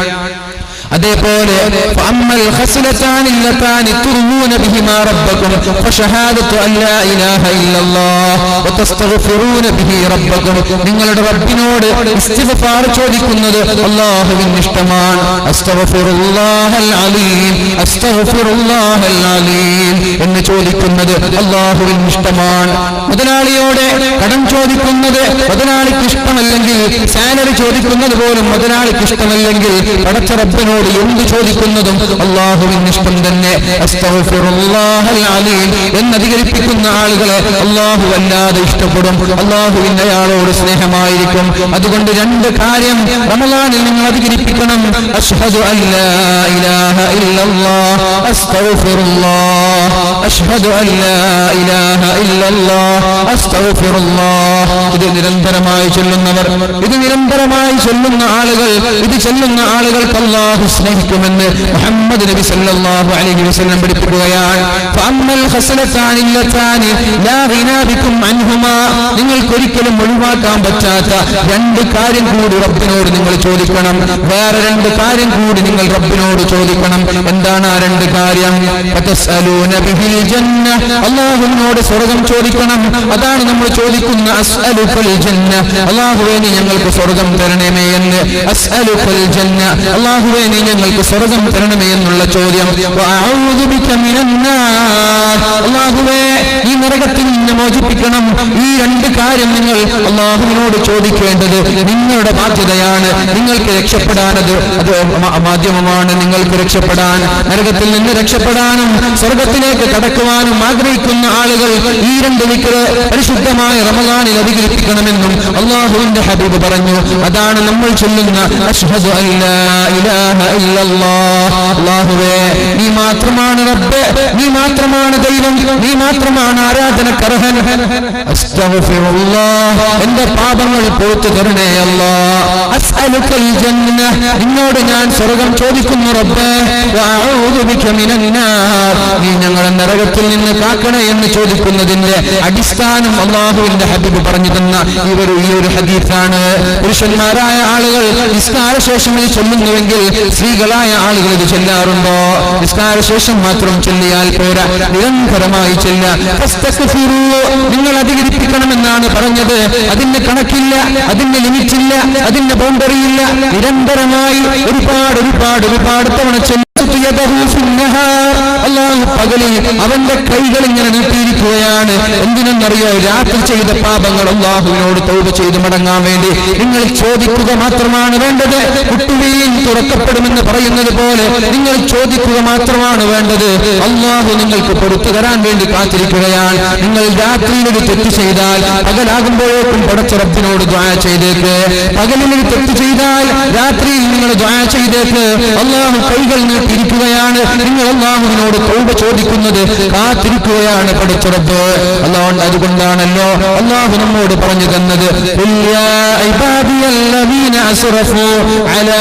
അതേപോലെ ഫഅമ്മൽ ഖസ്ലതാനി ലതാനി തുർബൂന ബിഹിമാ റബ്ബക്കും ഫശഹാദതു അല്ലാ ഇലാഹ ഇല്ലല്ലാഹ് വതസ്തഗ്ഫിറൂന ബിഹി റബ്ബക്കും. നിങ്ങളുടെ റബ്ബിനോട് ഇസ്തിഗ്ഫാർ ചോദിക്കുന്നത് അല്ലാഹുവിന് ഇഷ്ടമാണ്. അസ്തഗ്ഫിറുല്ലാഹൽ അലീം അസ്തഗ്ഫിറുല്ലാഹൽ അലീം എന്ന് ചോദിക്കുന്നത് അല്ലാഹുവിന് ഇഷ്ടമാണ്. മുതലാളിയോട് കടം ചോദിക്കുന്നത് മുതലാളിക്ക് ഇഷ്ടമല്ലെങ്കിൽ, സാലറി ചോദിക്കുന്നത് പോലും മുതലാളിക്ക് ഇഷ്ടമല്ലെങ്കിൽ, പടച്ച റബ്ബിനോട് എന്ത് ചോദിക്കുന്നതും അല്ലാഹുവിന് ഇഷ്ടം തന്നെ. അസ്തഗ്ഫിറുല്ലാഹൽ അലീം എന്നധികരിപ്പിക്കുന്ന ആളുകളെ അല്ലാഹു വല്ലാതെ ഇഷ്ടപ്പെടും. അല്ലാഹുവിന് അയാളോട് സ്നേഹമായിരിക്കും. അതുകൊണ്ട് 2 കാര്യം റമളാനിൽ നിങ്ങൾ അധികരിപ്പിക്കണം. അശ്ഹദു അല്ലാ ഇലാഹ ഇല്ലല്ലാഹ് അസ്തഗ്ഫിറുല്ലാഹ് അശ്ഹദു അല്ലാ ഇലാഹ ഇല്ലല്ലാഹ് അസ്തഗ്ഫിറുല്ലാഹ്. ഇത് നിരന്തരമായി ചൊല്ലുന്നവർ, ഇത് നിരന്തരമായി ചൊല്ലുന്ന ആളുകൾ, ഇത് ചൊല്ലുന്ന ആളുകൾക്ക് അല്ലാഹു സ്നേഹിക്കുമെന്ന് മുഹമ്മദ് നബി സല്ലല്ലാഹു അലൈഹി വസല്ലം പഠിപ്പിക്കുകയാണ്. ഫഅമ്മൽ ഖസ്ലതാനി ലതാനി ലാ ഗിനാ ബികും അൻഹുമാ. നിങ്ങൾക്കൊരിക്കലും ഒഴിവാക്കാൻ പറ്റാത്ത 2 കാര്യം കൂടി റബ്ബിനോട് നിങ്ങൾ ചോദിക്കണം. വേറെ 2 കാര്യം കൂടി നിങ്ങൾ റബ്ബിനോട് ചോദിക്കണം. എന്താണ് ആ 2 കാര്യം? ഫതസ്അലൂന ബിഹിൽ ജന്ന. അല്ലാഹുവിനോട് സ്വർഗ്ഗം ചോദിക്കണം. അതാണ് നമ്മൾ ചോദിക്കുന്ന അസ്അലുകൽ ജന്ന. അല്ലാഹുവേ നീ ഞങ്ങൾക്ക് സ്വർഗ്ഗം തരണമേ എന്ന്. അസ്അലുകൽ ജന്ന, അല്ലാഹുവേ നീ ഞങ്ങൾക്ക് സ്വർഗ്ഗം തരണമേ എന്നുള്ള ചോദ്യം. വഅഊദു ബിക മിനൻ നാർ. അല്ലാഹുവേ ഈ നരകത്തിൽ നിന്ന് മോചിപ്പിക്കണം. ഈ 2 കാര്യം നിങ്ങൾ അല്ലാഹുവിനോട് ചോദിക്കേണ്ടത് നിങ്ങളുടെ ബാധ്യതയാണ്. നിങ്ങൾക്ക് രക്ഷപ്പെടാൻ അത് മാധ്യമമാണ്. നിങ്ങൾക്ക് രക്ഷപ്പെടാൻ, നരകത്തിൽ നിന്ന് രക്ഷപ്പെടാനും സ്വർഗ്ഗത്തിലേക്ക് കടക്കുവാനും ആഗ്രഹിക്കുന്ന ആളുകൾ ഈ 2 ദിക്ർ പരിശുദ്ധമായ റമളാനിൽ അധികരിപ്പിക്കണമെന്നും അല്ലാഹുവിന്റെ ഹബീബ് പറഞ്ഞു. അതാണ് നമ്മൾ ചൊല്ലുന്ന അശ്ഹദു അല്ലാ ഇലാഹ ഇല്ലല്ലാഹ്. അല്ലാഹുവേ നീ മാത്രമാണ് റബ്ബ്, നീ മാത്രമാണ് ദൈവം, നീ മാത്രമാണ് ആരാധനക്കർഹൻ. അസ്തഗ്ഫിറുല്ലാഹ്, എന്റെ പാപങ്ങൾ പുറത്തു തരണേ അല്ലാഹ്. അസ്അലുകൽ ജന്ന, നിന്നോട് ഞാൻ സ്വർഗ്ഗം ചോദിക്കുന്നു റബ്ബേ. വഅഊദു ബിക മിനൻ നാർ, നീ ഞങ്ങളെ നരകത്തിൽ നിന്ന് കാക്കണേ എന്ന് ചോദിക്കുന്നതിന്റെ അടിസ്ഥാനം അല്ലാഹുവിന്റെ ഹബീബ് പറഞ്ഞു തന്ന ഈ ഒരു ഹദീസാണ്. പുരുഷന്മാരായ ആളുകൾ നിസ്കാരശേഷം ഇത് ചൊല്ലുന്നുവെങ്കിൽ സ്ത്രീകളായ ആളുകൾ ഇത് ചൊല്ലാറുണ്ടോ? നിസ്കാരശേഷം മാത്രം ചൊല്ലിയാൽ പോരാ, നിരന്തരമായി ചൊല്ല. ഫസ്തഗ്ഫിറൂ, നിങ്ങൾ അധികരിപ്പിക്കണമെന്നാണ് പറഞ്ഞത്. അതിന് കണക്കില്ല, അതിന് ലിമിറ്റില്ല, അതിന് ബൗണ്ടറിയില്ല. നിരന്തരമായി ഒരുപാട് തവണ ചൊല്ലി. അല്ലാഹു പകലിൽ അവന്റെ കൈകൾ ഇങ്ങനെ നീട്ടിയിരിക്കുകയാണ്. എന്തിനെന്നറിയോ? രാത്രി ചെയ്ത പാപങ്ങൾ അല്ലാഹുവിനോട് തൗബ ചെയ്ത് മടങ്ങാൻ വേണ്ടി നിങ്ങൾ ചോദിക്കുക മാത്രമാണ് വേണ്ടത്. കുട്ടുവീൻ തുറക്കപ്പെടുമെന്ന് പറയുന്നത് പോലെ നിങ്ങൾ ചോദിക്കുക മാത്രമാണ് വേണ്ടത്. അല്ലാഹു നിങ്ങൾക്ക് പുറത്തു തരാൻ വേണ്ടി കാത്തിരിക്കുകയാണ്. നിങ്ങൾ രാത്രിയിൽ ഒരു തെറ്റ് ചെയ്താൽ പകലാകുമ്പോഴേക്കും പടച്ച റബ്ബിനോട് ദുആ ചെയ്തേക്ക്. പകലിൽ ഒരു തെറ്റ് ചെയ്താൽ രാത്രിയിൽ നിങ്ങൾ ദുആ ചെയ്തേക്ക്. അല്ലാഹു കൈകൾ നീട്ടിയിരിക്കുകയാണ്. നിങ്ങൾ അല്ലാഹുവിനോട് തൗബ ചോദിക്കുന്നത് കാത്തിരിക്കുകയാണ് പടച്ച റബ്ബ്. അതുകൊണ്ടാണല്ലോ അല്ലാഹു നമ്മോട് പറഞ്ഞു തന്നത്, യാ ഇബാദിയല്ലദീന അസ്റഫൂ അലാ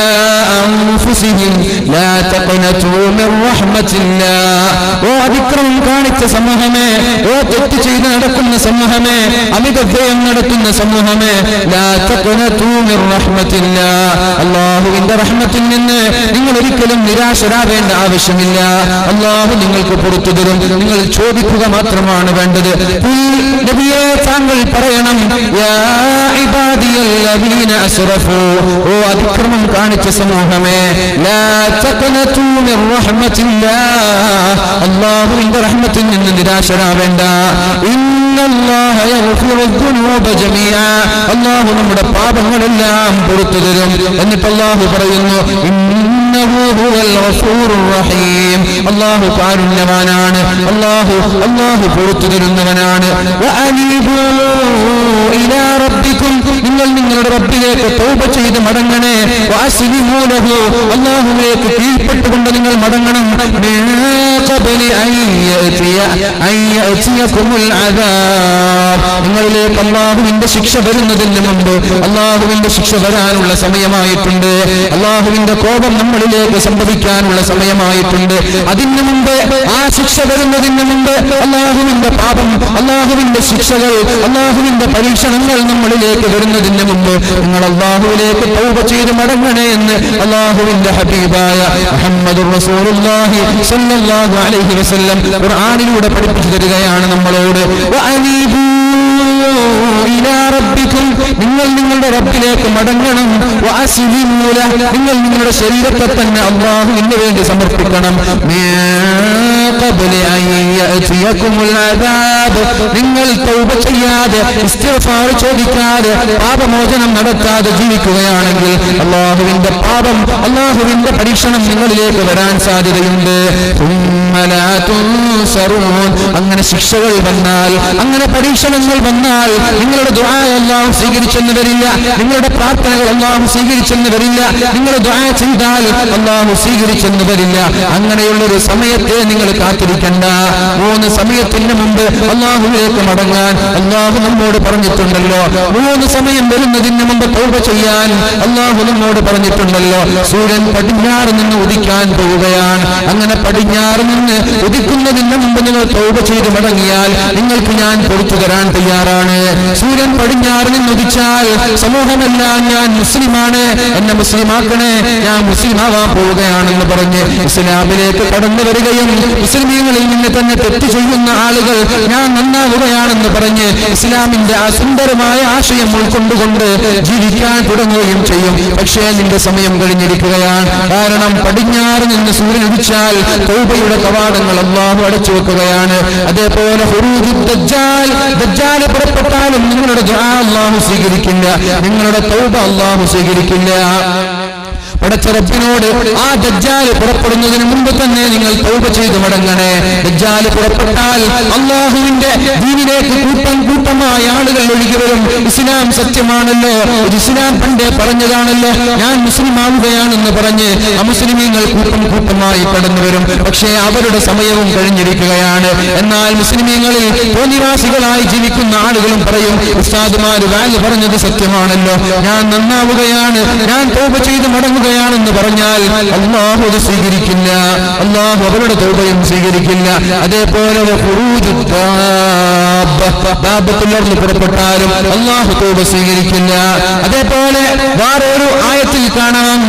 അൻഫുസിഹിം ലാ തഖ്നതൂ മിർ റഹ്മത്തില്ലാഹ്. ഓ അതിക്രമം കാണിച്ച സമൂഹമേ, ഓ തെറ്റ് ചെയ്ത് നടക്കുന്ന സമൂഹമേ, അമിതവ്യയം നടത്തുന്ന സമൂഹമേ, ലാ തഖ്നതൂ മിർ റഹ്മത്തില്ലാഹ്. അല്ലാഹുവിന്റെ റഹ്മത്തിൽ നിന്ന് നിങ്ങൾ ഒരിക്കലും നിരാശരാവേണ്ട ആവശ്യമില്ല. അല്ലാഹു നിങ്ങൾക്ക് പുറത്തു തരും. നിങ്ങൾ ചോദിക്കുക മാത്രമാണ് വേണ്ടത്. നബിയെ താങ്കൾ പറയണം, യാ ഇബാദിയല്ല അയ്യുഹല്ലദീന അസ്റഫൂ, ഓ അതിക്രമം കാണിച്ച സമൂഹമേ, ലാ തഖ്നതു മിർ റഹ്മത്തില്ലാഹ്, അല്ലാഹുവിന്റെ റഹ്മത്തിൽ നിന്ന് നിരാശരാവേണ്ട. ഇന്നല്ലാഹ യഗ്ഫിറു ദുനൂബ ജമീഅ, അല്ലാഹു നമ്മുടെ പാപങ്ങളെല്ലാം പുറത്തു തരും. എന്നിട്ട് അല്ലാഹു പറയുന്നു, ഇന്നഹു ഹുവൽ ഗഫൂറുർ റഹീം, അല്ലാഹു കാരുണ്യവാനാണ്, അല്ലാഹു പുറത്തു തരുന്നവനാണ്. വഅനീബൂ ഇലാ റബ്ബിക്കും, നിങ്ങൾ നിങ്ങളുടെ റബ്ബിലേക്ക് തൗബ ചെയ്ത് മടങ്ങണേ. വഅസ്ലിമൂ ലഹു, അല്ലാഹുവിലേക്ക് കീഴ്പ്പെട്ടുകൊണ്ട് നിങ്ങൾ മടങ്ങണം. മിൻ ഖബ്ലി അൻ യഅതിയകുമുൽ അദാബ്, നിങ്ങളിലേക്ക് അല്ലാഹുവിന്റെ ശിക്ഷ വരുന്നതിന് മുമ്പ്, അല്ലാഹുവിന്റെ ശിക്ഷ വരാനുള്ള സമയമായിട്ടുണ്ട്. അല്ലാഹുവിന്റെ കോപം നമ്മളിലേക്ക് സംഭവിക്കാനുള്ള സമയമായിട്ടുണ്ട്. അതിന് മുമ്പ്, ആ ശിക്ഷ വരുന്നതിന് മുമ്പ്, അല്ലാഹുവിന്റെ പാപം, അല്ലാഹുവിന്റെ ശിക്ഷകൾ, അല്ലാഹുവിന്റെ പരീക്ഷണങ്ങൾ നമ്മളിലേക്ക് വരുന്നതിന് മുമ്പ് നിങ്ങൾ അല്ലാഹുവിലേക്ക് തൗബ ചെയ്ത് മടങ്ങണേ എന്ന് അല്ലാഹുവിന്റെ ഹബീബായ മുഹമ്മദുർ റസൂലുള്ളാഹി സ്വല്ലല്ലാഹു അലൈഹി വസല്ലം ഖുർആനിലൂടെ പഠിപ്പിച്ചു തരികയാണ് നമ്മളോട്. വഅനീബൂ ഇലാ റബ്ബിക്കും, നിങ്ങൾ നിങ്ങളുടെ റബ്ബിലേക്ക് മടങ്ങണം. വഅസ്ലിമൂ ലഹു, നിങ്ങൾ നിങ്ങളുടെ ശരീരത്തെ തന്നെ അല്ലാഹുവിന് വേണ്ടി സമർപ്പിക്കണം. നിങ്ങൾ തൗബ ചെയ്യാതെ, ഇസ്തിഗ്ഫാർ ചോദിക്കാതെ, പാപമോചനം നടത്താതെ ജീവിക്കുകയാണെങ്കിൽ അല്ലാഹുവിന്റെ പാപം, അല്ലാഹുവിന്റെ പരീക്ഷണം നിങ്ങളിലേക്ക് വരാൻ സാധ്യതയുണ്ട്. അങ്ങനെ ശിക്ഷകൾ വന്നാൽ, അങ്ങനെ പരീക്ഷണങ്ങൾ വന്നാൽ നിങ്ങളുടെ ദുആ അല്ലാഹു സ്വീകരിച്ചെന്ന് വരില്ല, നിങ്ങളുടെ പ്രാർത്ഥനകൾ അല്ലാഹു സ്വീകരിച്ചെന്ന് വരില്ല, നിങ്ങൾ ദുആ ചെയ്താൽ അല്ലാഹു സ്വീകരിച്ചെന്ന് വരില്ല. അങ്ങനെയുള്ളൊരു സമയത്തെ നിങ്ങൾ കാത്തിരിക്കണ്ട. 3 സമയത്തിന് മുമ്പ് അല്ലാഹുവിലേക്ക് മടങ്ങാൻ അല്ലാഹു നമ്മോട് പറഞ്ഞിട്ടുണ്ടല്ലോ. 3 സമയം വരുന്നതിന് മുമ്പ് തൗബ ചെയ്യാൻ അല്ലാഹു നമ്മോട് പറഞ്ഞിട്ടുണ്ടല്ലോ. സൂര്യൻ പടിഞ്ഞാറ് നിന്ന് ഉദിക്കാൻ പോവുകയാണ്. അങ്ങനെ പടിഞ്ഞാറ് നിന്ന് ഉദിക്കുന്നതിന് മുമ്പ് നിങ്ങൾ തൗബ ചെയ്ത് മടങ്ങിയാൽ നിങ്ങൾക്ക് ഞാൻ പുറത്തു തരാൻ തയ്യാറാണ്. സൂര്യൻ പടിഞ്ഞാറ് നിന്ന് ഉദിച്ചാൽ സമൂഹമെല്ലാം ഞാൻ മുസ്ലിമാണ്, എന്നെ മുസ്ലിമാക്കണേ, ഞാൻ മുസ്ലിമാവാൻ പോവുകയാണെന്ന് പറഞ്ഞ് ഇസ്ലാമിലേക്ക് കടന്നു വരികയും മുസ്ലിമീങ്ങളിൽ നിന്ന് തന്നെ തെറ്റ് ചെയ്യുന്ന ആളുകൾ ഞാൻ നന്നാവുകയാണെന്ന് പറഞ്ഞ് ഇസ്ലാമിന്റെ ആ സുന്ദരമായ ആശയം ഉൾക്കൊണ്ടുകൊണ്ട് ജീവിക്കാൻ തുടങ്ങുകയും ചെയ്യും. പക്ഷേ നിന്റെ സമയം കഴിഞ്ഞിരിക്കുകയാണ്. കാരണം പടിഞ്ഞാറ് നിന്ന് സൂര്യൻ ഉദിച്ചാൽ തൗബയുടെ കവാടങ്ങൾ അല്ലാഹു അടച്ചു വെക്കുകയാണ്. അതേപോലെ ദജ്ജാൽ പുറപ്പെട്ടാലും നിങ്ങളുടെ ദുആ അല്ലാഹു സ്വീകരിക്കില്ല, നിങ്ങളുടെ തൗബ അല്ലാഹു സ്വീകരിക്കില്ല. പടച്ച റബ്ബിനോട് ആ ദജ്ജാൽ പുറപ്പെടുന്നതിന് മുമ്പ് തന്നെ നിങ്ങൾ തൗബ ചെയ്ത് മടങ്ങണേ. ദജ്ജാൽ പുറപ്പെട്ടാൽ അല്ലാഹുവിന്റെ ദീനിലേക്ക് കൂട്ടമായ ആളുകൾ ഒഴുകി വരും. ഇസ്ലാം സത്യമാണല്ലോ, ഇസ്ലാം പണ്ടേ പറഞ്ഞതാണല്ലോ, ഞാൻ മുസ്ലിം ആവുകയാണെന്ന് പറഞ്ഞ് അമുസ്ലിമീങ്ങൾ കൂട്ടമായി കടന്നു വരും. പക്ഷേ അവരുടെ സമയവും കഴിഞ്ഞിരിക്കുകയാണ്. എന്നാൽ മുസ്ലിമീങ്ങളിൽ തോന്നിവാസികളായി ജീവിക്കുന്ന ആളുകളും പറയും, ഉസ്താദുമാര് വാല് പറഞ്ഞത് സത്യമാണല്ലോ, ഞാൻ നന്നാവുകയാണ്, ഞാൻ തൗബ ചെയ്ത് മടങ്ങുകയാണെന്ന് പറഞ്ഞാൽ അല്ലാഹു അത് സ്വീകരിക്കില്ല, അല്ലാഹു അവരുടെ തൗബയും സ്വീകരിക്കില്ല. അതേപോലെ പുറപ്പെട്ടാലും അല്ലാഹു തൗബ സ്വീകരിക്കില്ല. അതേപോലെ വേറൊരു ആയത്തിൽ കാണാം,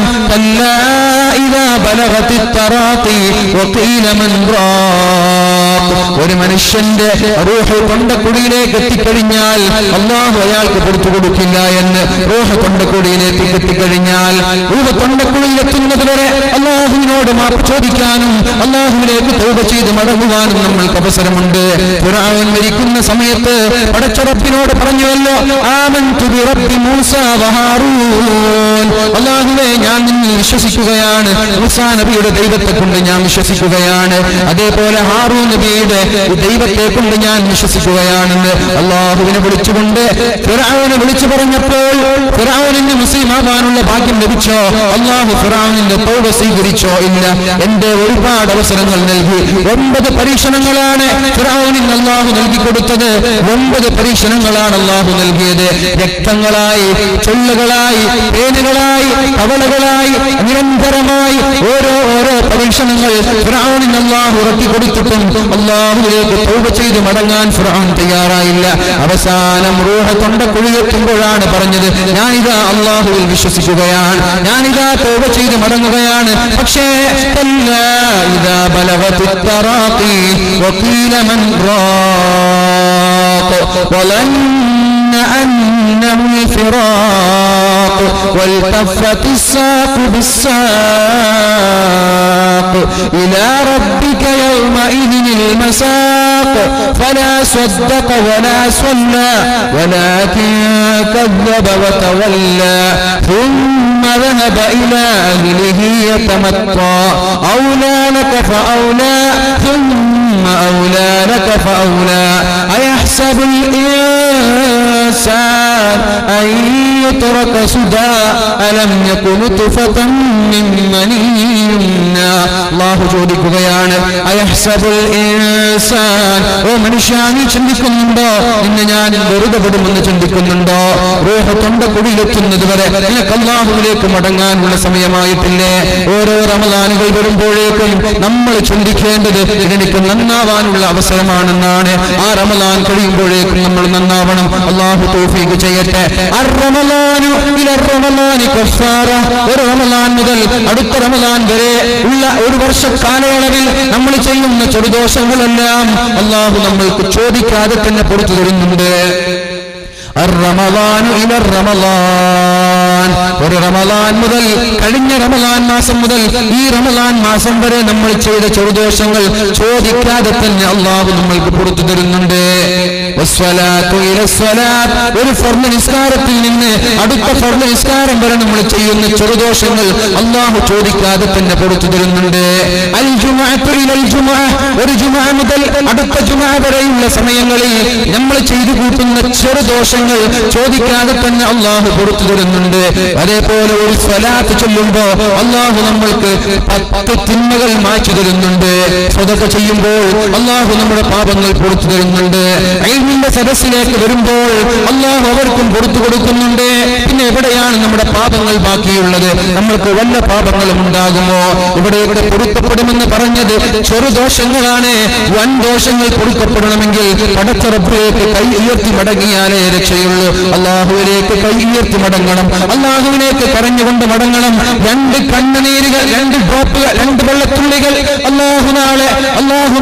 ഒരു മനുഷ്യന്റെ റൂഹ് തൊണ്ടക്കുടിയിലേക്ക് എത്തിക്കഴിഞ്ഞാൽ അല്ലാഹു അയാൾക്ക് പുറത്തു കൊടുക്കില്ല എന്ന്. റൂഹ് തൊണ്ടക്കുടിയിലേക്ക് എത്തിക്കഴിഞ്ഞാൽ, റൂഹ് തൊണ്ടക്കുടിയിൽ എത്തുന്നതുവരെ അല്ലാഹുവിനോട് മാപ്പ് ചോദിക്കാനും അല്ലാഹുവിലേക്ക് തൗബ ചെയ്ത് മടങ്ങുവാനും നമ്മൾക്ക് അവസരമുണ്ട്. ഫിർഔൻ മരിക്കുന്ന സമയത്ത് പടച്ച റബ്ബിനോട് പറഞ്ഞുവല്ലോ, ആമൻതു ബി റബ്ബി മൂസ വ ഹാറൂൻ, അല്ലാഹുവേ ഞാൻ നിന്നിൽ വിശ്വസിക്കുകയാണ്, മൂസാ നബിയുടെ ദൈവത്തെ കൊണ്ട് ഞാൻ വിശ്വസിക്കുകയാണ്, അതേപോലെ ഹാറൂൻ നബിയുടെ ദൈവത്തെ കൊണ്ട് ഞാൻ വിശ്വസിക്കുകയാണെന്ന് അല്ലാഹുവിനെ വിളിച്ചുകൊണ്ട് ഫിർഔനെ വിളിച്ചു പറഞ്ഞപ്പോൾ ഫിർഔനിന് മുസ്ലിം ആവാനുള്ള ഭാഗ്യം ലഭിച്ചോ? അല്ലാഹു ഫിർഔനിന്റെ തൗബ സ്വീകരിച്ചോ? ഇല്ല. എന്റെ ഒരുപാട് അവസരങ്ങൾ നൽകി. 9 പരീക്ഷണങ്ങളാണ് ഫിർഔനിന് അല്ലാഹു നൽകി കൊടുത്തത്. 9 പരീക്ഷണങ്ങളാണ് അല്ലാഹു നൽകിയത്. രക്തങ്ങളായി, ചൊല്ലുകളായി, പേനുകളായി, കവളകളായി, നിരന്തരമായി ഓരോ പരീക്ഷണങ്ങൾ ഫിർഔനിന് അല്ലാഹു ഇറക്കി കൊടുത്തിട്ടും അല്ലാഹുവിലേക്ക് തൗബ ചെയ്ത് മടങ്ങാൻ ഫിർഔൻ തയ്യാറായില്ല. അവസാനം റൂഹ് തൊണ്ടക്കുഴിയെത്തുമ്പോഴാണ് പറഞ്ഞത്, ഞാനിതാ അല്ലാഹുവിൽ വിശ്വസിക്കുകയാണ്, ഞാനിതാ തൗബ ചെയ്ത് മടങ്ങുകയാണ്. പക്ഷേ ഇദാ ബലഗതു തറാഖി വഖീല മൻ റാഖ വലന്ന അന്നഹു ഫിറാഖ്, والتفت الساق بالساق إلى ربك يومئذ المساق فلا صدق ولا صلى ولكن كذب وتولى ثم ذهب إلى أهله يتمطى أولى لك فأولى ثم أولى لك فأولى أيحسب الإنسان أن يترك سدى ألم يكن نطفة من مني يمنى الله ചോദിക്കുകയാണ് അയഹ്സബുൽ ഇൻസാൻ ഓ മനുഷ്യ നീ ചിന്തിക്കുന്നുണ്ടോ ഇന്ന് ഞാൻ വെറുതെ വിടുമെന്ന് ചിന്തിക്കുന്നുണ്ടോ റൂഹ് തൊണ്ടക്കുഴിയിലെത്തുന്നത് വരെ നിനക്ക് അല്ലാഹുവിലേക്ക് മടങ്ങാനുള്ള സമയമായിട്ടില്ലേ ഓരോ റമദാനുകൾ വരുമ്പോഴേക്കും നമ്മൾ ചിന്തിക്കേണ്ടത് എനിക്ക് നന്നാവാനുള്ള അവസരമാണെന്നാണ് ആ റമദാൻ കഴിയുമ്പോഴേക്കും നമ്മൾ നന്നാവണം അല്ലാഹു തൗഫീഖ് ചെയ്യട്ടെ അർ-റമദാനു ഇലാ റമദാനി കഫാറ ഒരു റമദാൻ മുതൽ അടുത്ത റമദാൻ വരെ ഉള്ള ഒരു വർഷ കാലയളവിൽ നമ്മൾ ചെയ്യുന്ന ചെറുദോഷങ്ങളെല്ലാം അല്ലാഹു നമ്മൾക്ക് ചോദിക്കാതെ തന്നെ പുറത്തു തരുന്നുണ്ട് الرمضان إلى الرمضان ഒരു റമദാൻ മുതൽ കഴിഞ്ഞ റമദാൻ മാസം മുതൽ ഈ റമദാൻ മാസം വരെ നമ്മൾ ചെയ്ത ചെറുദോഷങ്ങൾ ചോദിക്കാതെ തന്നെ അല്ലാഹു നമ്മൾക്ക് പുറത്തു തരുന്നുണ്ട് വസ്സലാത്തു ഇല സ്വലാത്ത് ഒരു ഫർദ് നിസ്കാരത്തിൽ നിന്ന് അടുത്ത ഫർദ് നിസ്കാരം വരെ നമ്മൾ ചെയ്യുന്ന ചെറുദോഷങ്ങൾ അല്ലാഹു ചോദിക്കാതെ തന്നെ പുറത്തു തരുന്നുണ്ട് അൽ ജുമുഅത്തു ഇലൽ ജുമുഅ ഒരു ജുമുഅ മുതൽ അടുത്ത ജുമുഅ വരെയുള്ള സമയങ്ങളിൽ നമ്മൾ ചെയ്തു കൂട്ടുന്ന ചെറുദോഷങ്ങൾ ചോദിക്കാതെ തന്നെ അല്ലാഹു പുറത്തു തരുന്നുണ്ട് അതേപോലെ ഒരു സ്വലാത്ത് ചൊല്ലുമ്പോൾ അല്ലാഹു നമ്മൾക്ക് 10 തിന്മകൾ മാറ്റി തരുന്നുണ്ട് സദഖ ചെയ്യുമ്പോൾ അല്ലാഹു നമ്മുടെ പാപങ്ങൾ പുറത്തു തരുന്നുണ്ട് ഇൽമിന്റെ സദസ്സിലേക്ക് വരുമ്പോൾ അല്ലാഹു അവർക്കും പുറത്തു കൊടുക്കുന്നുണ്ട് പിന്നെ എവിടെയാണ് നമ്മുടെ പാപങ്ങൾ ബാക്കിയുള്ളത് നമ്മൾക്ക് വല്ല പാപങ്ങളും ഉണ്ടാകുമോ ഇവിടെ പൊറുക്കപ്പെടുമെന്ന് പറഞ്ഞത് ചെറുദോഷങ്ങളാണ് വൻ ദോഷങ്ങൾ പൊറുക്കപ്പെടണമെങ്കിൽ പടച്ച റബ്ബിലേക്ക് കൈ ഉയർത്തി മടങ്ങിയാലേ രക്ഷയുള്ളൂ അല്ലാഹുവിലേക്ക് കൈ ഉയർത്തി മടങ്ങണം അല്ലാഹുവിലേക്ക് കരഞ്ഞുകൊണ്ട് മടങ്ങണം രണ്ട് കണ്ണുനീരുകൾ രണ്ട് ഡ്രോപ്പുകൾ രണ്ട് വെള്ളത്തുള്ളികൾ അല്ലാഹു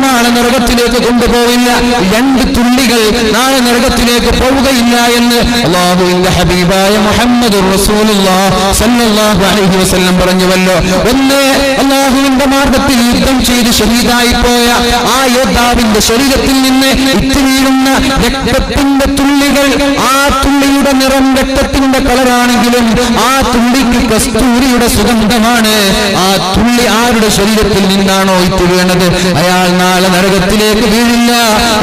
നാളെ നരകത്തിലേക്ക് കൊണ്ടുപോവില്ല രണ്ട് തുള്ളികൾ നാളെ നരകത്തിലേക്ക് പോവുകയില്ല എന്ന് അല്ലാഹുവിന്റെ ഹബീബായ മുഹമ്മദുർ റസൂലുള്ളാഹി സ്വല്ലല്ലാഹു അലൈഹി വസല്ലം പറഞ്ഞുവല്ലോ ഒന്ന് അല്ലാഹുവിന്റെ മാർഗ്ഗത്തിൽ യുദ്ധം ചെയ്ത് ഷഹീദായി പോയ ആ യോദ്ധാവിന്റെ ശരീരത്തിൽ നിന്ന് ഇറ്റുവീഴുന്ന രക്തത്തിന്റെ തുള്ളികൾ ആ തുള്ളിയുടെ നിറം രക്തത്തിന്റെ കളറാണെങ്കിലും ആ തുള്ളിക്ക് കസ്തൂരിയുടെ സുഗന്ധമാണ് ആ തുള്ളി ആരുടെ ശരീരത്തിൽ നിന്നാണോ ഇറ്റു വീണത് അയാൾ നാളെ നരകത്തിലേക്ക് വീഴില്ല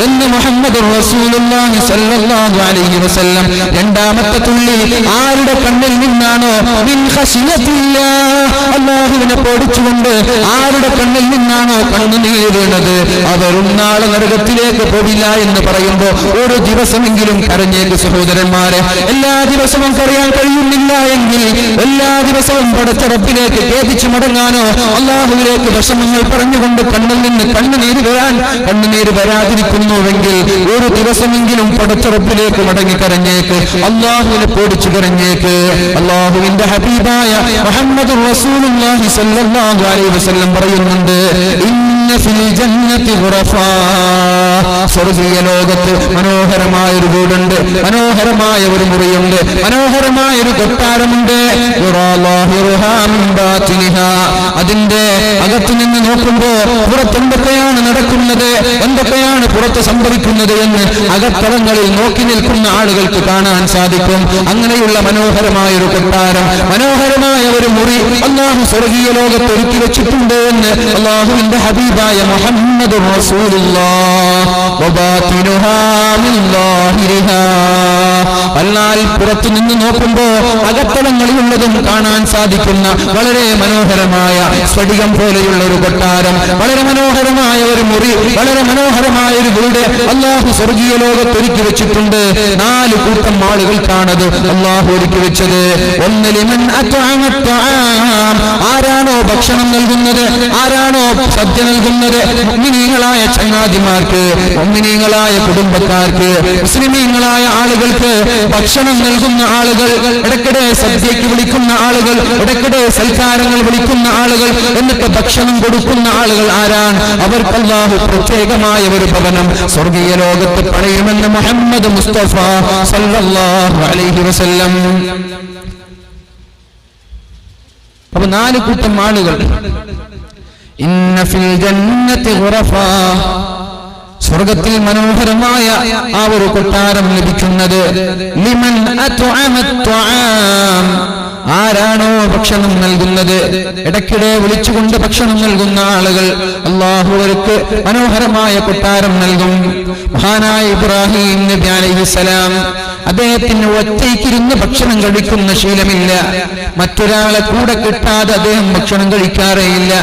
എന്ന് മുഹമ്മദ് റസൂലുള്ളാഹി സ്വല്ലല്ലാഹു അലൈഹി വസല്ലം രണ്ടാമത്തെ തുള്ളി ആരുടെ കണ്ണിൽ നിന്നാണോ മിൻ ഖശിയത്തില്ലാഹ് അല്ലാഹുവിനെ പേടിച്ചുകൊണ്ട് ആരുടെ കണ്ണിൽ നിന്നാണോ കണ്ണുനീർ വീണത് അവരും നാളെ നരകത്തിലേക്ക് പോവില്ല എന്ന് പറയുമ്പോൾ ഒരു ദിവസമെങ്കിലും കരഞ്ഞേക്ക് സഹോദരന്മാരെ എല്ലാ ദിവസവും കരയാൻ കഴിയുന്നില്ല എങ്കിൽ എല്ലാ ദിവസവും പടച്ച റബ്ബിലേക്ക് ഖേദിച്ചു മടങ്ങാനോ അല്ലാഹുവിലേക്ക് വിഷമങ്ങൾ പറഞ്ഞുകൊണ്ട് കണ്ണിൽ നിന്ന് കണ്ണുനീര് വരാതിരിക്കുന്നുവെങ്കിൽ ഒരു ദിവസമെങ്കിലും പടച്ച റബ്ബിലേക്ക് മടങ്ങി കരഞ്ഞേക്ക് അല്ലാഹുവിനെ പേടിച്ചു കരഞ്ഞേക്ക് അല്ലാഹുവിന്റെ ഹബീബായ മുഹമ്മദുർ റസൂലുള്ളാഹി സ്വല്ലല്ലാഹു അലൈഹി വസല്ലം പറയുന്നുണ്ട് ഇന്ന ഫിൽ ജന്നതി ഖുറഫാ സ്വർഗ്ഗീയ ലോകത്ത് മനോഹരമായ ഒരു വീടുണ്ട് മനോഹരമായ ഒരു മുറിയുണ്ട് മനോഹരമായ ഒരു കൊട്ടാരമുണ്ട് അതിന്റെ അകത്തു നിന്ന് നോക്കുമ്പോ പുറത്ത് എന്തൊക്കെയാണ് നടക്കുന്നത് എന്തൊക്കെയാണ് പുറത്ത് സംഭവിക്കുന്നത് എന്ന് അകത്തളങ്ങളിൽ നോക്കി നിൽക്കുന്ന ആളുകൾക്ക് കാണാൻ സാധിക്കും അങ്ങനെയുള്ള മനോഹരമായ ഒരു കൊട്ടാരം മനോഹരമായ ഒരു മുറി അല്ലാഹു സ്വർഗ്ഗീയ ലോകത്ത് ഒരുക്കി വെച്ചിട്ടുണ്ട് എന്ന് അല്ലാഹുവിന്റെ ഹബീബായ മുഹമ്മദുർ റസൂലുള്ളാഹി വബാതിനുഹാ മിൻ ളാഹിരിഹാ എന്നാൽ പുറത്തു നിന്ന് നോക്കുമ്പോ അകത്തളങ്ങളിലുള്ളതും കാണാൻ സാധിക്കുന്ന വളരെ മനോഹരമായ സ്ഫടികം പോലെയുള്ള ഒരു കൊട്ടാരം വളരെ മനോഹരമായ ഒരു മുറി വളരെ മനോഹരമായ ഒരു വീട് അല്ലാഹു സ്വർഗ്ഗീയ ലോകത്ത് ഒരുക്കി വെച്ചിട്ടുണ്ട് 4 കൂട്ടം ആളുകൾക്കാണത് അല്ലാഹു ഒരുക്കി വെച്ചത് ഒന്ന് ലിമൻ അത്അമ അത്അം ആരാണോ ഭക്ഷണം നൽകുന്നത് ആരാണോ സദ്യ നൽകുന്നത് മുഅ്മിനീങ്ങളായ ചങ്ങാതിമാർക്ക് മുഅ്മിനീങ്ങളായ കുടുംബക്കാർക്ക് മുസ്ലിമീങ്ങളായ ആളുകൾക്ക് ഭക്ഷണം നൽകുന്ന ആളുകൾ ഇടയ്ക്കിടെ സദ്യയ്ക്ക് വിളിക്കുന്ന ആളുകൾ ഇടയ്ക്കിടെ സൽക്കാരങ്ങൾ വിളിക്കുന്ന ആളുകൾ എന്നിട്ട് ഭക്ഷണം കൊടുക്കുന്ന ആളുകൾ ആരാണ് അവർക്ക് അല്ലാഹു പ്രത്യേകമായ ഒരു ഭവനം സ്വർഗ്ഗീയ ലോകത്ത് പണിയുമെന്ന് മുഹമ്മദ് മുസ്തഫ സല്ലല്ലാഹു അലൈഹി വസല്ലം അപ്പൊ 4 കൂട്ടം ആളുകൾ. ഇന്ന ഫിൽ ജന്നതി ഖുറഫാ, സ്വർഗത്തിൽ മനോഹരമായ ആ ഒരു കൊട്ടാരം ലഭിക്കുന്നത് ലിമൻ അത്അമത് ത്വആം, ആരാണോ ഭക്ഷണം നൽകുന്നത്, ഇടയ്ക്കിടെ വിളിച്ചുകൊണ്ട് ഭക്ഷണം നൽകുന്ന ആളുകൾ അല്ലാഹു അവർക്ക് മനോഹരമായ കൊട്ടാരം നൽകും. മഹാനായ ഇബ്രാഹിം നബി അലൈഹിസ്സലാം അദ്ദേഹത്തിന് ഒറ്റയ്ക്കിരുന്ന് ഭക്ഷണം കഴിക്കുന്ന ശീലമില്ല. മറ്റൊരാളെ കൂടെ കിട്ടാതെ അദ്ദേഹം ഭക്ഷണം കഴിക്കാറേയില്ല.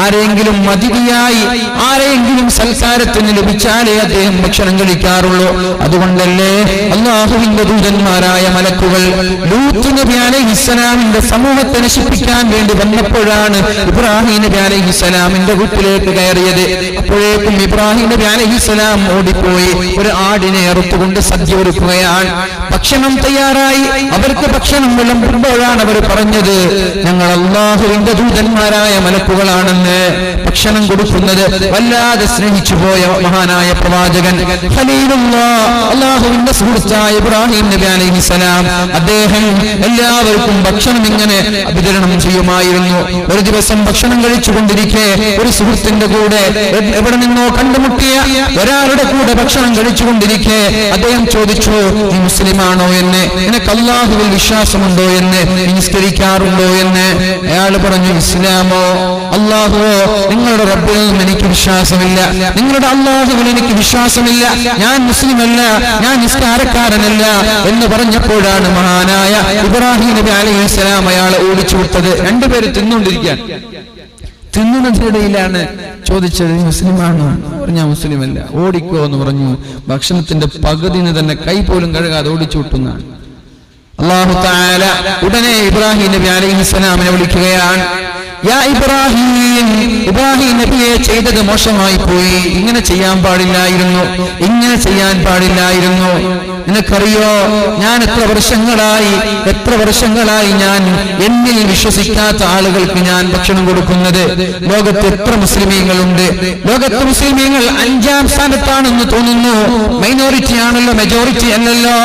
ആരെങ്കിലും അതിഥിയായി ആരെങ്കിലും സൽക്കാരത്തിന് ലഭിച്ചാലേ അദ്ദേഹം ഭക്ഷണം കഴിക്കാറുള്ളൂ. അതുകൊണ്ടല്ലേ അല്ലാഹുവിന്റെ ദൂതന്മാരായ മലക്കുകൾ ലൂത്ത് നബി അലൈഹിസ്സലാമിന്റെ സമൂഹത്തെ നശിപ്പിക്കാൻ വേണ്ടി വന്നപ്പോഴാണ് ഇബ്രാഹിം നബി അലൈഹിസ്സലാമിന്റെ വീട്ടിലേക്ക് കയറിയത്. അപ്പോഴേക്കും ഇബ്രാഹിം നബി അലൈഹിസ്സലാം ഓടിപ്പോയി ഒരു ആടിനെ അറുത്തുകൊണ്ട് സദ്യ ഒരുക്കുകയാണ്. ഭക്ഷണം തയ്യാറായി. അവർക്ക് ഭക്ഷണം വിളമ്പുമ്പോഴാണ് അവർ പറഞ്ഞത്, ഞങ്ങൾ അല്ലാഹുവിന്റെ ദൂതന്മാരായ മലക്കുകളാണെന്ന്. ഭക്ഷണം കൊടുക്കുന്നത് വല്ലാതെ സ്നേഹിച്ചു പോയ മഹാനായ പ്രവാചകൻ ഖലീലുല്ലാഹ്, അല്ലാഹുവിന്റെ സുഹൃത്തായ ഇബ്രാഹിം നബി അലൈഹിസ്സലാം, അദ്ദേഹം എല്ലാവർക്കും ഭക്ഷണം ഇങ്ങനെ വിതരണം ചെയ്യുമായിരുന്നു. ഒരു ദിവസം ഭക്ഷണം കഴിച്ചുകൊണ്ടിരിക്കെ ഒരു സുഹൃത്തിന്റെ കൂടെ എവിടെ നിന്നോ കണ്ടുമുട്ടിയ ഒരാളുടെ കൂടെ ഭക്ഷണം കഴിച്ചുകൊണ്ടിരിക്കെ അദ്ദേഹം ചോദിച്ചു, നീ മുസ്ലിമാണോ എന്ന്, നിനക്ക് അല്ലാഹുവിൽ വിശ്വാസമുണ്ടോ എന്ന്, നിസ്കരിക്കാറുണ്ടോ എന്ന്. അയാൾ പറഞ്ഞു, ഇസ്ലാമോ അല്ലാഹുവോ നിങ്ങളുടെ റബ്ബിൽ എനിക്ക് വിശ്വാസമില്ല, നിങ്ങളുടെ അല്ലാഹുവിൽ എനിക്ക് വിശ്വാസമില്ല, ഞാൻ മുസ്ലിമല്ല, ഞാൻ നിസ്കാരക്കാരനല്ല എന്ന് പറഞ്ഞപ്പോഴാണ് മഹാനായ ഇബ്രാഹിം നബി അലൈഹിസ്സലാം അയാളെ ഓടിച്ചു വിട്ടത്. രണ്ടുപേര് തിന്നുകൊണ്ടിരിക്കാൻ, തിന്നുന്നതിനിടയിലാണ് ചോദിച്ചത്, മുസ്ലിമാണോ? ഞാൻ മുസ്ലിമല്ല. ഓടിക്കോ എന്ന് പറഞ്ഞു. ഭക്ഷണത്തിന്റെ പകുതിന് തന്നെ കൈ പോലും കഴുകാതെ ഓടിച്ചു വിട്ടുന്നാണ്. അല്ലാഹു തആല ഉടനെ ഇബ്രാഹിം നബി അലൈഹിസ്സലാമിനെ വിളിക്കുകയാണ്. യാ ഇബ്രാഹിം, ഇബ്രാഹിം നബിയെ ചെയ്തത് മോശമായി പോയി, ഇങ്ങനെ ചെയ്യാൻ പാടില്ലായിരുന്നു, ഇങ്ങനെ ചെയ്യാൻ പാടില്ലായിരുന്നു. നിനക്കറിയോ ഞാൻ എത്ര വർഷങ്ങളായി ഞാൻ എന്നിൽ വിശ്വസിക്കാത്ത ആളുകൾക്ക് ഞാൻ ഭക്ഷണം കൊടുക്കുന്നത്. ലോകത്ത് എത്ര മുസ്ലിമീങ്ങളുണ്ട്? ലോകത്ത് മുസ്ലിമീങ്ങൾ 5ാം സ്ഥാനത്താണെന്ന് തോന്നുന്നു. മൈനോറിറ്റി ആണല്ലോ, മെജോറിറ്റി അല്ലല്ലോ.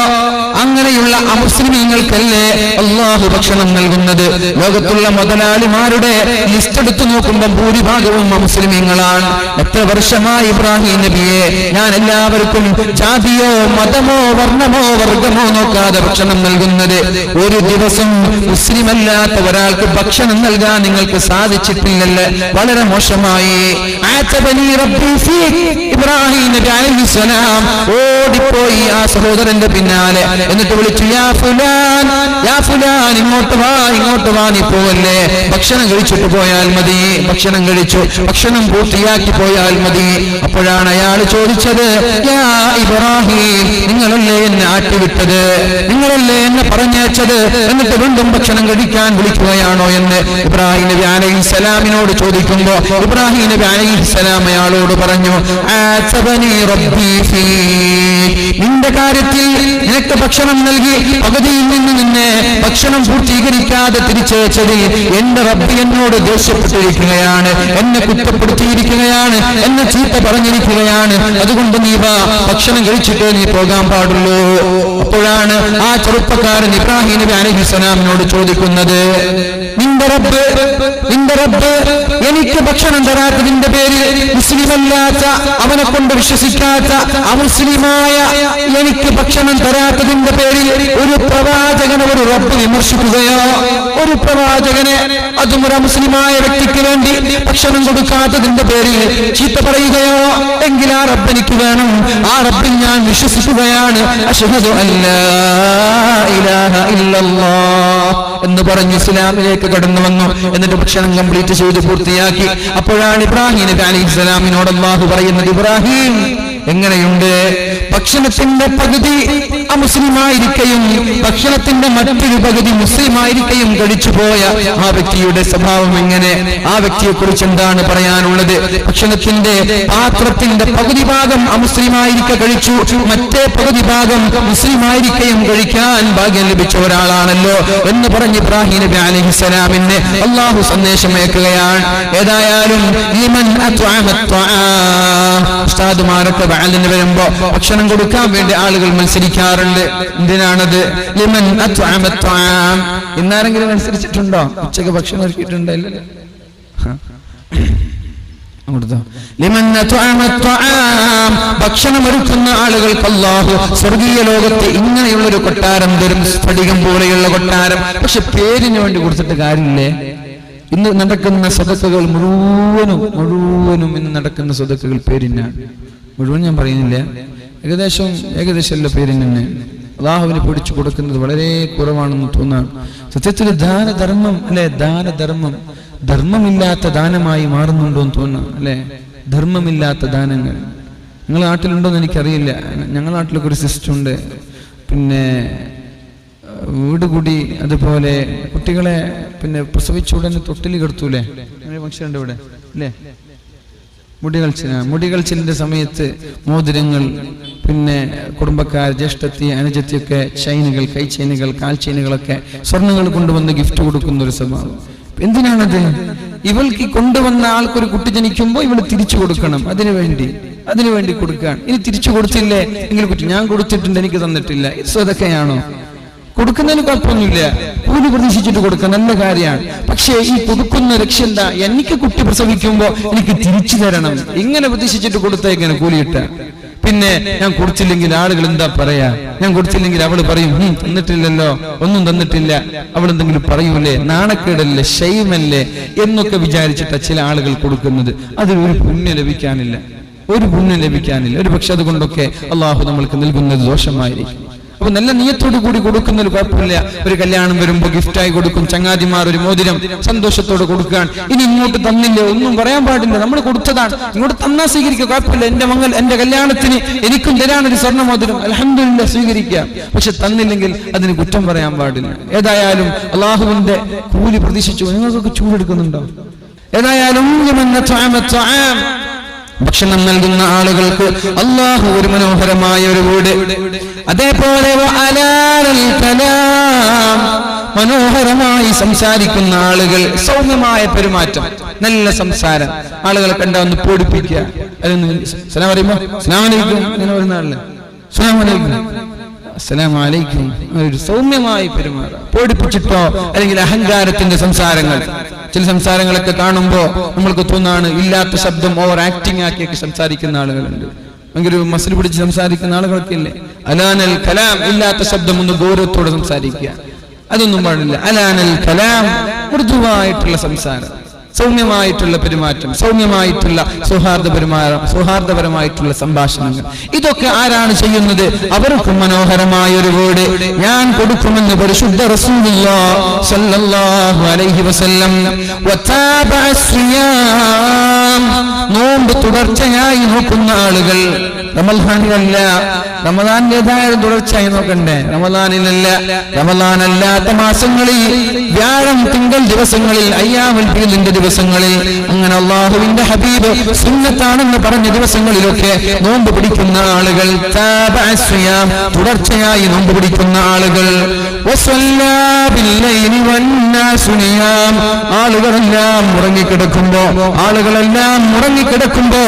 അങ്ങനെയുള്ള അമുസ്ലിമീങ്ങൾക്കല്ലേ അല്ലാഹു ഭക്ഷണം നൽകുന്നത്? ലോകത്തുള്ള മുതലാളിമാരുടെ ലിസ്റ്റ് എടുത്തു നോക്കുമ്പോൾ ഭൂരിഭാഗവും മുസ്ലിമീങ്ങളാണ്. എത്ര വർഷമായി ഇബ്രാഹിം നബിയെ ഞാൻ എല്ലാവർക്കും ജാതിയോ മതമോ വർണ്ണമോ വർഗമോ നോക്കാതെ ഭക്ഷണം നൽകുന്നത്. ഒരു ദിവസം മുസ്ലിമല്ലാത്ത ഒരാൾക്ക് ഭക്ഷണം നൽകാൻ നിങ്ങൾക്ക് സാധിച്ചിട്ടില്ലല്ലേ? വളരെ മോശമായി. ഇബ്രാഹിം നബി അലൈഹിസ്സലാം ഓടിപ്പോയി ആ സഹോദരന്റെ പിന്നാലെ. എന്നിട്ട് വിളിച്ചു, യാ ഫുലാൻ, യാ ഫുലാൻ, ഇങ്ങോട്ട് വാ, നീ പോവല്ലേ, ഭക്ഷണം കഴിച്ചിട്ട് പോയാൽ മതി. ഭക്ഷണം കഴിച്ചു, ഭക്ഷണം പൂർത്തിയാക്കി പോയാൽ മതി. അപ്പോഴാണ് അയാൾ ചോദിച്ചത്, യാ ഇബ്രാഹിം, നിങ്ങളല്ലേ എന്നെ ആട്ടിവിട്ടത്, നിങ്ങളല്ലേ എന്നെ പറഞ്ഞയച്ചത്, എന്നിട്ട് വീണ്ടും ഭക്ഷണം കഴിക്കാൻ വിളിക്കുകയാണോ എന്ന് ഇബ്രാഹിം നബി അലൈഹിസ്സലാമിനോട് ചോദിക്കുമ്പോ ഇബ്രാഹിം നബി അലൈഹിസ്സലാം അയാളോട് പറഞ്ഞു, ആസബനി റബ്ബി ഫീ, നിന്റെ കാര്യത്തിൽ നിനക്ക് ഭക്ഷണം നൽകി പകുതിയിൽ നിന്ന് നിന്നെ ഭക്ഷണം പൂർത്തീകരിക്കാതെ തിരിച്ചയച്ചതിൽ എന്റെ റബ്ബ് എന്നോട് ദേഷ്യപ്പെട്ടിരിക്കുകയാണ്, എന്നെ കുറ്റപ്പെടുത്തിയിരിക്കുകയാണ്, എന്നെ ചീത്ത പറഞ്ഞിരിക്കുകയാണ്. അതുകൊണ്ട് നീ വാ, ഭക്ഷണം കഴിച്ചിട്ട് നീ പോകാൻ പാടുള്ളൂ. അപ്പോഴാണ് ആ ചെറുപ്പക്കാരൻ ഇബ്രാഹിം നബി അലൈഹിസ്സലാമിനോട് ചോദിക്കുന്നത്, നിന്റെ റബ്ബ് എനിക്ക് ഭക്ഷണം തരാത്തതിന്റെ പേരിൽ മുസ്ലിമല്ലാത്ത, അവനെ കൊണ്ട് വിശ്വസിക്കാത്ത അമുസ്ലിമായ എനിക്ക് ഭക്ഷണം തരാത്തതിന്റെ പേരിൽ ഒരു പ്രവാചകനെ ഒരു റബ്ബ് വിമർശിക്കുകയോ, ഒരു പ്രവാചകനെ അതും ഒരു മുസ്ലിമായ വ്യക്തിക്ക് വേണ്ടി ഭക്ഷണം കൊടുക്കാത്തതിന്റെ പേരിൽ ചീത്ത പറയുകയോ എങ്കിൽ ആ റബ്ബ് എനിക്ക് വേണം, ആ റബ്ബിൽ ഞാൻ വിശ്വസിക്കുകയാണ്. അശ്ഹദു അല്ലാ ഇലാഹ ഇല്ലല്ലാഹ് എന്ന് പറഞ്ഞ് ഇസ്ലാമിലേക്ക് കടന്നു വന്നു. എന്നിട്ട് ഭക്ഷണം കംപ്ലീറ്റ് ചെയ്ത് പൂർത്തിയാക്കി. അപ്പോഴാണ് ഇബ്രാഹിം നബി അലൈഹിസ്സലാമിനോട് അല്ലാഹു പറയുന്നത്, ഇബ്രാഹിം എങ്ങനെയുണ്ട്? ഭക്ഷണത്തിന്റെ പകുതി അമുസ്ലിമായിരിക്കയും ഭക്ഷണത്തിന്റെ മറ്റൊരു പകുതി മുസ്ലിമായിരിക്കയും കഴിച്ചുപോയ ആ വ്യക്തിയുടെ സ്വഭാവം എങ്ങനെ? ആ വ്യക്തിയെ കുറിച്ച് എന്താണ് പറയാനുള്ളത്? ഭക്ഷണത്തിന്റെ പാത്രത്തിന്റെ പകുതി ഭാഗം അമുസ്ലിമായിരിക്ക കഴിച്ചു, മറ്റേ പകുതി ഭാഗം മുസ്ലിമായിരിക്കയും കഴിക്കാൻ ഭാഗ്യം ലഭിച്ച ഒരാളാണല്ലോ എന്ന് പറഞ്ഞ് ഇബ്രാഹിം നബി അലൈഹിസ്സലാമിന് അല്ലാഹു സന്ദേശമയക്കുകയാണ്. ഏതായാലും ഉസ്താദുമാരൊക്കെ ബാലിന് വരുമ്പോ ഭക്ഷണം കൊടുക്കാൻ വേണ്ടി ആളുകൾ മത്സരിക്കാറുണ്ട്. എന്തിനാണത്? ലിമൻ അത്അമ അത്ആം. ഇന്നാരെങ്കിലും മത്സരിച്ചിട്ടുണ്ടോ? ഉച്ചക്ക് ഭക്ഷണം ഒരുക്കിയിട്ടുണ്ടോ? ഇല്ലല്ലോ. ഭക്ഷണം ഒരുക്കുന്ന ആളുകൾക്ക് അല്ലാഹു സ്വർഗീയ ലോകത്ത് ഇങ്ങനെയുള്ളൊരു കൊട്ടാരം തരും, സ്ഫടികം പോലെയുള്ള കൊട്ടാരം. പക്ഷെ പേരിന് വേണ്ടി കൊടുത്തിട്ട് കാര്യമില്ലേ? ഇന്ന് നടക്കുന്ന സദഖകൾ മുഴുവനും ഇന്ന് നടക്കുന്ന സദഖകൾ പേരിനാണ്. മുഴുവൻ ഞാൻ പറയുന്നില്ല, ഏകദേശം എല്ലാ പേരിന് തന്നെ. അല്ലാഹുവിനെ പിടിച്ചു കൊടുക്കുന്നത് വളരെ കുറവാണെന്ന് തോന്നാണ്. സത്യത്തിൽ ദാനധർമ്മം അല്ലെ, ധർമ്മമില്ലാത്ത ദാനമായി മാറുന്നുണ്ടോ എന്ന് തോന്നാം അല്ലെ. ധർമ്മമില്ലാത്ത ദാനങ്ങൾ നിങ്ങളുടെ നാട്ടിലുണ്ടോന്ന് എനിക്കറിയില്ല. ഞങ്ങളുടെ നാട്ടിലൊക്കെ ഒരു സിസ്റ്റം ഉണ്ട്. പിന്നെ വീട് കൂടി, അതുപോലെ കുട്ടികളെ പിന്നെ പ്രസവിച്ച ഉടനെ തൊട്ടിൽ കിടത്തൂലേ, അങ്ങനെ ഫംഗ്ഷൻ ഉണ്ട് ഇവിടെ അല്ലേ. മുടികൾച്ചിലിന്റെ സമയത്ത് മോതിരങ്ങൾ, പിന്നെ കുടുംബക്കാർ, ജ്യേഷ്ഠത്തി, അനുജത്തിയൊക്കെ ചൈനുകൾ, കൈ ചൈനുകൾ, കാൽ ചൈനുകളൊക്കെ സ്വർണ്ണങ്ങൾ കൊണ്ടുവന്ന് ഗിഫ്റ്റ് കൊടുക്കുന്ന ഒരു സ്വഭാവം. എന്തിനാണത്? ഇവൾക്ക് കൊണ്ടുവന്ന ആൾക്കൊരു കുട്ടി ജനിക്കുമ്പോൾ ഇവൾ തിരിച്ചു കൊടുക്കണം. അതിനുവേണ്ടി കൊടുക്കാൻ. ഇനി തിരിച്ചു കൊടുത്തില്ലേ എങ്കിൽ കുട്ടി, ഞാൻ കൊടുത്തിട്ടുണ്ട് എനിക്ക് തന്നിട്ടില്ല, സ്വതക്കയാണോ? കൊടുക്കുന്നതിന് കുഴപ്പമൊന്നുമില്ല, കൂലി പ്രതീക്ഷിച്ചിട്ട് കൊടുക്കാൻ നല്ല കാര്യമാണ്. പക്ഷേ ഈ കൊടുക്കുന്ന ലക്ഷ്യം എന്താ? എനിക്ക് കുട്ടി പ്രസവിക്കുമ്പോ എനിക്ക് തിരിച്ചു തരണം, ഇങ്ങനെ പ്രതീക്ഷിച്ചിട്ട് കൊടുത്തേക്കാണ് കൂലിയിട്ട. പിന്നെ ഞാൻ കൊടുത്തില്ലെങ്കിൽ ആളുകൾ എന്താ പറയാ? ഞാൻ കൊടുത്തില്ലെങ്കിൽ അവള് പറയും തന്നിട്ടില്ലല്ലോ, ഒന്നും തന്നിട്ടില്ല, അവൾ എന്തെങ്കിലും പറയൂലേ, നാണക്കേടല്ലേ, ഷെയ്മല്ലേ എന്നൊക്കെ വിചാരിച്ചിട്ട ചില ആളുകൾ കൊടുക്കുന്നത്. അതിലൊരു പുണ്യം ലഭിക്കാനില്ല. ഒരു പക്ഷെ അതുകൊണ്ടൊക്കെ അള്ളാഹു നമ്മൾക്ക് നൽകുന്നത് ദോഷമായിരിക്കും. അപ്പൊ നല്ല നിയത്തോടു കൂടി കൊടുക്കുന്നതിൽ കുഴപ്പമില്ല. ഒരു കല്യാണം വരുമ്പോ ഗിഫ്റ്റായി കൊടുക്കും, ചങ്ങാതിമാർ ഒരു മോതിരം സന്തോഷത്തോടെ കൊടുക്കാൻ. ഇനി ഇങ്ങോട്ട് തന്നില്ലേ ഒന്നും പറയാൻ പാടില്ല, നമ്മൾ കൊടുത്തതാണ്, ഇങ്ങോട്ട് തന്നാ സ്വീകരിക്കുക, കുഴപ്പമില്ല. എന്റെ കല്യാണത്തിന് എനിക്കും തരാനൊരു സ്വർണ്ണ മോതിരം, അൽഹംദുലില്ലാഹ് സ്വീകരിക്കാം. പക്ഷെ തന്നില്ലെങ്കിൽ അതിന് കുറ്റം പറയാൻ പാടില്ല. ഏതായാലും അള്ളാഹുവിന്റെ കൂലി പ്രതീക്ഷിച്ചു. നിങ്ങൾക്കൊക്കെ ചൂടെടുക്കുന്നുണ്ടോ? ഏതായാലും ഭക്ഷണം നൽകുന്ന ആളുകൾക്ക് അല്ലാഹു ഒരു മനോഹരമായ ഒരു വീട്, അതേപോലെ മനോഹരമായി സംസാരിക്കുന്ന ആളുകൾ, സൗമ്യമായ പെരുമാറ്റം, നല്ല സംസാരം. ആളുകളെ കണ്ട ഒന്ന് പൊടിപ്പിക്കുക. സലാം പറയുമ്പോ അസ്സലാമു അലൈക്കും എന്ന് പറയുന്ന ആളല്ലേ, അസ്സലാമു അലൈക്കും, അസ്സലാമു അലൈക്കും, ഒരു സൗമ്യമായി പെരുമാറുക. പൊടിപ്പിച്ചിട്ടോ അല്ലെങ്കിൽ അഹങ്കാരത്തിന്റെ സംസാരങ്ങൾ, ചില സംസാരങ്ങളൊക്കെ കാണുമ്പോ നമ്മൾക്ക് തോന്നാണ് ഇല്ലാത്ത ശബ്ദം ഓവർ ആക്ടിങ് ആക്കിയൊക്കെ സംസാരിക്കുന്ന ആളുകളുണ്ട്. ഭയങ്കര മസിൽ പിടിച്ച് സംസാരിക്കുന്ന ആളുകളൊക്കെ ഇല്ലേ. അലാനൽ കലാം, ഇല്ലാത്ത ശബ്ദം ഒന്ന് ഗൗരവത്തോടെ സംസാരിക്കുക, അതൊന്നും പാടില്ല. അലാനൽ കലാം, മൃദുവായിട്ടുള്ള സംസാരം, സൗമ്യമായിട്ടുള്ള പെരുമാറ്റം, സൗമ്യമായിട്ടുള്ള സൗഹാർദ്ദപരമായിട്ടുള്ള സംഭാഷണങ്ങൾ. ഇതൊക്കെ ആരാണ് ചെയ്യുന്നത്? അവർക്ക് മനോഹരമായ ഒരു വീട് ഞാൻ കൊടുക്കുമെന്ന് പരിശുദ്ധ റസൂലുള്ളാഹി സ്വല്ലല്ലാഹു അലൈഹി വസല്ലം. നോമ്പ് തുടർച്ചയായി നോക്കുന്ന ആളുകൾ, റമളാനിലല്ല, റമളാനിലേതായാലും തുടർച്ചയായി നോക്കണ്ടേ, റമളാനല്ലാത്ത മാസങ്ങളിൽ, വ്യാഴം തിങ്കൾ ദിവസങ്ങളിൽ, അയ്യാമുൽ ബീദിന്റെ ദിവസങ്ങളിൽ, അങ്ങനെ അല്ലാഹുവിന്റെ ഹബീബ് സുന്നത്താണെന്ന് പറഞ്ഞ ദിവസങ്ങളിലൊക്കെ നോമ്പ് പിടിക്കുന്ന ആളുകൾ, തുടർച്ചയായി നോമ്പ് പിടിക്കുന്ന ആളുകൾ, ആളുകളെല്ലാം ഉറങ്ങിക്കിടക്കുമ്പോ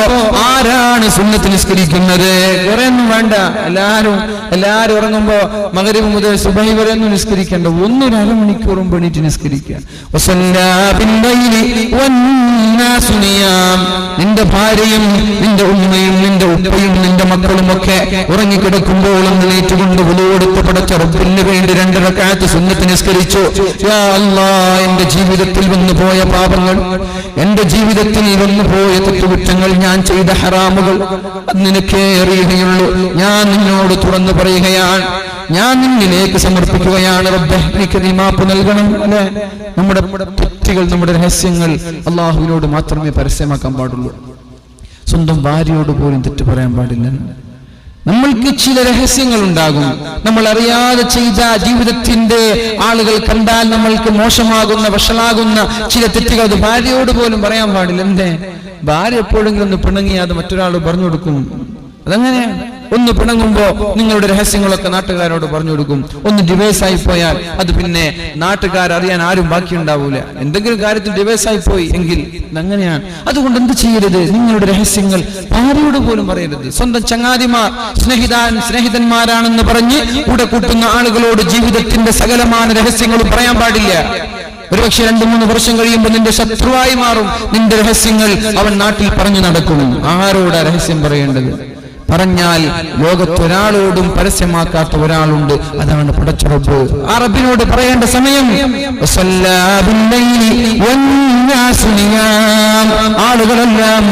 ആരാണ് സുന്നത്ത് നിസ്കരിക്കുന്നത്? കുറെയൊന്നും വേണ്ട, എല്ലാരും ഉറങ്ങുമ്പോ മഗ്‌രിബ് മുതൽ സുബഹി വരെ ഒന്നും നിസ്കരിക്കണ്ട, ഒന്നൊരു അരമണിക്കൂറും പണിയിട്ട് നിസ്കരിക്കുക. നിന്റെ ഭാര്യയും നിന്റെ ഉമ്മയും നിന്റെ ഉപ്പയും നിന്റെ മക്കളും ഒക്കെ ഉറങ്ങിക്കിടക്കുമ്പോൾ എഴുന്നേറ്റുകൊണ്ട് ഉളവെടുത്ത് പടച്ച റബ്ബിന് വേണ്ടി 2 റക്അത്ത് സുന്നത്ത് നിസ്കരിച്ചു. യാ അല്ലാഹ്, എന്റെ ജീവിതത്തിൽ വന്നു പോയ പാപങ്ങൾ, എന്റെ ജീവിതത്തിൽ വന്നു പോയ തെറ്റുകുറ്റങ്ങൾ, ഞാൻ ചെയ്ത ഹറാമുകൾ നിനക്കേ അറിയുകയുള്ളൂ. ഞാൻ നിന്നോട് തുറന്നു പറയുകയാണ്, ഞാൻ നിന്നിലേക്ക് സമർപ്പിക്കുകയാണ്. റബ്ബേ, എനിക്ക് നീ മാപ്പ് നൽകണം. അല്ലെ, നമ്മുടെ തെറ്റുകൾ, നമ്മുടെ രഹസ്യങ്ങൾ അള്ളാഹുവിനോട് മാത്രമേ പരസ്യമാക്കാൻ പാടുള്ളൂ. സ്വന്തം ഭാര്യയോട് പോലും തെറ്റ് പറയാൻ പാടില്ല. നമ്മൾക്ക് ചില രഹസ്യങ്ങൾ ഉണ്ടാകും, നമ്മൾ അറിയാതെ ചെയ്ത ജീവിതത്തിന്റെ ആളുകൾ കണ്ടാൽ നമ്മൾക്ക് മോശമാകുന്ന, വഷളാകുന്ന ചില തെറ്റുകൾ, അത് ഭാര്യയോട് പോലും പറയാൻ പാടില്ല. എന്തേ? ഭാര്യ എപ്പോഴെങ്കിലും ഒന്ന് പിണങ്ങി അത് മറ്റൊരാൾ പറഞ്ഞു കൊടുക്കും. അതങ്ങനെയാണ്. ഒന്ന് പിണങ്ങുമ്പോ നിങ്ങളുടെ രഹസ്യങ്ങളൊക്കെ നാട്ടുകാരോട് പറഞ്ഞു കൊടുക്കും. ഒന്ന് ഡിവൈസ് ആയി പോയാൽ അത് പിന്നെ നാട്ടുകാരറിയാൻ ആരും ബാക്കിയുണ്ടാവൂല. എന്തെങ്കിലും കാര്യത്തിൽ ഡിവൈസ് ആയി പോയി എങ്കിൽ അങ്ങനെയാണ്. അതുകൊണ്ട് എന്ത് ചെയ്യരുത്? നിങ്ങളുടെ രഹസ്യങ്ങൾ ആരോട് പോലും പറയരുത്. സ്വന്തം ചങ്ങാതിമാർ സ്നേഹിതന്മാരാണെന്ന് പറഞ്ഞ് കൂടെ കൂട്ടുന്ന ആളുകളോട് ജീവിതത്തിന്റെ സകലമായ രഹസ്യങ്ങളും പറയാൻ പാടില്ല. ഒരുപക്ഷെ 2-3 വർഷം കഴിയുമ്പോൾ നിന്റെ ശത്രുവായി മാറും. നിന്റെ രഹസ്യങ്ങൾ അവൻ നാട്ടിൽ പറഞ്ഞു നടക്കും. ആരോടാ രഹസ്യം പറയേണ്ടത്? പറഞ്ഞാൽ ലോകത്തൊരാളോടും പരസ്യമാക്കാത്ത ഒരാളുണ്ട്, അതാണ് പടച്ച റബ്ബ്. ആ റബ്ബിനോട് പറയേണ്ട സമയം ആളുകളെല്ലാം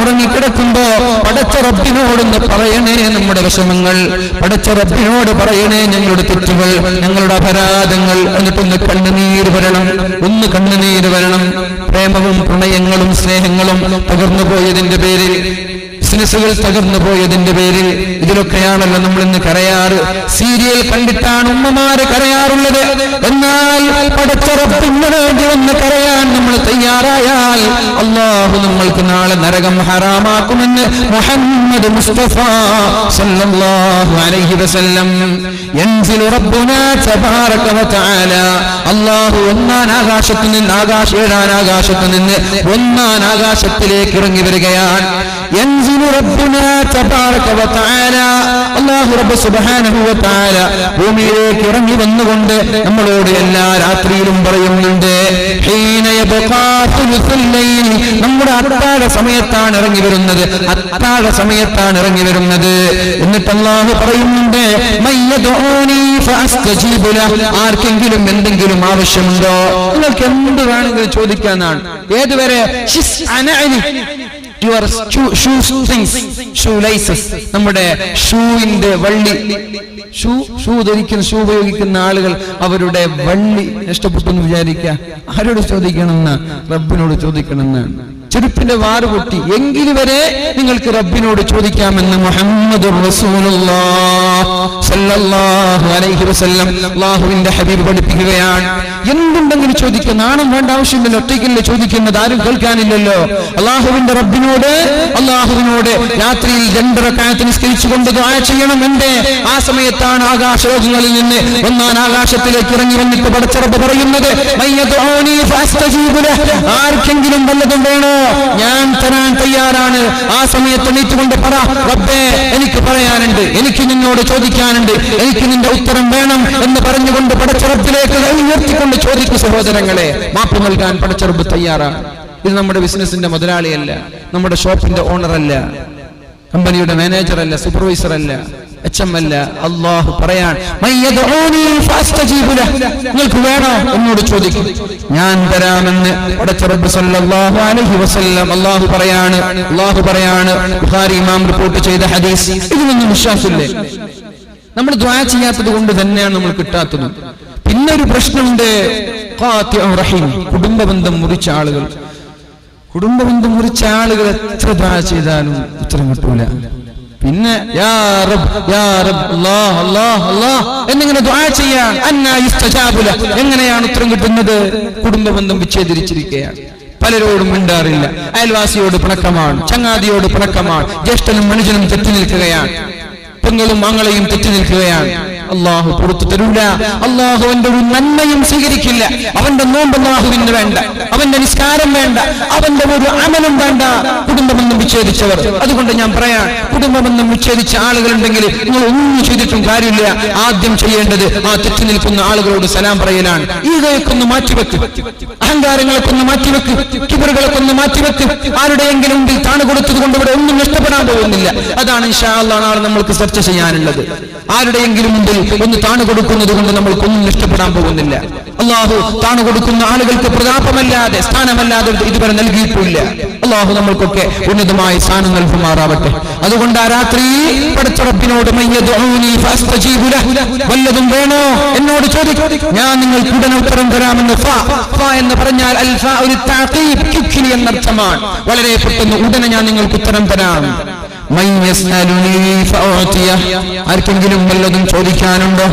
ഉറങ്ങിക്കിടക്കുമ്പോ പടച്ച റബ്ബിനോടൊന്ന് പറയണേ നമ്മുടെ വിഷമങ്ങൾ, പടച്ച റബ്ബിനോട് പറയണേ ഞങ്ങളുടെ തെറ്റുകൾ, ഞങ്ങളുടെ അപരാധങ്ങൾ. എന്നിട്ടൊന്ന് കണ്ണുനീര് വരണം. പ്രേമവും പ്രണയങ്ങളും സ്നേഹങ്ങളും തകർന്നു പോയതിന്റെ പേരിൽ, ബിസിനസ്സുകൾ തകർന്നു പോയതിന്റെ പേരിൽ, ഇതിലൊക്കെയാണല്ലോ നമ്മൾ ഇന്ന് കരയാറ്. സീരിയൽ കണ്ടിട്ടാണ് ഉമ്മമാര് കരയാറുള്ളത്. എന്നാൽ പടച്ച റബ്ബിന് വേണ്ടി ഒന്ന് കരയാൻ നമ്മൾ തയ്യാറായാൽ അല്ലാഹു നമ്മൾക്ക് നാളെ നരകം ഹറാമാക്കുമെന്ന് മുഹമ്മദ് മുസ്തഫ സല്ലല്ലാഹു അലൈഹി വസല്ലം. യൻസിലു റബ്ബുനാ തബാറക വ തആല, അല്ലാഹു ഒന്നാം ആകാശത്തിൽ നിന്ന് ഏഴാം ആകാശത്ത് നിന്ന് ഒന്നാം ആകാശത്തിലേക്ക് ഇറങ്ങി വരികയാണ്. യൻസിലു റബ്ബുനാ തബാറക വ തആല, അല്ലാഹു റബ്ബ് സുബ്ഹാനഹു വ തആല ഭൂമിയിലേക്ക് ഇറങ്ങി വന്നുകൊണ്ട് നമ്മളോട് എല്ലാ രാത്രിയിലും പറയുന്നുണ്ട്, ഹീന യബ്ഖാ തുൽസുൽ ലൈൽ, നമ്മുടെ അത്താഴ സമയത്താണ് ഇറങ്ങി വരുന്നത്. എന്നിട്ട് അല്ലാഹു പറയുന്നുണ്ട്, മയ്യദഊനി ഫഅസ്തജീബു ലഹു, ആർക്കെങ്കിലും എന്തെങ്കിലും ആവശ്യമുണ്ടോ, നിങ്ങൾക്ക് എന്ത് വേണമെങ്കിലും ചോദിക്കാനാണ്. ഏതുവരെ? Your shoelaces, നമ്മുടെ ഷൂവിന്റെ വള്ളി, ഷൂ ഉപയോഗിക്കുന്ന ആളുകൾ അവരുടെ വള്ളി നഷ്ടപ്പെട്ടു എന്ന് വിചാരിക്കുക. ആരോട് ചോദിക്കണമെന്ന്? റബ്ബിനോട് ചോദിക്കണമെന്നാണ്. ചെരുപ്പിന്റെ വാറ് പൊട്ടി എങ്കിൽ വരെ നിങ്ങൾക്ക് റബ്ബിനോട് ചോദിക്കാമെന്ന് മുഹമ്മദുർ റസൂലുള്ളാഹ് സല്ലല്ലാഹു അലൈഹി വസല്ലം അല്ലാഹുവിന്റെ ഹബീബ് പഠിപ്പിക്കുകയാണ്. എന്തുണ്ടെങ്കിലും ചോദിക്കുക. നാണം വേണ്ട ആവശ്യമില്ലല്ലോ. ഒറ്റയ്ക്കല്ലേ ചോദിക്കുന്നത്, ആരും കേൾക്കാനില്ലല്ലോ. അല്ലാഹുവിന്റെ റബ്ബിനോട് രാത്രിയിൽ 2 റക്അത്ത് നിസ്കരിച്ചുകൊണ്ട് ദുആ ചെയ്യണം. ആ സമയത്താണ് ആകാശലോകങ്ങളിൽ നിന്ന് ഒന്നാം ആകാശത്തിലേക്ക് ഇറങ്ങി വന്നിട്ട് പടച്ച റബ്ബ് പറയുന്നത്, മയ്യദഊനി ഫഅസ്തജീബു ലഹു, ആർക്കെങ്കിലും വല്ലതും വേണോ ഞാൻ തരാൻ തയ്യാറാണ്. ആ സമയത്ത് എണീറ്റുകൊണ്ട് പറ, റബ്ബേ എനിക്ക് പറയാനുണ്ട്, എനിക്ക് നിന്നോട് ചോദിക്കാനുണ്ട്, എനിക്ക് നിന്റെ ഉത്തരം വേണം എന്ന് പറഞ്ഞുകൊണ്ട് പടച്ച റബ്ബിലേക്ക് ഉയർത്തിക്കൊണ്ട് ചോദിക്കും. സഹോദരങ്ങളെ, മാപ്പ് നൽകാൻ പടച്ച റബ്ബ് തയ്യാറാണ്. ഇത് നമ്മുടെ ബിസിനസിന്റെ മുതലാളിയല്ല, നമ്മുടെ ഷോപ്പിന്റെ ഓണറല്ല, കമ്പനിയുടെ മാനേജർ അല്ല, സൂപ്പർവൈസർ അല്ല, HM അല്ല. അല്ലാഹു പറയാൻ, മയ്യദഊനി ഫഅസ്തജീബു ലഹു, നിങ്ങൾക്ക് വേണോ എന്നോട് ചോദിക്കും, ഞാൻ തരാമെന്ന് പടച്ച റബ്ബ് സല്ലല്ലാഹു അലൈഹി വസല്ലം അല്ലാഹു പറയാണ്. ബുഖാരി ഇമാം റിപ്പോർട്ട് ചെയ്ത ഹദീസ്. ഇതിനൊന്നും വിശ്വാസമില്ലേ? നമ്മൾ ദുആ ചെയ്യാത്തത് കൊണ്ട് തന്നെയാണ് നമ്മൾ കിട്ടാത്തത്. പിന്നെ ഒരു പ്രശ്നമുണ്ട്, ഖാതിഉർ റഹീം, കുടുംബബന്ധം മുറിച്ച ആളുകൾ എത്ര ദുആ ചെയ്താലും ഉത്തരം കിട്ടൂല. പിന്നെ യാ റബ്ബ് അല്ലാഹ് അല്ലാഹ് അല്ലാഹ് എന്നിങ്ങനെ ദുആ ചെയ്യാൻ അന്നാ യുസ്തജാബു ലഹു, എങ്ങനെയാണ് ഉത്തരം കിട്ടുന്നത്? കുടുംബബന്ധം വിച്ഛേദിച്ചിരിക്കുകയാണ്. പലരോടും മിണ്ടാറില്ല, അയൽവാസിയോട് പിണക്കമാണ്, ചങ്ങാതിയോട് പിണക്കമാണ്, ജ്യേഷ്ഠനും മനുഷ്യനും തെറ്റി നിൽക്കുകയാണ്, പെങ്ങളും ആങ്ങളെയും തെറ്റി നിൽക്കുകയാണ്. അല്ലാഹു പുറത്തു തരൂല. അല്ലാഹു അവന്റെ ഒരു നന്മയും സ്വീകരിക്കില്ല. അവന്റെ നോമ്പ് അല്ലാഹുവിന് വേണ്ട, അവന്റെ നിസ്കാരം വേണ്ട, അവന്റെ ഒരു അമലും വേണ്ട. കുടുംബബന്ധം വിച്ഛേദിച്ചവർ. അതുകൊണ്ട് ഞാൻ പറയാം, കുടുംബബന്ധം വിച്ഛേദിച്ച ആളുകളുണ്ടെങ്കിൽ നിങ്ങൾ ഒന്നും ചെയ്തിട്ടും കാര്യമില്ല. ആദ്യം ചെയ്യേണ്ടത് ആ തെറ്റി നിൽക്കുന്ന ആളുകളോട് സലാം പറയലാണ്. ഈഗോയൊക്കൊന്ന് മാറ്റിവെക്ക്, അഹങ്കാരങ്ങളൊക്കൊന്ന് മാറ്റിവെക്ക്, കിബറുകളൊക്കൊന്ന് മാറ്റിവെക്ക്. ആരുടെയെങ്കിലും മുമ്പിൽ താണു കൊടുത്തത് കൊണ്ട് ഇവിടെ ഒന്നും നഷ്ടപ്പെടാൻ പോകുന്നില്ല. അതാണ് ഇൻഷാ അല്ലാഹ് നാളെ നമ്മൾക്ക് ചർച്ച ചെയ്യാനുള്ളത്. ആരുടെയെങ്കിലും മുമ്പിൽ ഒന്ന് താണു കൊടുക്കുന്നത് കൊണ്ട് നമ്മൾക്കൊന്നും നഷ്ടപ്പെടാൻ പോകുന്നില്ല. അല്ലാഹു താണു കൊടുക്കുന്ന ആളുകൾക്ക് പ്രതാപമല്ലാതെ സ്ഥാനമല്ലാതെ ഇതുവരെ നൽകിയിട്ടില്ല. അല്ലാഹു നമ്മൾക്കൊക്കെ ഉന്നതമായ സ്ഥാനം നൽകുമാറാവട്ടെ. അതുകൊണ്ട് ആ രാത്രി പടച്ച റബ്ബിനോട് മയ്യദഊനി ഫഅസ്തജീബു ലഹു, വല്ലതും വേണോ എന്നോട് ചോദിക്കും, ഞാൻ നിങ്ങൾക്ക് ഉടനെ ഉത്തരം തരാമെന്ന്. ഫ എന്ന് പറഞ്ഞാൽ അൽ ഫാഉ ലിത്തഅഖീബ്, എന്നർത്ഥമാണ്. വളരെ പെട്ടെന്ന് ഉടനെ ഞാൻ നിങ്ങൾക്ക് ഉത്തരം തരാം. ആർക്കെങ്കിലും വല്ലതും ചോദിക്കാനുണ്ടോ?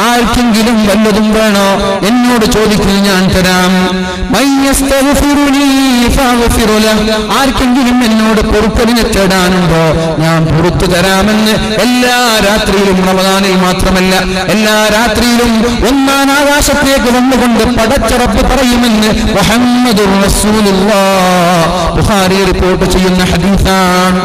ആർക്കെങ്കിലും വല്ലതും വേണോ? എന്നോട് ചോദിക്കുന്നു, ഞാൻ തരാം. ആർക്കെങ്കിലും എന്നോട് പൊറുക്കലിനെ തേടാനുണ്ടോ? ഞാൻ പുറത്തു തരാമെന്ന് എല്ലാ രാത്രിയിലും, റമദാനിൽ മാത്രമല്ല എല്ലാ രാത്രിയിലും ഒന്നാം ആകാശത്തേക്ക് വന്നുകൊണ്ട് പടച്ച റബ്ബ് പറയുമെന്ന് മുഹമ്മദുർ റസൂലുള്ളാഹ് ബുഖാരി റിപ്പോർട്ട് ചെയ്യുന്ന ഹദീസാണ്.